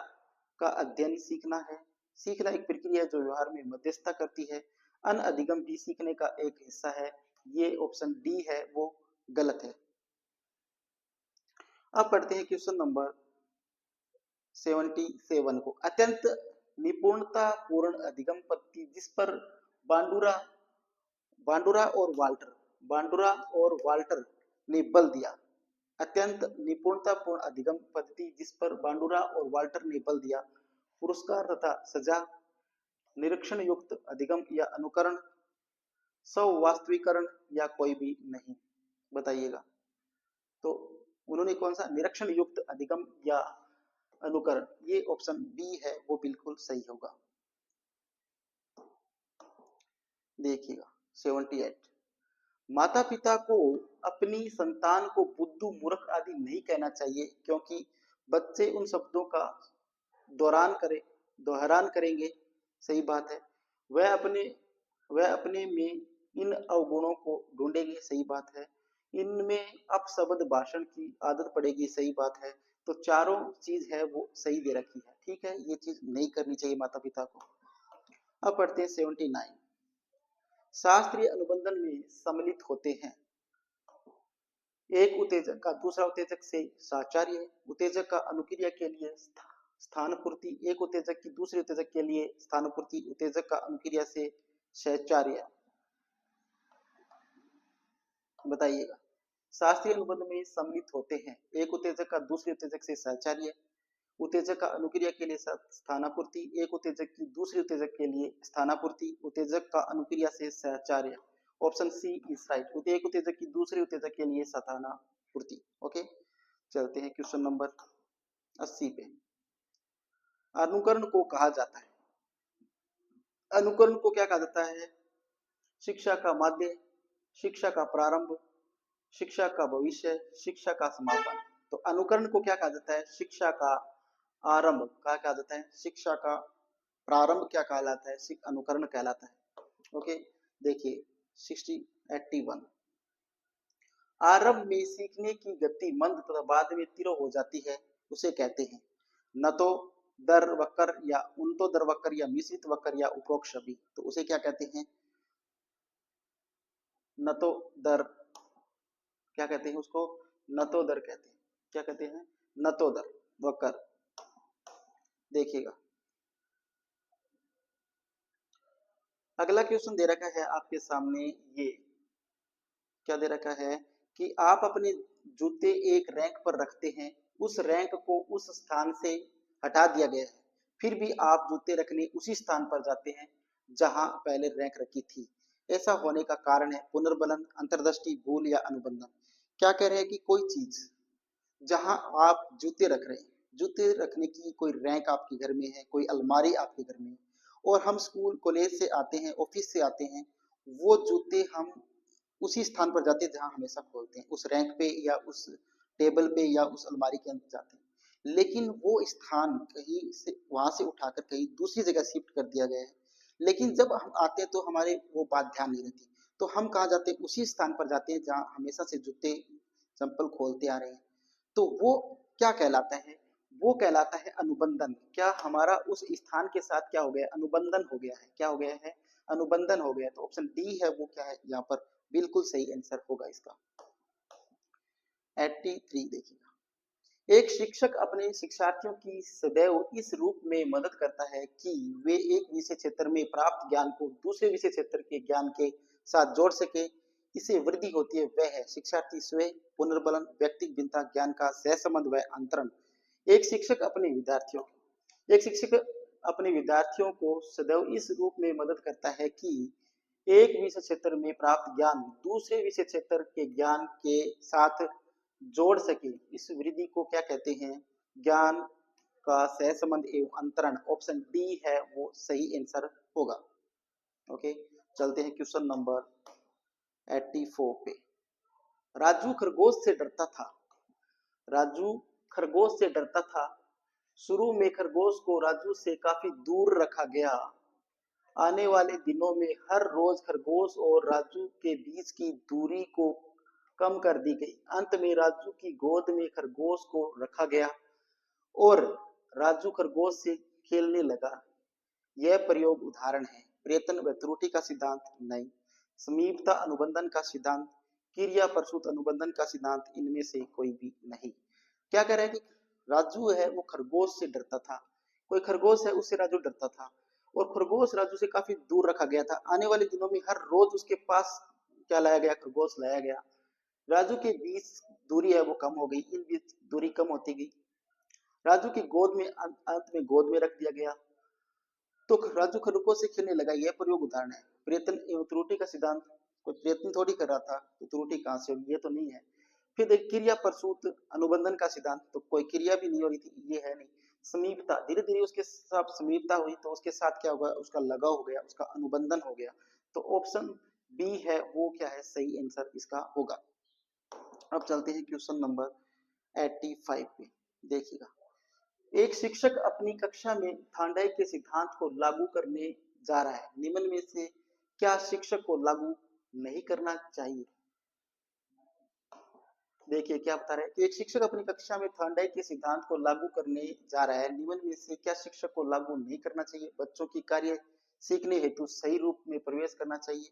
का अध्ययन सीखना है। सीखना एक प्रक्रिया है जो व्यवहार में मध्यस्थता करती है। अनअधिगम भी सीखने का एक हिस्सा है। ये ऑप्शन डी है वो गलत है। अब पढ़ते हैं क्वेश्चन नंबर 77 को। अत्यंत निपुणता पूर्ण अधिगम पद्धति जिस पर बांडुरा और वाल्टर ने बल दिया। अत्यंत निपुणतापूर्ण अधिगम पद्धति जिस पर बांडुरा और वाल्टर ने बल दिया। पुरस्कार तथा सजा, निरीक्षण युक्त अधिगम या अनुकरण, स्ववास्तविकरण या कोई भी नहीं? बताइएगा। तो उन्होंने कौन सा? निरीक्षण युक्त अधिगम या अनुकरण। ये ऑप्शन बी है वो बिल्कुल सही होगा। देखिएगा 78। माता पिता को अपनी संतान को बुद्धू, मूर्ख आदि नहीं कहना चाहिए क्योंकि बच्चे उन शब्दों का दोहरान करेंगे। सही बात है। वह अपने में इन अवगुणों को ढूंढेंगे। सही बात है। इनमें अपशब्द भाषण की आदत पड़ेगी। सही बात है। तो चारों चीज है वो सही दे रखी है। ठीक है, ये चीज नहीं करनी चाहिए माता पिता को। अब पढ़ते हैं 79। शास्त्रीय अनुबंधन में सम्मिलित होते हैं। एक उत्तेजक का दूसरा उत्तेजक से साहचर्य, उत्तेजक का अनुक्रिया के लिए स्थानपूर्ति, एक उत्तेजक की दूसरे उत्तेजक के लिए स्थानपूर्ति, उत्तेजक का अनुक्रिया से सहचार्य। बताइएगा। शास्त्रीय अनुबंध में सम्मिलित होते हैं। एक उत्तेजक का दूसरे उत्तेजक से सहचार्य, उत्तेजक का अनुक्रिया के लिए स्थानापूर्ति, एक उत्तेजक की दूसरे उत्तेजक के लिए स्थानापूर्ति, उत्तेजक का अनुक्रिया से सहचार्य। Option C is right. एक उत्तेजक की दूसरे उत्तेजक के लिए स्थानापूर्ति। ओके, चलते हैं क्वेश्चन नंबर 80 पे। अनुकरण को कहा जाता है। अनुकरण को क्या कहा जाता है? शिक्षा का माध्य, शिक्षा का प्रारंभ, शिक्षा का भविष्य, शिक्षा का समापन। तो अनुकरण को क्या कहा जाता है? शिक्षा का आरंभ क्या कहा जाता है? शिक्षा का प्रारंभ क्या कहलाता है? अनुकरण कहलाता है। ओके, देखिए 81। आरंभ में सीखने की गति मंद तथा बाद में तीव्र हो जाती है, उसे कहते हैं न तो दर वक्र या उनको दर वक्र या मिश्रित वक्र या उपरोक्त छवि। तो उसे क्या कहते हैं? न तो दर, क्या कहते हैं उसको? न तो दर कहते हैं। क्या कहते हैं? न तो दर वक्र। देखिएगा अगला क्वेश्चन दे रखा है आपके सामने। ये क्या दे रखा है कि आप अपने जूते एक रैंक पर रखते हैं, उस रैंक को उस स्थान से हटा दिया गया है, फिर भी आप जूते रखने उसी स्थान पर जाते हैं जहां पहले रैंक रखी थी। ऐसा होने का कारण है पुनर्बलन, अंतर्दृष्टि, भूल या अनुबंधन। क्या कह रहे हैं कि कोई चीज जहां आप जूते रख रहे हैं, जूते रखने की कोई रैंक आपके घर में है, कोई अलमारी आपके घर में है, और हम स्कूल कॉलेज से आते हैं, ऑफिस से आते हैं, वो जूते हम उसी स्थान पर जाते हैं जहां हमेशा खोलते हैं, उस रैंक पे या उस टेबल पे या उस अलमारी के अंदर जाते हैं। लेकिन वो स्थान कहीं से वहां से उठाकर कहीं दूसरी जगह शिफ्ट कर दिया गया है। लेकिन जब हम आते हैं तो हमारे वो बात ध्यान नहीं रहती, तो हम कहाँ जाते हैं? उसी स्थान पर जाते हैं जहाँ हमेशा से जूते चंपल खोलते आ रहे हैं। तो वो क्या कहलाता है? वो कहलाता है अनुबंधन। क्या हमारा उस स्थान के साथ क्या हो गया, अनुबंधन हो गया है, क्या हो गया है, अनुबंधन हो गया। तो ऑप्शन डी है वो क्या है यहाँ पर बिल्कुल सही आंसर होगा इसका। 83 देखिएगा, एक शिक्षक अपने शिक्षार्थियों की सदैव इस रूप में मदद करता है कि वे एक विषय क्षेत्र में प्राप्त ज्ञान को दूसरे विषय क्षेत्र के ज्ञान के साथ जोड़ सके, इससे वृद्धि होती है। वह है शिक्षार्थी स्वयं, पुनर्बलन, व्यक्तिगत भिन्नता, ज्ञान का सहसंबंध व अंतरण। एक शिक्षक अपने विद्यार्थियों एक शिक्षक अपने विद्यार्थियों को सदैव इस रूप में मदद करता है कि एक विषय क्षेत्र में प्राप्त ज्ञान दूसरे विषय क्षेत्र के ज्ञान के साथ जोड़ सके, इस वृद्धि को क्या कहते हैं, ज्ञान का सहसंबंध एवं अंतरण। ऑप्शन डी है वो सही आंसर होगा। ओके, चलते हैं क्वेश्चन नंबर 84 पे। राजू खरगोश से डरता था। राजू खरगोश से डरता था। शुरू में खरगोश को राजू से काफी दूर रखा गया। आने वाले दिनों में हर रोज खरगोश और राजू के बीच की दूरी को कम कर दी गई। अंत में राजू की गोद में खरगोश को रखा गया और राजू खरगोश से खेलने लगा। यह प्रयोग उदाहरण है। प्रयत्न व त्रुटि का सिद्धांत नहीं, समीपता अनुबंधन का सिद्धांत, क्रिया प्रसूत अनुबंधन का सिद्धांत, इनमें से कोई भी नहीं। क्या कह रहा है कि राजू है वो खरगोश से डरता था, कोई खरगोश है उससे राजू डरता था और खरगोश राजू से काफी दूर रखा गया था। आने वाले दिनों में हर रोज उसके पास क्या लाया गया, खरगोश लाया गया। राजू के बीच दूरी है वो कम हो गई, इन बीच दूरी कम होती गई। राजू की गोद में अंत में गोद में रख दिया गया तो राजू खरगोश से खेलने लगा। यह प्रयोग उदाहरण है। प्रयत्न एवं त्रुटि का सिद्धांत, कोई प्रयत्न थोड़ी कर रहा था तो त्रुटि कहां से होगी, ये तो नहीं है। फिर देख क्रिया प्रसूत अनुबंधन का सिद्धांत, तो कोई क्रिया भी नहीं हो रही थी, ये है नहीं। समीपता, धीरे धीरे उसके साथ समीपता हुई तो उसके साथ क्या होगा, उसका लगाव हो गया, उसका अनुबंधन हो गया। तो ऑप्शन बी है वो क्या है सही आंसर इसका होगा। अब चलते हैं क्वेश्चन नंबर 85 पे। देखिएगा, एक शिक्षक अपनी कक्षा में थांडाई के सिद्धांत को लागू करने जा रहा है। निम्न में से क्या शिक्षक को लागू नहीं करना चाहिए। देखिए क्या बता रहे हैं कि एक शिक्षक अपनी कक्षा में थांडाई के सिद्धांत को लागू करने जा रहा है। निम्न में से क्या शिक्षक को लागू नहीं करना चाहिए। बच्चों की कार्य सीखने हेतु सही रूप में प्रवेश करना चाहिए।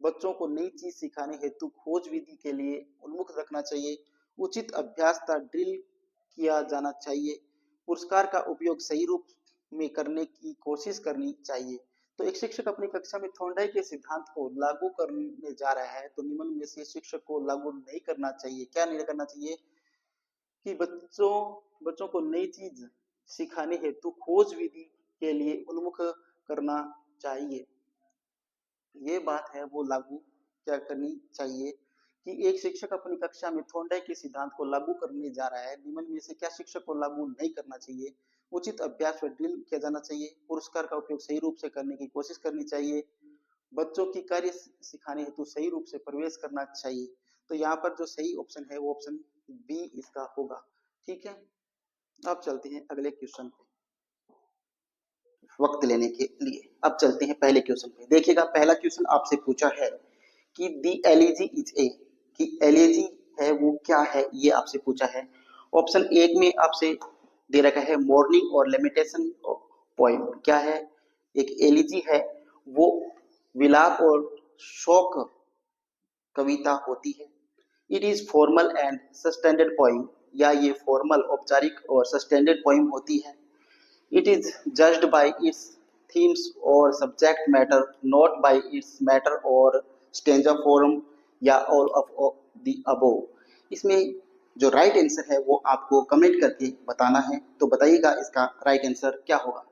बच्चों को नई चीज सिखाने हेतु खोज विधि के लिए उन्मुख रखना चाहिए। उचित अभ्यास का ड्रिल किया जाना चाहिए। पुरस्कार का उपयोग सही रूप में करने की कोशिश करनी चाहिए। तो एक शिक्षक अपनी कक्षा में थॉर्नडाइक के सिद्धांत को लागू करने जा रहा है, तो निम्न में से शिक्षक को लागू नहीं करना चाहिए। क्या नहीं करना चाहिए कि बच्चों को नई चीज सिखाने हेतु खोज विधि के लिए उन्मुख करना चाहिए। ये बात है वो लागू क्या करनी चाहिए कि एक शिक्षक अपनी कक्षा में थॉर्नडाइक के सिद्धांत को लागू करने जा रहा है। निम्न में से क्या शिक्षक को लागू नहीं करना चाहिए। उचित अभ्यास व ड्रिल किया जाना चाहिए। पुरस्कार का उपयोग सही रूप से करने की कोशिश करनी चाहिए। बच्चों की कार्य सिखाने हेतु सही रूप से प्रवेश करना चाहिए। तो यहाँ पर जो सही ऑप्शन है वो ऑप्शन बी इसका होगा। ठीक है, अब चलते हैं अगले क्वेश्चन पे वक्त लेने के लिए। अब चलते हैं पहले क्वेश्चन पे। देखिएगा पहला क्वेश्चन आपसे पूछा है कि दी एलिजी इज ए, कि एलिजी है वो क्या है, ये आपसे पूछा है। ऑप्शन एक में आपसे दे रखा है मॉर्निंग और लिमिटेशन पोएम। क्या है, एक एलिजी है वो विलाप और शोक कविता होती है। It is formal and sustained poem, या ये फॉर्मल औपचारिक और सस्टेंडेड पोएम होती है। It is judged by its themes or subject matter, not by its matter or stanza form, या all of the above। इसमें जो राइट आंसर है वो आपको कमेंट करके बताना है। तो बताइएगा इसका राइट आंसर क्या होगा।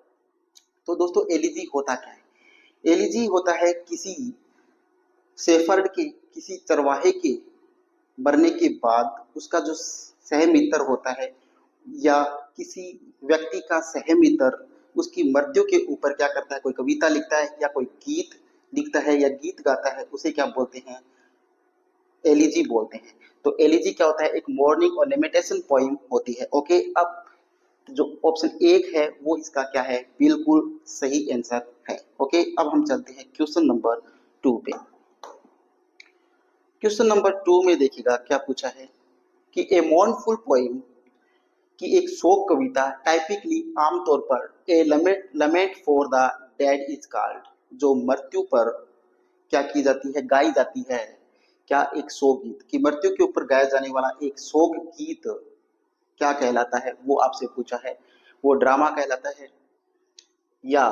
तो दोस्तों एलिजी होता क्या है। एलिजी होता है किसी शेफर्ड के, किसी चरवाहे के मरने के बाद उसका जो सहमित्र होता है या किसी व्यक्ति का सहमित्र उसकी मृत्यु के ऊपर क्या करता है, कोई कविता लिखता है या कोई गीत लिखता है या गीत गाता है, उसे क्या बोलते हैं, एलिजी बोलते हैं। तो एलिजी क्या होता है, एक मॉर्निंग और लिमिटेशन पोइम होती है। ओके, अब जो ऑप्शन एक है वो इसका क्या है, बिल्कुल सही आंसर है। ओके, अब हम चलते हैं क्वेश्चन नंबर 2 पे। क्वेश्चन नंबर 2 में देखिएगा क्या पूछा है कि ए मॉर्नफुल पोइम कि एक शोक कविता टाइपिकली आमतौर पर a lament for the dead is called, जो मृत्यु पर क्या की जाती है, गाई जाती है, क्या एक शोक गीत की मृत्यु के ऊपर गाया जाने वाला एक शोक गीत क्या कहलाता है, वो आपसे पूछा है। वो ड्रामा कहलाता है, या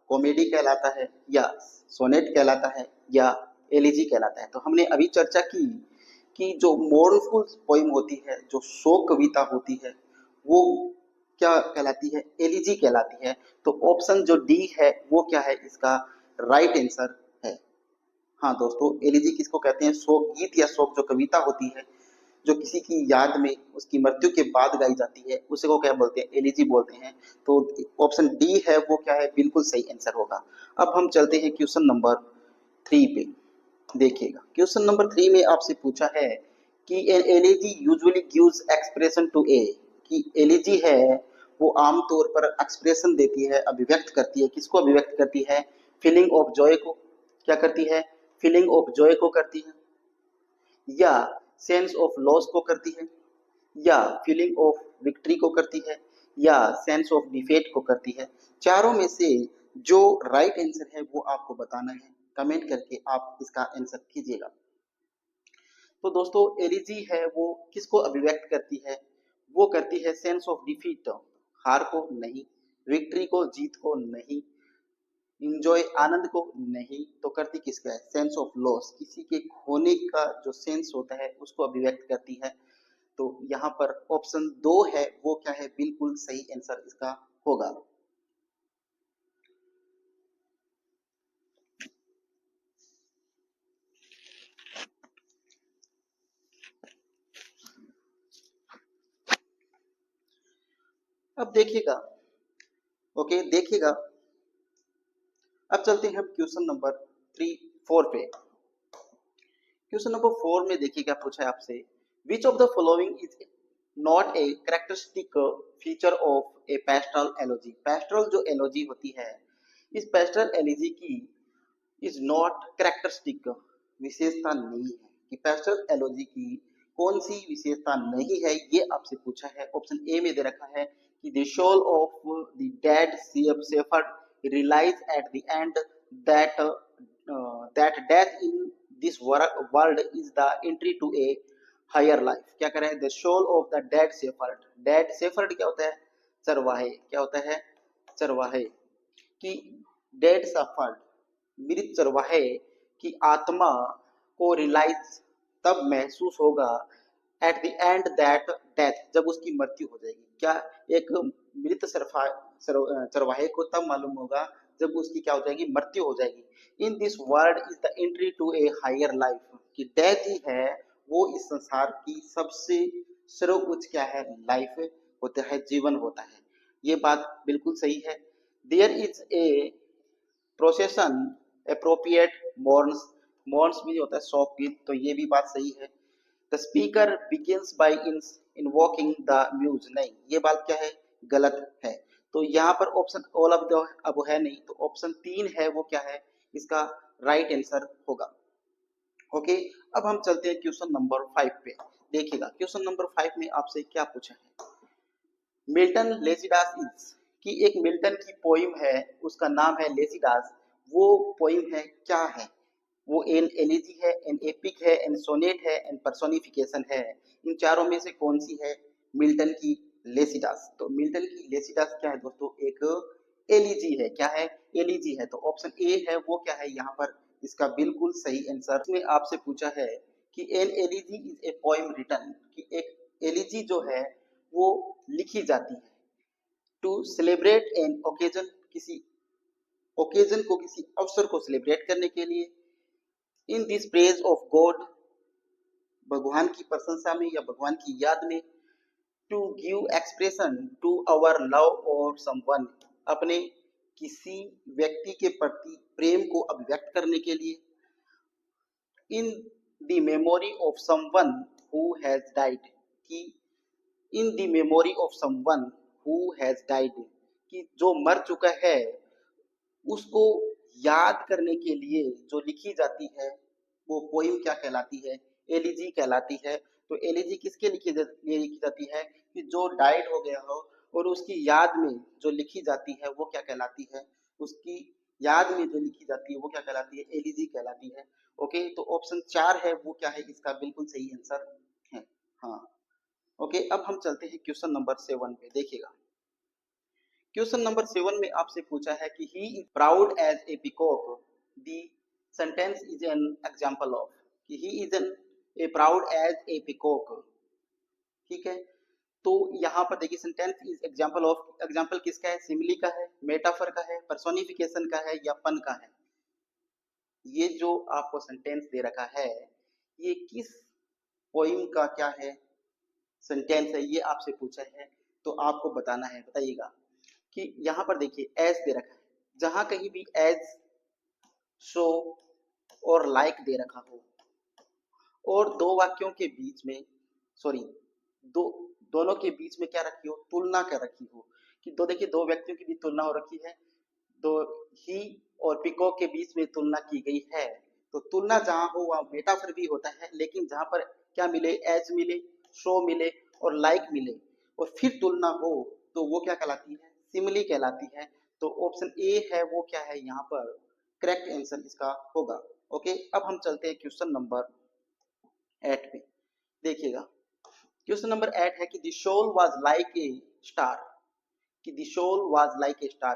कॉमेडी कहलाता है, या सोनेट कहलाता है, या एलिजी कहलाता है। तो हमने अभी चर्चा की कि जो मोurnful पोइम होती है, जो शोक कविता होती है, वो क्या कहलाती है, एलिजी कहलाती है। तो ऑप्शन जो डी है वो क्या है, इसका राइट आंसर है। हाँ दोस्तों, एलिजी किसको कहते हैं, शोक गीत या शोक जो कविता होती है, जो किसी की याद में उसकी मृत्यु के बाद गाई जाती है, उसे को क्या बोलते हैं, एलिजी बोलते हैं। तो ऑप्शन डी है वो क्या है, बिल्कुल सही आंसर होगा। अब हम चलते हैं क्वेश्चन नंबर 3 पे। देखिएगा, क्वेश्चन नंबर 3 में आपसे पूछा है कि an elegy usually gives expression to a, कि एलिजी है वो आमतौर पर एक्सप्रेशन देती है, अभिव्यक्त करती है, किसको अभिव्यक्त करती है, फीलिंग ऑफ जॉय को। क्या करती है, फीलिंग ऑफ जॉय को करती है, या सेंस ऑफ लॉस को करती है, या फीलिंग ऑफ विक्ट्री को करती है, या सेंस ऑफ डिफेट को करती है। चारों में से जो राइट आंसर है वो आपको बताना है, कमेंट करके आप इसका आंसर कीजिएगा। तो दोस्तों, एलिजी है वो किसको अभिव्यक्त करती है, वो करती है सेंस ऑफ डिफीट, हार को नहीं, विक्ट्री को, जीत को नहीं, इंजॉय आनंद को नहीं, तो करती किसका है, सेंस ऑफ लॉस, किसी के खोने का जो सेंस होता है उसको अभिव्यक्त करती है। तो यहाँ पर ऑप्शन 2 है वो क्या है, बिल्कुल सही आंसर इसका होगा। अब देखिएगा, ओके देखिएगा, अब चलते हैं हम क्वेश्चन नंबर 4 पे। क्वेश्चन नंबर 4 में देखिए क्या पूछा है आपसे, which of the following is not a characteristic feature of a pastoral elegy. Pastoral जो एलोजी होती है, इस पेस्टल एलोजी की इज नॉट कैरेक्टरिस्टिक, विशेषता नहीं है, कि पेस्टल एलोजी की कौन सी विशेषता नहीं है, ये आपसे पूछा है। ऑप्शन ए में दे रखा है कि the soul of the dead shepherd realize at the end that that death in this world is the entry to a higher life. क्या कह रहे हैं, the soul of the dead shepherd, dead shepherd क्या होता है, चरवाहे, क्या होता है, चरवाहे, कि डेड शेफर्ड मृत चरवाहे की आत्मा को रियलाइज तब महसूस होगा, eight the end that death, जब उसकी मृत्यु हो जाएगी। क्या, एक मृत चरवाहे को तब मालूम होगा जब उसकी क्या हो जाएगी, मृत्यु हो जाएगी। In this world is the entry to a higher life, कि डेथ ही है वो इस संसार की सबसे सर्वोच्च क्या है, लाइफ होता है, जीवन होता है। ये बात बिल्कुल सही है। There is a procession appropriate mourns, mourns भी होता है शोक गीत, तो ये भी बात सही है। The speaker begins by invoking the muse, नहीं ये बात क्या है, गलत है। तो यहाँ पर ऑप्शन ऑल ऑफ द अब है नहीं, तो ऑप्शन 3 है वो क्या है, इसका राइट आंसर होगा। ओके, अब हम चलते हैं क्वेश्चन नंबर 5 पे। देखिएगा, क्वेश्चन नंबर 5 में आपसे क्या पूछा है, मिल्टन लेजिडास इज, कि एक मिल्टन की पोइम है, उसका नाम है लेजिडास, वो पोइम है क्या है, वो एन एलिजी है, एन एपिक है, एन सोनेट है, एन पर्सोनिफिकेशन है। इन चारों में से कौन सी है मिल्टन की लेसिडास। तो मिल्टन की लेसिडास क्या है दोस्तों, एक एलिजी है। क्या है, एलिजी है। तो ऑप्शन ए है वो क्या है यहाँ पर इसका बिल्कुल सही आंसर। इसमें आपसे पूछा है कि an elegy is a poem written, कि एक एलिजी जो है वो लिखी जाती है टू सेलिब्रेट एन ओकेजन, किसी ओकेजन को, किसी अवसर को सेलिब्रेट करने के लिए, in this praise of God, भगवान की प्रशंसा में या भगवान की याद में, to give expression to our love और समवन, अपने किसी व्यक्ति के प्रति प्रेम को अभिव्यक्त करने के लिए, in the memory of someone who has died, कि in the memory of someone who has died, कि जो मर चुका है उसको याद करने के लिए जो लिखी जाती है वो पोइम क्या कहलाती है, एलिजी कहलाती है। तो एलिजी किसके लिए लिखी जाती है कि जो डाइड हो गया हो और उसकी याद में जो लिखी जाती है वो क्या कहलाती है, उसकी याद में जो लिखी जाती है वो क्या कहलाती है, एलिजी कहलाती है। ओके, तो ऑप्शन 4 है वो क्या है, इसका बिल्कुल सही आंसर है। हाँ, ओके, अब हम चलते हैं क्वेश्चन नंबर 7 पे। देखिएगा, क्वेश्चन नंबर 7 में आपसे पूछा है कि he is proud as a peacock, the sentence is an example of, कि he is an a proud as a peacock. ठीक है, तो यहाँ पर देखिए sentence is example of, example किसका है, सिमिली का है, मेटाफर का है, पर्सोनिफिकेशन का है या पन का है। ये जो आपको सेंटेंस दे रखा है ये किस पोइम का क्या है, सेंटेंस है, ये आपसे पूछा है। तो आपको बताना है, बताइएगा कि यहाँ पर देखिए एज दे रखा है, जहां कहीं भी एज, शो और लाइक दे रखा हो और दो वाक्यों के बीच में, सॉरी, दो दोनों के बीच में क्या रखी हो, तुलना कर रखी हो, कि दो, देखिए दो व्यक्तियों की भी तुलना हो रखी है, तो ही और पिकॉक के बीच में तुलना की गई है। तो तुलना जहां हो वहां मेटाफर भी होता है, लेकिन जहां पर क्या मिले, एज मिले, शो मिले और लाइक मिले और फिर तुलना हो तो वो क्या कहलाती है, सिमिली कहलाती है। तो ऑप्शन ए है वो क्या है यहाँ पर करेक्ट आंसर इसका होगा। ओके, अब हम चलते हैं क्वेश्चन नंबर 8 पे। देखिएगा, क्वेश्चन नंबर 8 है कि the soul was like a star, कि the soul was like a star,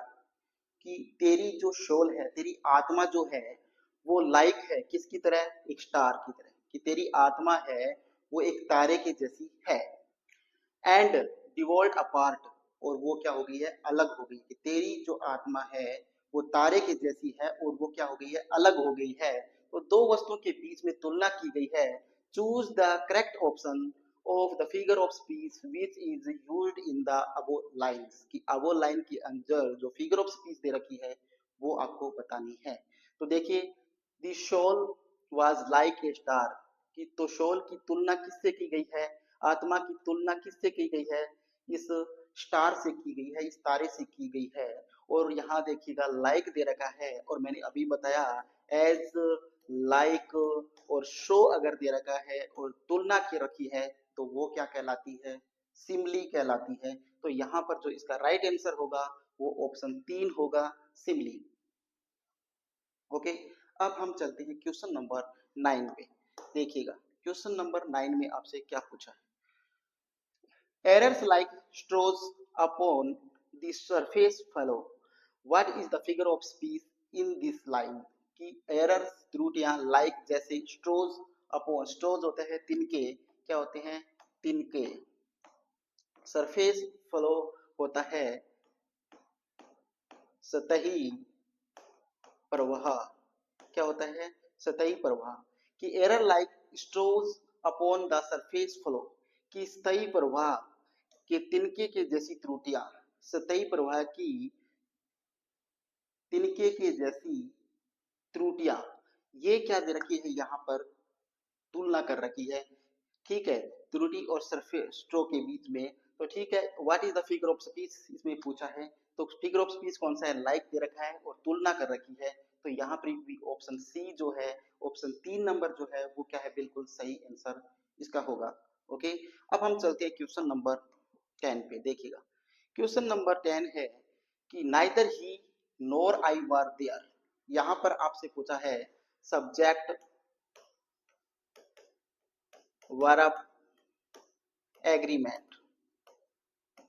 कि तेरी जो सोल है, तेरी आत्मा जो है वो लाइक है किसकी तरह, एक स्टार की तरह, कि तेरी आत्मा है वो एक तारे की जैसी है। एंड डिवॉल्ट अपार्ट, और वो क्या हो गई है, अलग हो गई, कि तेरी जो आत्मा है वो तारे की जैसी है और वो क्या हो गई है, अलग हो गई है। तो दो वस्तुओं के बीच में तुलना की गई है। Choose the correct option of the figure of speech which is used in the above lines, कि अबो लाइन के अंदर जो फिगर ऑफ स्पीच दे रखी है वो आपको बतानी है। तो देखिए, the soul was like a star, कि तो सोल की तुलना किससे की गई है, आत्मा की तुलना किससे की गई है, इस स्टार से की गई है, इस तारे से की गई है। और यहाँ देखिएगा लाइक दे रखा है और मैंने अभी बताया एज, लाइक और शो अगर दे रखा है और तुलना की रखी है तो वो क्या कहलाती है, सिमली कहलाती है। तो यहाँ पर जो इसका राइट आंसर होगा वो ऑप्शन 3 होगा, सिमली। ओके, अब हम चलते हैं क्वेश्चन नंबर 9 पे। देखिएगा, क्वेश्चन नंबर 9 में आपसे क्या पूछा है, errors like straws upon the surface flow, what is the figure of speech in this line, कि एरर्स, त्रुटियां, लाइक जैसे स्ट्रोज अपॉन, स्ट्रोज होते हैं तिनके, क्या होते हैं, तिनके, सरफेस फॉलो होता है सतही प्रवाह, क्या होता है, सतही प्रवाह, कि error like straws upon the surface flow, कि सतही प्रवाह के तिनके के जैसी त्रुटियां, सतही प्रवाह की तिनके के जैसी त्रुटियां, ये क्या दे रखी है यहाँ पर, तुलना कर रखी है। ठीक है, त्रुटि और सरफेस स्ट्रो के बीच में। तो ठीक है, what is the figure of speech इसमें पूछा है, तो फिगर ऑफ स्पीच कौन सा है, लाइक दे रखा है और तुलना कर रखी है। तो यहाँ पर भी ऑप्शन सी जो है, ऑप्शन 3 नंबर जो है वो क्या है, बिल्कुल सही आंसर इसका होगा। ओके, अब हम चलते हैं क्वेश्चन नंबर 10 पे। देखिएगा, क्वेश्चन नंबर 10 है कि neither he nor I were there, यहाँ पर आपसे पूछा है subject verb agreement,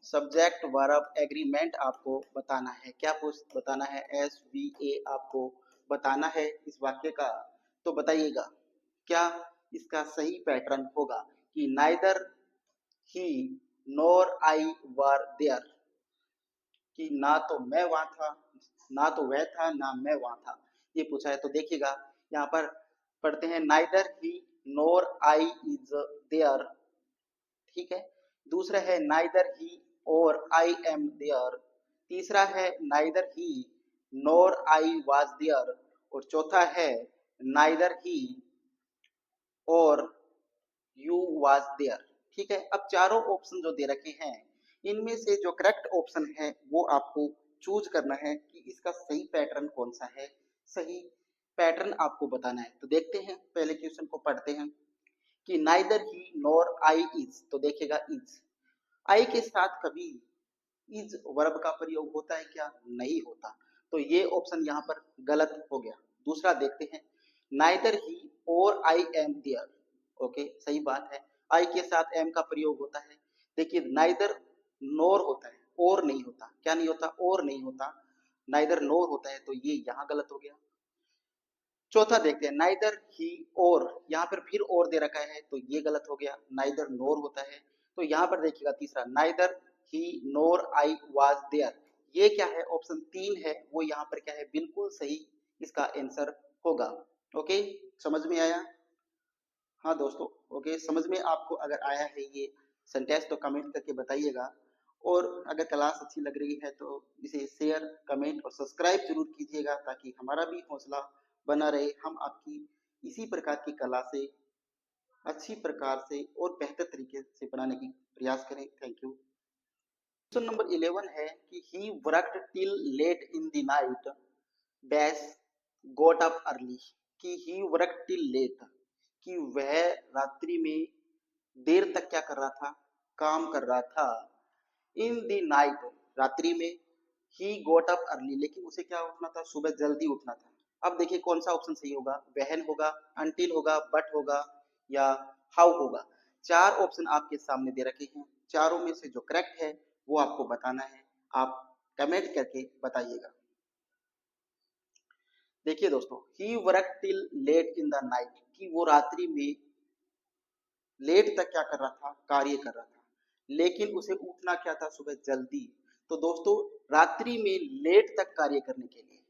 subject verb agreement आपको बताना है, क्या बताना है, SVA आपको बताना है इस वाक्य का। तो बताइएगा क्या इसका सही पैटर्न होगा, कि neither he nor I were there, कि ना तो मैं वहां था, ना तो वह था, ना मैं वहां था, ये पूछा है। तो देखिएगा यहाँ पर पढ़ते हैं neither he nor I is there, ठीक है, दूसरा है नाइदर ही और आई एम देयर, तीसरा है neither he nor I was there, और चौथा है नाइदर ही और यू वाज देयर। ठीक है, अब चारों ऑप्शन जो दे रखे हैं इनमें से जो करेक्ट ऑप्शन है वो आपको चूज करना है कि इसका सही पैटर्न कौन सा है, सही पैटर्न आपको बताना है। तो देखते हैं, पहले क्वेश्चन को पढ़ते हैं। कि neither he nor I is, तो देखिएगा इज, आई के साथ कभी इज वर्ब का प्रयोग होता है क्या? नहीं होता, तो ये ऑप्शन यहाँ पर गलत हो गया। दूसरा देखते हैं, नाइदर ही और आई एम देयर, ओके सही बात है, आई के साथ एम का प्रयोग होता है। देखिए नाइदर नोर होता है, और नहीं होता, क्या नहीं होता? और नहीं होता, नाइदर नोर होता है, तो ये यहाँ गलत हो गया। चौथा देखते हैं, नाइदर ही और, यहाँ पर फिर और दे रखा है, तो ये गलत हो गया, नाइदर नोर होता है। तो यहाँ पर देखिएगा तीसरा, neither he nor I was there, ये क्या है? ऑप्शन 3 है, वो यहाँ पर क्या है? बिल्कुल सही इसका आंसर होगा। ओके, समझ में आया? हाँ दोस्तों, ओके, समझ में आपको अगर आया है ये सेंटेंस तो कमेंट करके बताइएगा, और अगर क्लास अच्छी लग रही है तो इसे शेयर, कमेंट और सब्सक्राइब जरूर कीजिएगा, ताकि हमारा भी हौसला बना रहे, हम आपकी इसी प्रकार की कला से अच्छी प्रकार से और बेहतर तरीके से बनाने की प्रयास करें। Thank you. क्वेश्चन नंबर 11 है कि he worked till late in the night dash got up early, कि ही वर्कड टिल लेट, कि वह रात्रि में देर तक क्या कर रहा था? काम कर रहा था। इन द नाइट, रात्रि में, ही गॉट अप अर्ली, लेकिन उसे क्या उठना था? सुबह जल्दी उठना था। अब देखिए कौन सा ऑप्शन सही होगा, वहन होगा, अनटिल होगा, बट होगा, या हाउ होगा। चार ऑप्शन आपके सामने दे रखे हैं, चारों में से जो करेक्ट है वो आपको बताना है, आप कमेंट करके बताइएगा। देखिए दोस्तों, he work till late in the night, कि वो रात्रि में लेट तक क्या कर रहा था? कार्य कर रहा था, लेकिन उसे उठना क्या था? सुबह जल्दी। तो दोस्तों, रात्रि में लेट तक कार्य करने के लिए,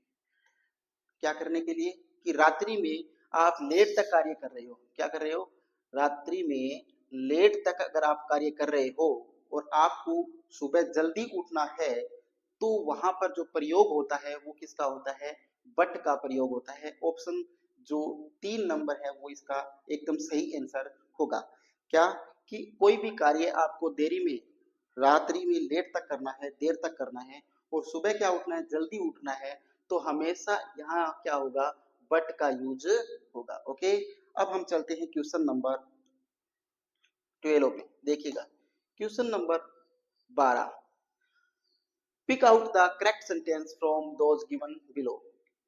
क्या करने के लिए? कि रात्रि में आप लेट तक कार्य कर रहे हो, क्या कर रहे हो? रात्रि में लेट तक अगर आप कार्य कर रहे हो और आपको सुबह जल्दी उठना है, तो वहां पर जो प्रयोग होता है वो किसका होता है? बट का प्रयोग होता है। ऑप्शन जो 3 नंबर है वो इसका एकदम सही आंसर होगा। क्या? कि कोई भी कार्य आपको देरी में, रात्रि में लेट तक करना है, देर तक करना है, और सुबह क्या उठना है? जल्दी उठना है, तो हमेशा यहाँ क्या होगा? बट का यूज होगा। ओके, अब हम चलते हैं क्वेश्चन नंबर 12 पे। देखिएगा question number 12, pick out the correct sentence from those given below,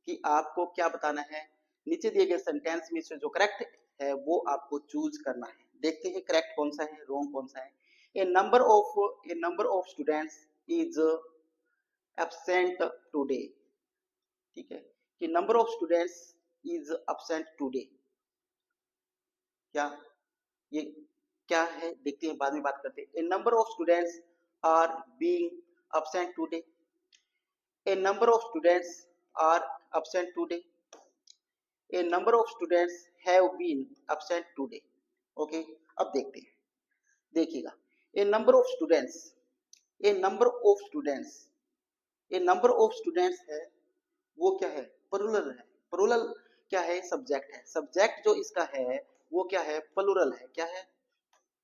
कि आपको क्या बताना है? नीचे दिए गए सेंटेंस में से जो करेक्ट है वो आपको चूज करना है। देखते हैं करेक्ट कौन सा है, रॉन्ग कौन सा है। A number of students is absent today, ठीक है, कि number of students is absent today, क्या ये क्या है? देखते हैं, बाद में बात करते हैं। A number of students are being absent today, a number of students are absent today, a number of students have been absent today. Okay, अब देखते हैं, देखिएगा, a number of students, a number of students, a number of students है, वो क्या है? Plural है। Plural क्या है? सब्जेक्ट है। सब्जेक्ट जो इसका है वो क्या है? प्लूरल है। क्या है?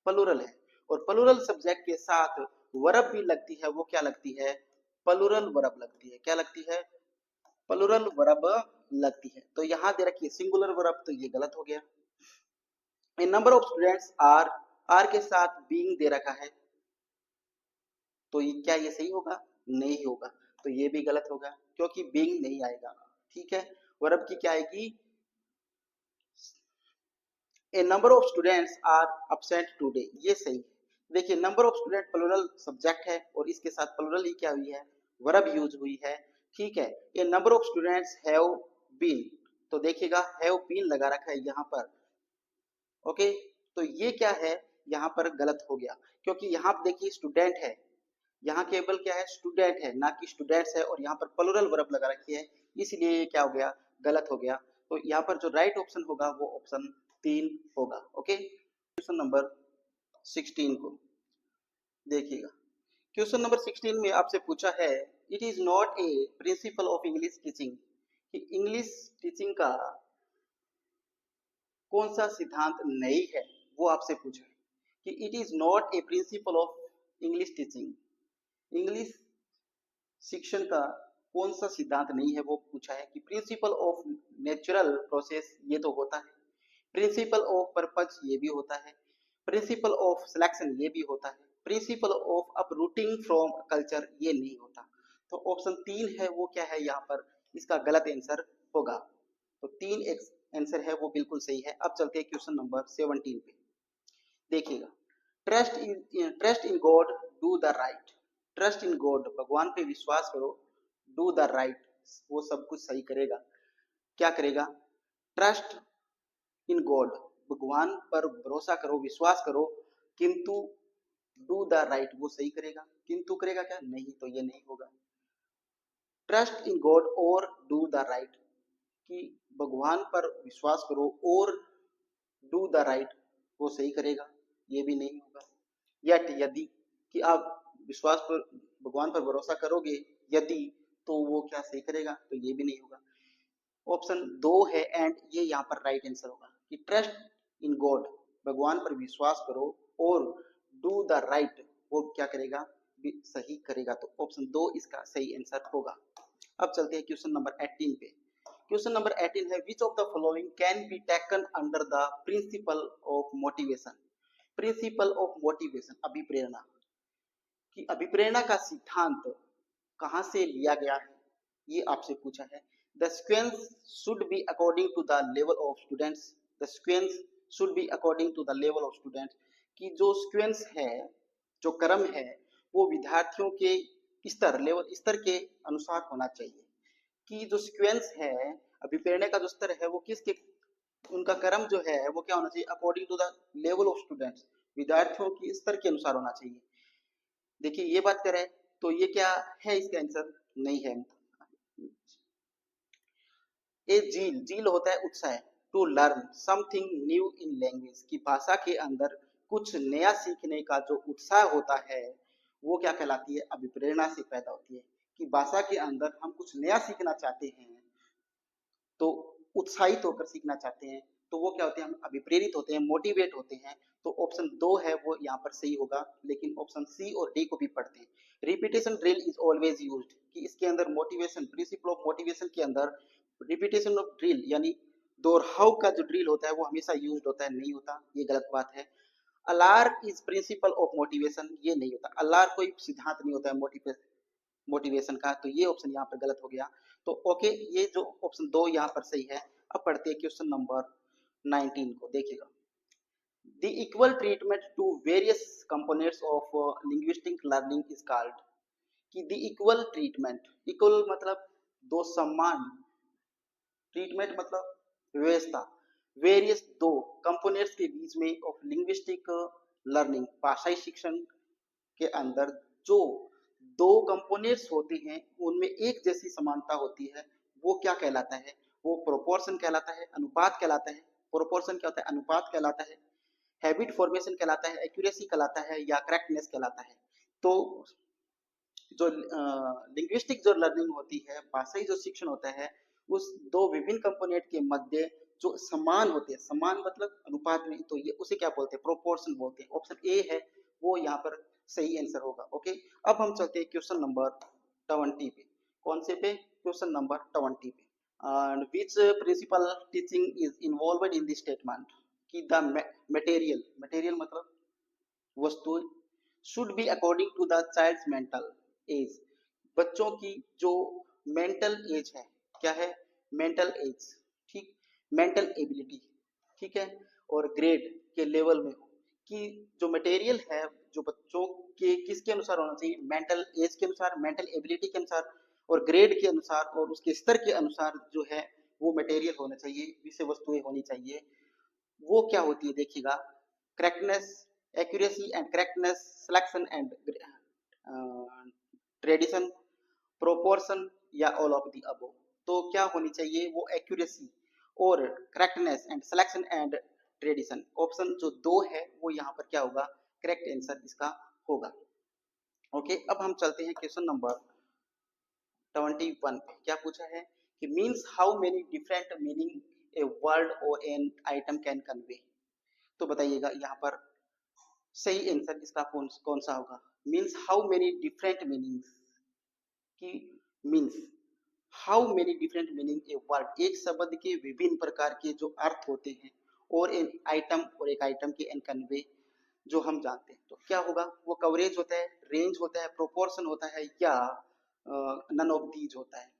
प्लूरल है। और प्लूरल सब्जेक्ट के साथ वर्ब भी लगती है, वो क्या लगती है? प्लूरल वर्ब लगती है। क्या लगती है? प्लूरल वर्ब लगती है। तो यहाँ दे रखी है सिंगुलर वर्ब, तो ये गलत हो गया। A number of students are, are के साथ बीइंग दे रखा है, तो ये क्या ये सही होगा? नहीं होगा, तो ये भी गलत होगा, क्योंकि बीइंग नहीं आएगा। ठीक है, वर्ब की क्या आएगी? A number of students are absent today, ये सही है। देखिए number of student plural subject है, और इसके साथ प्लूरल ही क्या हुई है? वर्ब यूज हुई है। ठीक है, a number of students have been, तो देखिएगा हैव बीन लगा रखा है यहाँ पर। ओके, तो ये क्या है? यहाँ पर गलत हो गया, क्योंकि यहाँ पर देखिए स्टूडेंट है, यहाँ केवल क्या है? स्टूडेंट है, ना कि स्टूडेंट्स है, और यहाँ पर प्लूरल वर्ब लगा रखी है, इसलिए ये क्या हो गया? गलत हो गया। तो यहाँ पर जो राइट ऑप्शन होगा वो ऑप्शन 3 होगा। ओके, क्वेश्चन नंबर 16 को देखिएगा। क्वेश्चन नंबर 16 में आपसे पूछा है, it is not A principle of English teaching, कि इंग्लिश टीचिंग का कौन सा सिद्धांत नहीं है, वो आपसे पूछा है कि it is not A principle of English teaching, English शिक्षण का कौन सा सिद्धांत नहीं है, वो पूछा है। कि प्रिंसिपल ऑफ नेचुरल प्रोसेस, ये तो होता है, प्रिंसिपल ऑफ पर्पज ये भी होता है, प्रिंसिपल ऑफ सिलेक्शन ये भी होता है, principle of uprooting from culture ये नहीं होता। तो ऑप्शन 3 है वो क्या है यहाँ पर इसका गलत आंसर होगा। तो 3 आंसर है वो बिल्कुल सही है। अब चलते हैं क्वेश्चन नंबर 17 पे। देखिएगा, trust in God, do the right. Trust in God, भगवान पे विश्वास करो, डू द राइट, वो सब कुछ सही करेगा। क्या करेगा? ट्रस्ट इन गॉड, भगवान पर भरोसा करो, विश्वास करो, किंतु डू द राइट, वो सही करेगा। किंतु करेगा क्या? नहीं, तो ये नहीं होगा। ट्रस्ट इन गॉड और डू द राइट, कि भगवान पर विश्वास करो और डू द राइट, वो सही करेगा, ये भी नहीं होगा। यट, यदि, कि आप विश्वास पर भगवान पर भरोसा करोगे यदि, तो वो क्या सही करेगा? तो ये भी नहीं होगा। ऑप्शन 2 है एंड, ये यहाँ पर राइट आंसर होगा कि ट्रस्ट इन गॉड, भगवान पर विश्वास करो और डू द राइट, वो क्या करेगा? सही करेगा। तो ऑप्शन 2 इसका सही आंसर होगा। अब चलते हैं क्वेश्चन नंबर 18 पे। क्वेश्चन नंबर 18 है which of the following can be taken under the principle of motivation. Principle of motivation, अभिप्रेरणा, कि अभिप्रेरणा का सिद्धांत कहां से लिया गया है, ये आपसे पूछा है। The sequence should be according to the level of students, the sequence should be according to the level of students, कि जो सीक्वेंस है, जो क्रम है, वो विद्यार्थियों के स्तर, लेवल स्तर के अनुसार होना चाहिए। कि जो सीक्वेंस है, अभिप्रेरणा का जो स्तर है, वो किसके, उनका क्रम जो है वो क्या होना चाहिए? According to the level of students, विद्यार्थियों के स्तर के अनुसार होना चाहिए। देखिए ये बात करें तो ये क्या है? इसका आंसर नहीं है। ए जील, जील होता है उत्साह, to learn something new in language, की भाषा के अंदर कुछ नया सीखने का जो उत्साह होता है, वो क्या कहलाती है? अभिप्रेरणा से पैदा होती है। कि भाषा के अंदर हम कुछ नया सीखना चाहते हैं, तो उत्साहित होकर सीखना चाहते हैं, तो वो क्या होते हैं? हम अभिप्रेरित होते हैं, मोटिवेट होते हैं। तो ऑप्शन 2 है वो यहाँ पर सही होगा, लेकिन ऑप्शन सी और डी को भी पढ़ते हैं। Repetition drill is always used, कि इसके अंदर मोटिवेशन, प्रिंसिपल ऑफ मोटिवेशन के अंदर रिपीटेशन ऑफ ड्रिल यानी दोहराव का जो ड्रिल होता है वो हमेशा यूज्ड होता है, नहीं होता, ये गलत बात है। अलार इज प्रिंसिपल ऑफ मोटिवेशन, ये नहीं होता, अलार कोई सिद्धांत नहीं होता है मोटिवेशन का, तो ये ऑप्शन यहाँ पर गलत हो गया। तो ओके, ये जो ऑप्शन 2 यहाँ पर सही है। अब पढ़ते हैं क्वेश्चन नंबर 19 को। देखिएगा, the equal treatment to various components of linguistic learning is called, कि द इक्वल ट्रीटमेंट, इक्वल मतलब दो समान, ट्रीटमेंट मतलब व्यवस्था, वेरियस दो कंपोनेंट्स के बीच में ऑफ लिंग्विस्टिक लर्निंग, भाषाई शिक्षण के अंदर जो दो कंपोनेंट्स होते हैं उनमें एक जैसी समानता होती है, वो क्या कहलाता है? वो प्रोपोर्शन कहलाता है, अनुपात कहलाता है। प्रोपोर्शन क्या होता है? अनुपात कहलाता है। हैबिट फॉर्मेशन कहलाता है, एक्यूरेसी कहलाता है, या करेक्टनेस कहलाता है। तो जो लिंग्विस्टिक जो लर्निंग होती है, भाषाई जो शिक्षण होता है, उस दो विभिन्न कंपोनेंट के मध्य जो समान होते हैं, समान मतलब अनुपात में, तो ये उसे क्या बोलते हैं? प्रोपोर्शन बोलते हैं। ऑप्शन ए है वो यहाँ पर सही आंसर होगा। ओके, अब हम चलते हैं क्वेश्चन नंबर 20 पे। कौन से पे? क्वेश्चन नंबर 20 पे। And which principle teaching is involved in this statement, कि द मटेरियल, मटेरियल मतलब वस्तु, should be according to the child's mental age, बच्चों की जो मेंटल एज है, क्या है? मेंटल एज, ठीक, मेंटल एबिलिटी, ठीक है, और ग्रेड के लेवल में हो, कि जो मटेरियल है जो बच्चों के किसके अनुसार होना चाहिए? मेंटल एज के अनुसार, मेंटल एबिलिटी के अनुसार और ग्रेड के अनुसार और उसके स्तर के अनुसार जो है वो मटेरियल होना चाहिए, विषय वस्तुएं होनी चाहिए। वो क्या होती है? देखिएगा, correctness, accuracy and correctness, selection and tradition, proportion, या ऑल ऑफ द अबव। तो क्या होनी चाहिए? वो एक्यूरेसी और correctness and selection and tradition. Option जो 2 है वो यहाँ पर क्या होगा? करेक्ट आंसर इसका होगा। ओके, अब हम चलते हैं क्वेश्चन नंबर 21 पे। क्या पूछा है? कि means how many different meaning a word और एन आइटम कैन कन्वे। तो बताइएगा यहाँ पर सही आंसर इसका कौन सा होगा? Means how many different meanings, की means how many different meaning a word, एक शब्द के विभिन्न प्रकार के जो अर्थ होते हैं और एन आइटम और एक आइटम की एन कन्वे जो हम जानते हैं, तो क्या होगा, वो कवरेज होता है, रेंज होता है, प्रोपोर्शन होता है, या नन ऑफ दीज होता है।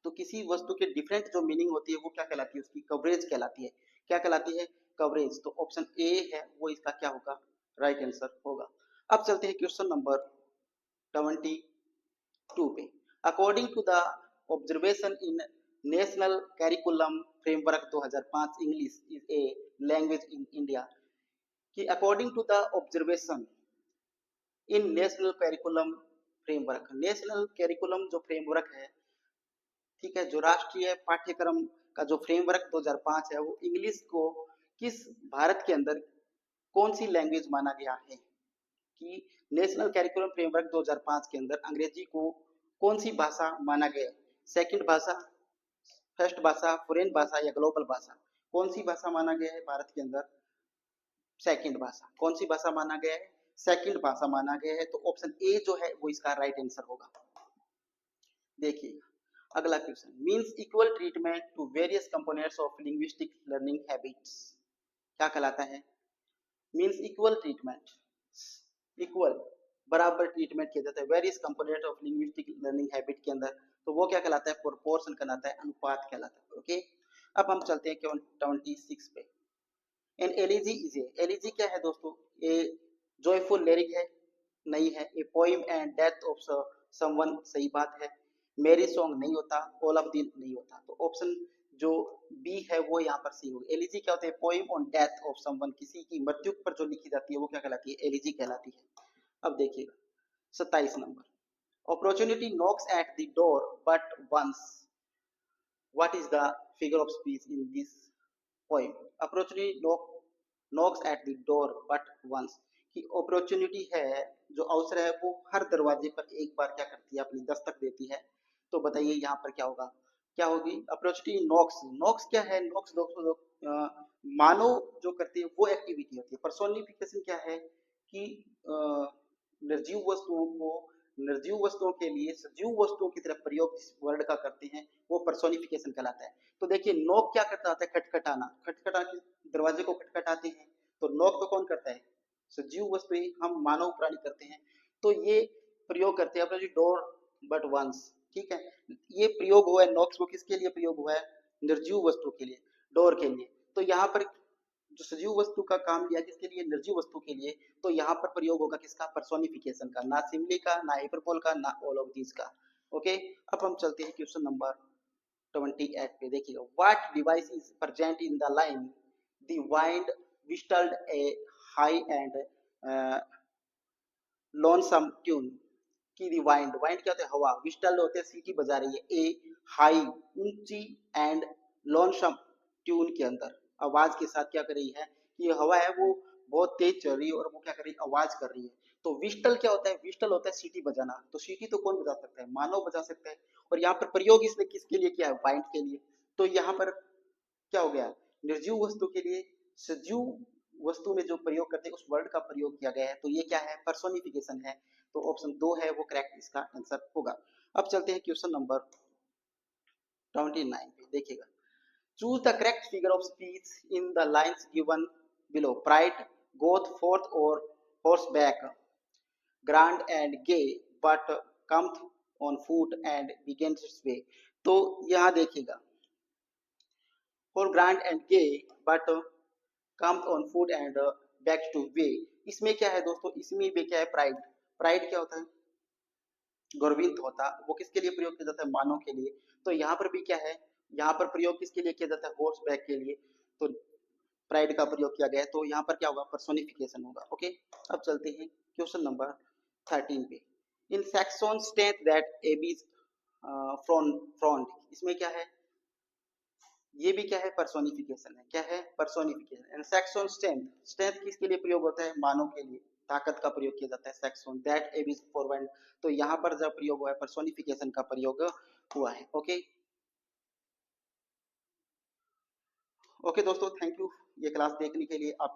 तो किसी वस्तु के डिफरेंट जो मीनिंग होती है वो क्या कहलाती है, उसकी कवरेज कहलाती है। क्या कहलाती है, कवरेज। तो ऑप्शन ए है वो इसका क्या होगा, राइट आंसर होगा। अब चलते हैं क्वेश्चन नंबर 22 पे। According to the observation in national curriculum framework 2005 English is a language in India, कि according to the observation in national curriculum framework, national curriculum जो फ्रेमवर्क है, ठीक है, जो राष्ट्रीय पाठ्यक्रम का जो फ्रेमवर्क 2005 है, वो इंग्लिश को किस भारत के अंदर कौन सी लैंग्वेज माना गया है, कि नेशनल कैरिकुलम फ्रेमवर्क 2005 के अंदर अंग्रेजी को कौन सी भाषा माना गया है, सेकंड भाषा, फर्स्ट भाषा, फॉरेन भाषा, या ग्लोबल भाषा। कौन सी भाषा माना गया है भारत के अंदर, सेकंड भाषा। कौन सी भाषा माना गया है, सेकंड भाषा माना गया है। तो ऑप्शन ए जो है वो इसका राइट आंसर होगा। देखिए अगला question, means equal treatment to various components of linguistic learning habits क्या कहलाता है, मींस इक्वल ट्रीटमेंट, इक्वल बराबर ट्रीटमेंट किया जाता है various component of linguistic learning habit के अंदर, तो वो क्या कहलाता है, प्रोपोर्शन कहलाता है, अनुपात कहलाता है। ओके, अब हम चलते हैं 26 पे। एन एलिजी इज एलिजी क्या है दोस्तों, ए जॉयफुल लिरिक है, नहीं है। A poem and death of someone, सही बात है। मेरी सॉन्ग नहीं होता, ऑल ऑफ दिन नहीं होता। तो ऑप्शन जो बी है वो यहाँ पर सी होगी। एलिजी क्या होता है, poem on death of someone, किसी की मृत्यु पर जो लिखी जाती है वो क्या कहलाती है, एलिजी कहलाती है। अब देखिएगा 27 नंबर, opportunity knocks at the door but once, what is the figure of speech in this poem. Opportunity knocks at the door but once, कि अपॉर्चुनिटी है, जो अवसर है, वो हर दरवाजे पर एक बार क्या करती है, अपनी दस्तक देती है। तो बताइए यहाँ पर क्या होगा, क्या होगी, अपॉर्चुनिटी नॉक्स। नॉक्स क्या है, नॉक्स दोस्तों मानव जो करती है वो एक्टिविटी होती है। पर्सोनिफिकेशन क्या है, कि निर्जीव वस्तुओं को, निर्जीव वस्तुओं के लिए सजीव वस्तुओं की तरफ प्रयोग जिस वर्ड का करते हैं वो पर्सोनिफिकेशन कहलाता है। तो देखिए नॉक क्या करता है, खटखटाना, खटखटा के दरवाजे को खटखटाते हैं। तो नॉक तो कौन करता है, सजीव वस्तु, हम मानव प्राणी करते हैं। तो ये प्रयोग करते हैं अपना डोर बट वंस, ठीक है। ये प्रयोग हुआ है नॉक्स को, किसके लिए प्रयोग हुआ है, निर्जीव वस्तु के लिए, डोर के लिए। तो यहाँ पर जो सजीव वस्तु का काम लिया किसके लिए, निर्जीव वस्तु के लिए। तो यहाँ पर प्रयोग होगा किसका, पर्सोनिफिकेशन का, ना सिम्बली का, ना हाइपरबोल का, ना ऑल ऑफ दीज का। ओके, अब हम चलते हैं क्वेश्चन नंबर 28 पे। देखिएगा, what device is present in the line the wind whistled a high and lonesome tune, की दी वाइंड, वाइंड क्या होता है, हवा, विस्टल्ड होते हैं सीटी बजा रही है, ए हाई ऊंची, एंड लोनसम ट्यून के अंदर आवाज के साथ क्या कर रही है, कि हवा है वो बहुत तेज चल रही है और वो क्या कर रही है, आवाज कर रही है। तो विस्टल क्या होता है, विस्टल होता है सीटी बजाना। तो सीटी तो कौन बजा सकता है, मानव बजा सकता है। और यहाँ पर प्रयोग इसने किसके लिए किया है, वाइंड के लिए। तो यहाँ पर क्या हो गया, निर्जीव वस्तु के लिए सजीव वस्तु में जो प्रयोग करते हैं उस वर्ड का प्रयोग किया गया है। तो ये क्या है, पर्सोनिफिकेशन है। तो ऑप्शन 2 है वो करेक्ट इसका आंसर होगा। अब चलते हैं क्वेश्चन नंबर 29 पे। देखिएगा, choose the correct figure of speech in the lines given below. Pride goeth forth or horseback, grand and gay but cometh on foot and begins its way. तो यहाँ देखिएगा, for grand and gay but cometh on foot and back to way, इसमें क्या है दोस्तों, इसमें भी क्या है, प्राइड। प्राइड क्या होता है, गर्वित होता, वो किसके लिए प्रयोग किया जाता है, मानव के लिए। तो यहाँ पर भी क्या है, यहाँ पर प्रयोग किसके लिए किया जाता है, हॉर्स बैक के लिए। तो प्राइड का प्रयोग किया गया है। तो यहाँ पर क्या होगा, पर्सोनिफिकेशन होगा। ओके, अब चलते हैं क्वेश्चन नंबर 13 पे। इन Saxon state that Abies front, इसमें क्या है, ये भी क्या है, पर्सोनिफिकेशन है। क्या है, personification. And Saxon strength, strength किसके लिए प्रयोग होता है, मानव के लिए, ताकत का प्रयोग किया जाता है, सैक्सोन दैट एबीज फॉरवर्ड। तो यहाँ पर जब प्रयोग हुआ है, पर्सोनिफिकेशन का प्रयोग हुआ है। ओके, ओके दोस्तों, थैंक यू ये क्लास देखने के लिए आपका